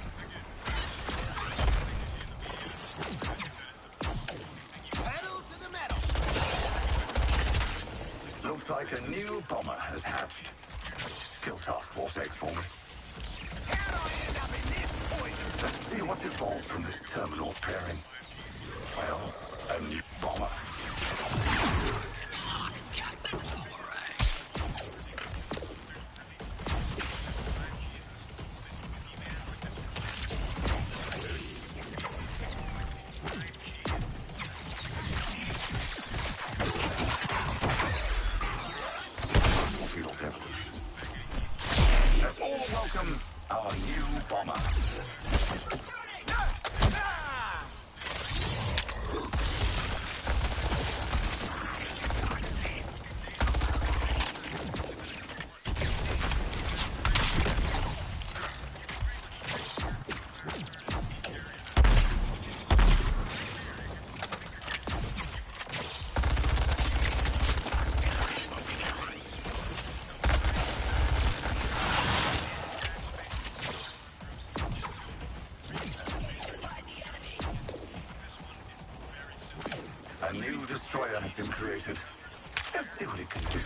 Pedal to the metal. Looks like a new bomber has hatched. Kill Task Force X for me. Let's see what's evolved from this terminal pairing. Well, a new bomber. Field evolution. Let's all welcome our new bomber. A new destroyer has been created. Let's see what it can do.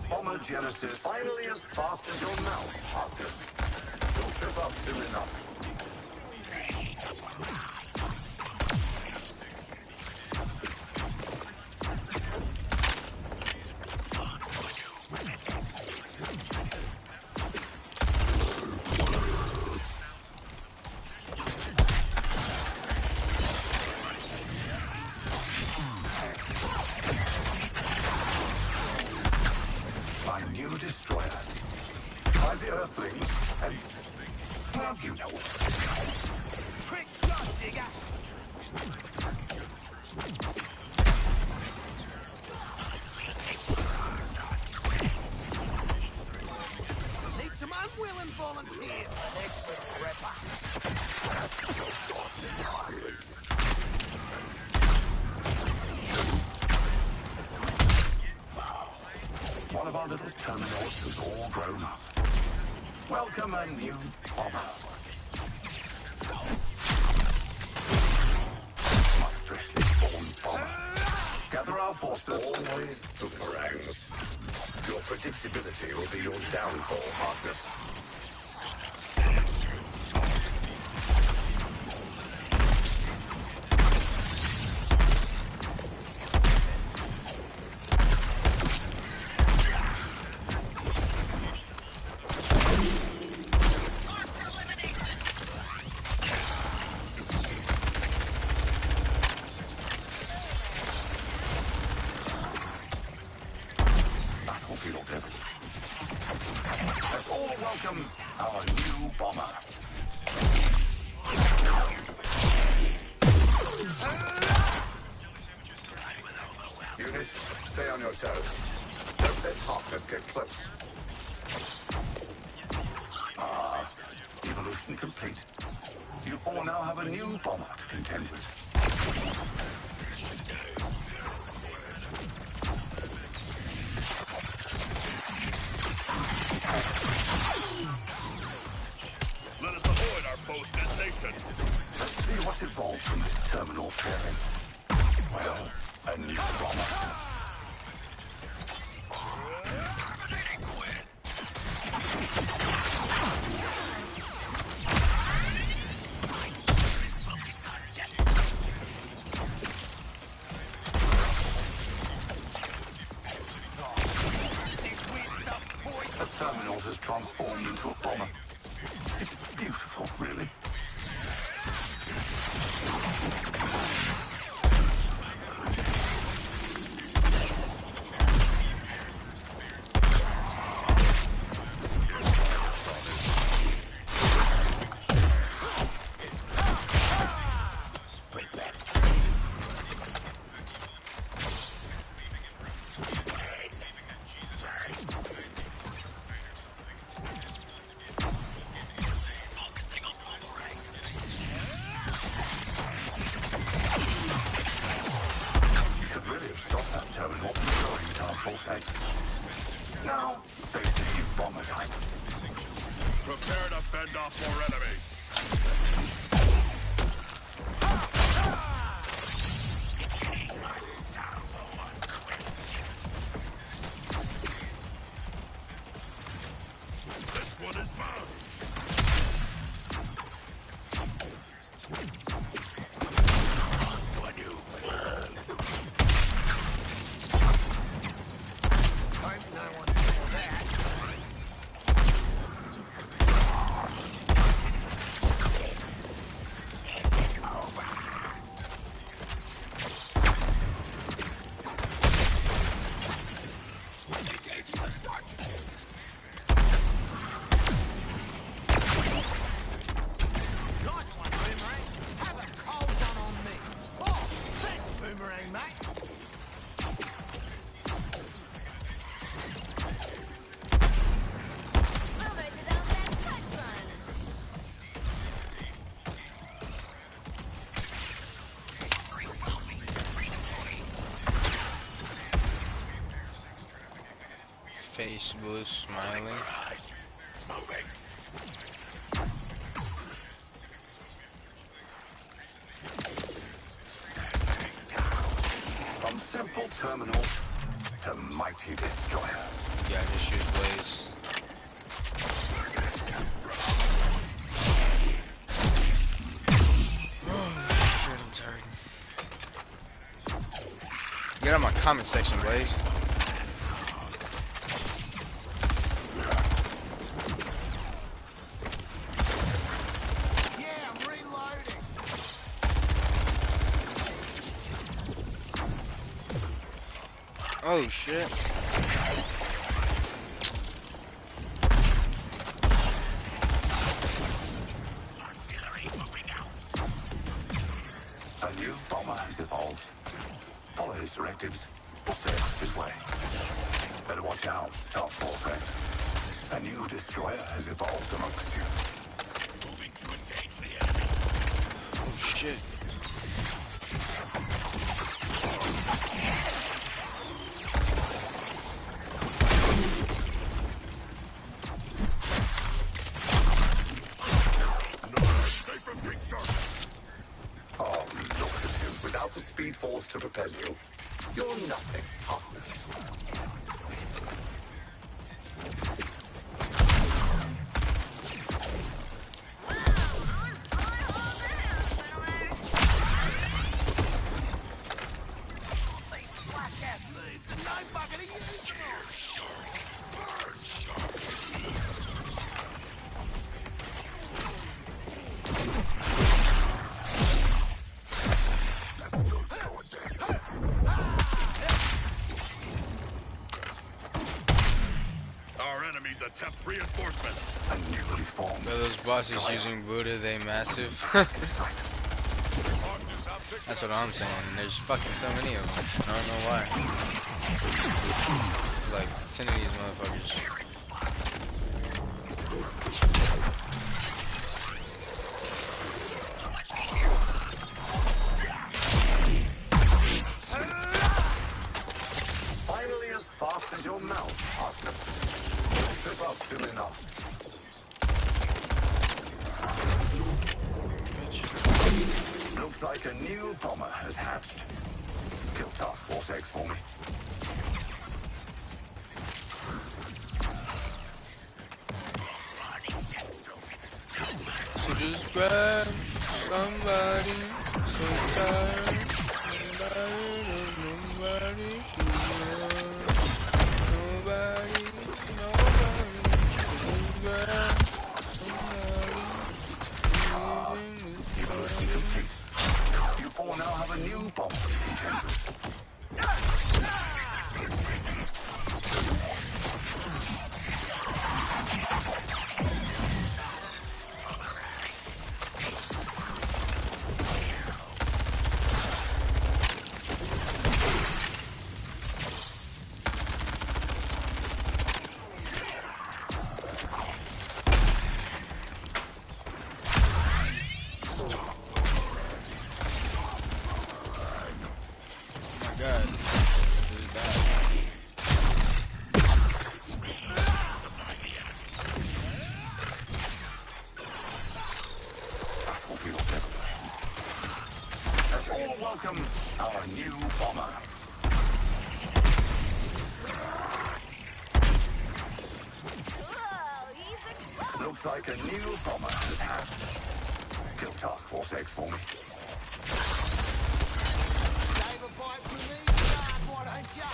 Bomber Genesis finally as fast as your mouth, Arthur. You'll trip up soon enough. My new destroyer. By the Earthlings, and well, you know what. Trick shot, digger! Need some unwilling volunteers. Expert prepper. One of our little terminals is all grown up. Welcome a new bomber. My freshly born bomber. Gather our forces. Always boomerangs. Your predictability will be your downfall, Harkness. Battlefield heaven. Let's all welcome our new bomber. Units, stay on your toes. Don't let Harkness get close. Ah, evolution complete. You four now have a new bomber to contend with. Let us avoid our post detonation. Let's see what's evolved from this terminal pairing. Well, a new bomber. The terminal has transformed into a bomber. It's beautiful, really. Now, face the new bomber type. Prepare to fend off more enemies. This one is mine. Hope no one saw that. Nice one, Boomerang. Have a cold one on me. Oh, thanks, Boomerang, mate. Boomer to the best touch run. Face blue, smiling. Moving. From simple terminal to mighty destroyer. Yeah, just shoot Blaze. comment section, Blaze. Yeah, I'm reloading. Oh shit. A new bomber has evolved. Follow his directives. Stay his way. Better watch out, Task Force X. A new destroyer has evolved amongst you. Moving to engage the enemy. Oh shit. Oh, look at you. Without the speed force to propel you, you're nothing, harmless. Our enemies attempt reinforcement. A newly formed. Are those bosses using Buddha, they massive? That's what I'm saying. There's fucking so many of them. I don't know why. There's like 10 of these motherfuckers. Finally as fast as your mouth, partner. Slip up soon enough. Looks like a new bomber has hatched. Kill Task Force X for me. So just grab somebody, so tired, nobody to love, nobody, just grab somebody. You four now have a new bomber to contend with. God. This is bad. All welcome our new bomber. Looks like a new bomber has hatched. Kill Task Force X for me. Save a bite from these guard, why don't ya?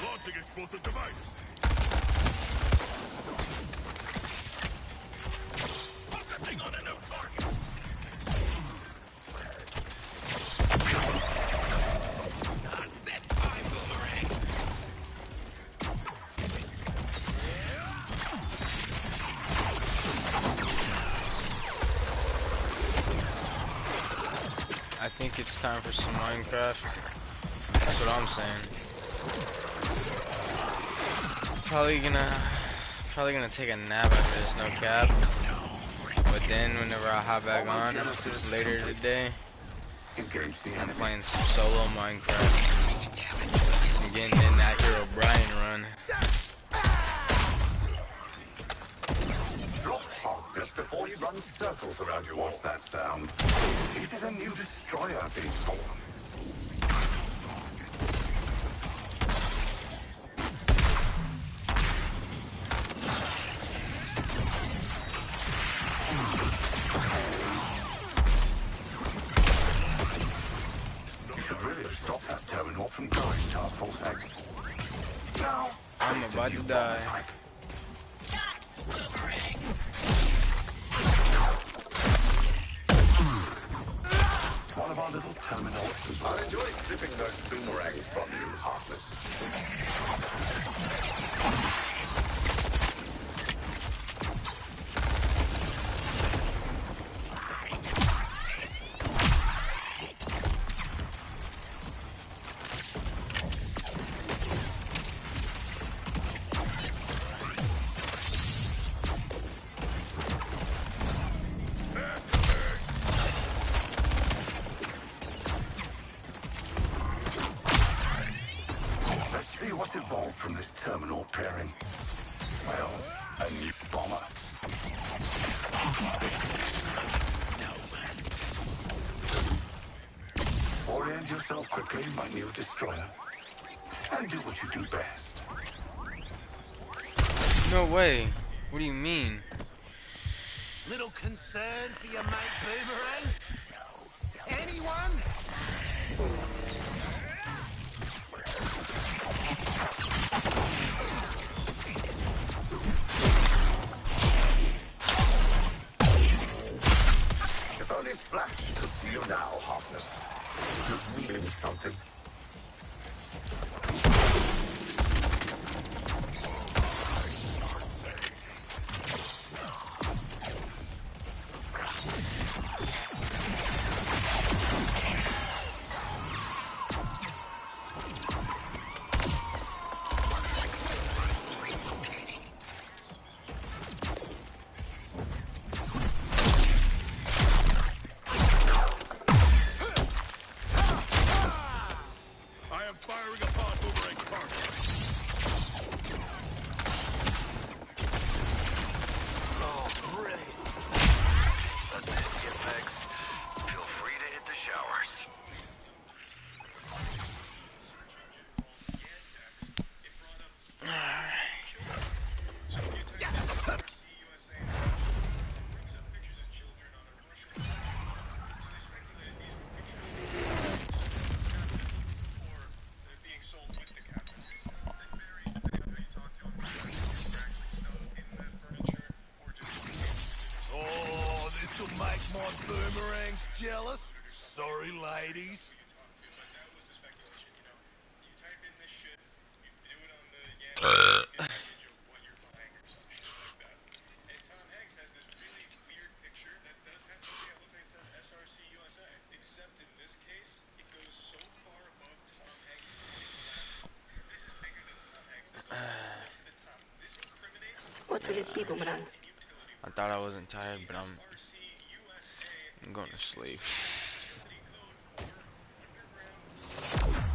Launching explosive device. Focusing on a new target. Not this time, Boomerang. I think it's time for some Minecraft. That's what I'm saying. Probably gonna take a nap after this, no cap. But then whenever I hop back on later today, Engage the I'm enemy. playing some solo Minecraft. I'm getting in that Hero Brian run. Drop hard just before you run circles around you. What's that sound? This is a new destroyer being born. stop that terminal from growing, Task Force X. Now, I'm face a about new to bomber die. type. One of our little terminals. I'll enjoy stripping those boomerangs from you, Heartless. Let's see what's evolved from this terminal pairing. Well, a new bomber. Orient yourself quickly, my new destroyer, and do what you do best. No way. What do you mean? Little concern for your mate Boomerang? Anyone? If only Flash could see you now, Heartless. You're meaning something. I am firing upon Boomerang target. Oh, brilliant. That's it, TFX. Feel free to hit the showers. So if you type in SRC USA, it brings up pictures of children on a Russian election. So they speculated these were pictures of captives, or they're being sold with the captives. It varies depending on who you talk to and whether they're actually stuffed in that furniture or just Oh, this'll make my Boomerangs jealous. Sorry, ladies. who you talk to. But that was the speculation, you know. You type in this shit, you do it on the image of what you're buying or some shit like that. And Tom Hanks has this really weird picture that does have something that looks like it says SRC USA. Except in this case, it goes so far above Tom Hanks, it's laughable. This is bigger than Tom Hanks. This goes all the way up to the top. This incriminates What will it be, Boomerang? and utility I thought I workers. wasn't tired, See, but SRC USA I'm going to is sleep. utility code for underground alert.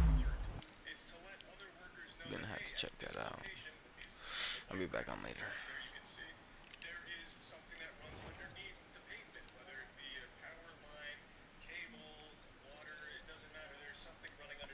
It's to let other workers know I'm gonna that, have hey, to at check this that out. location is I'll be back on later. very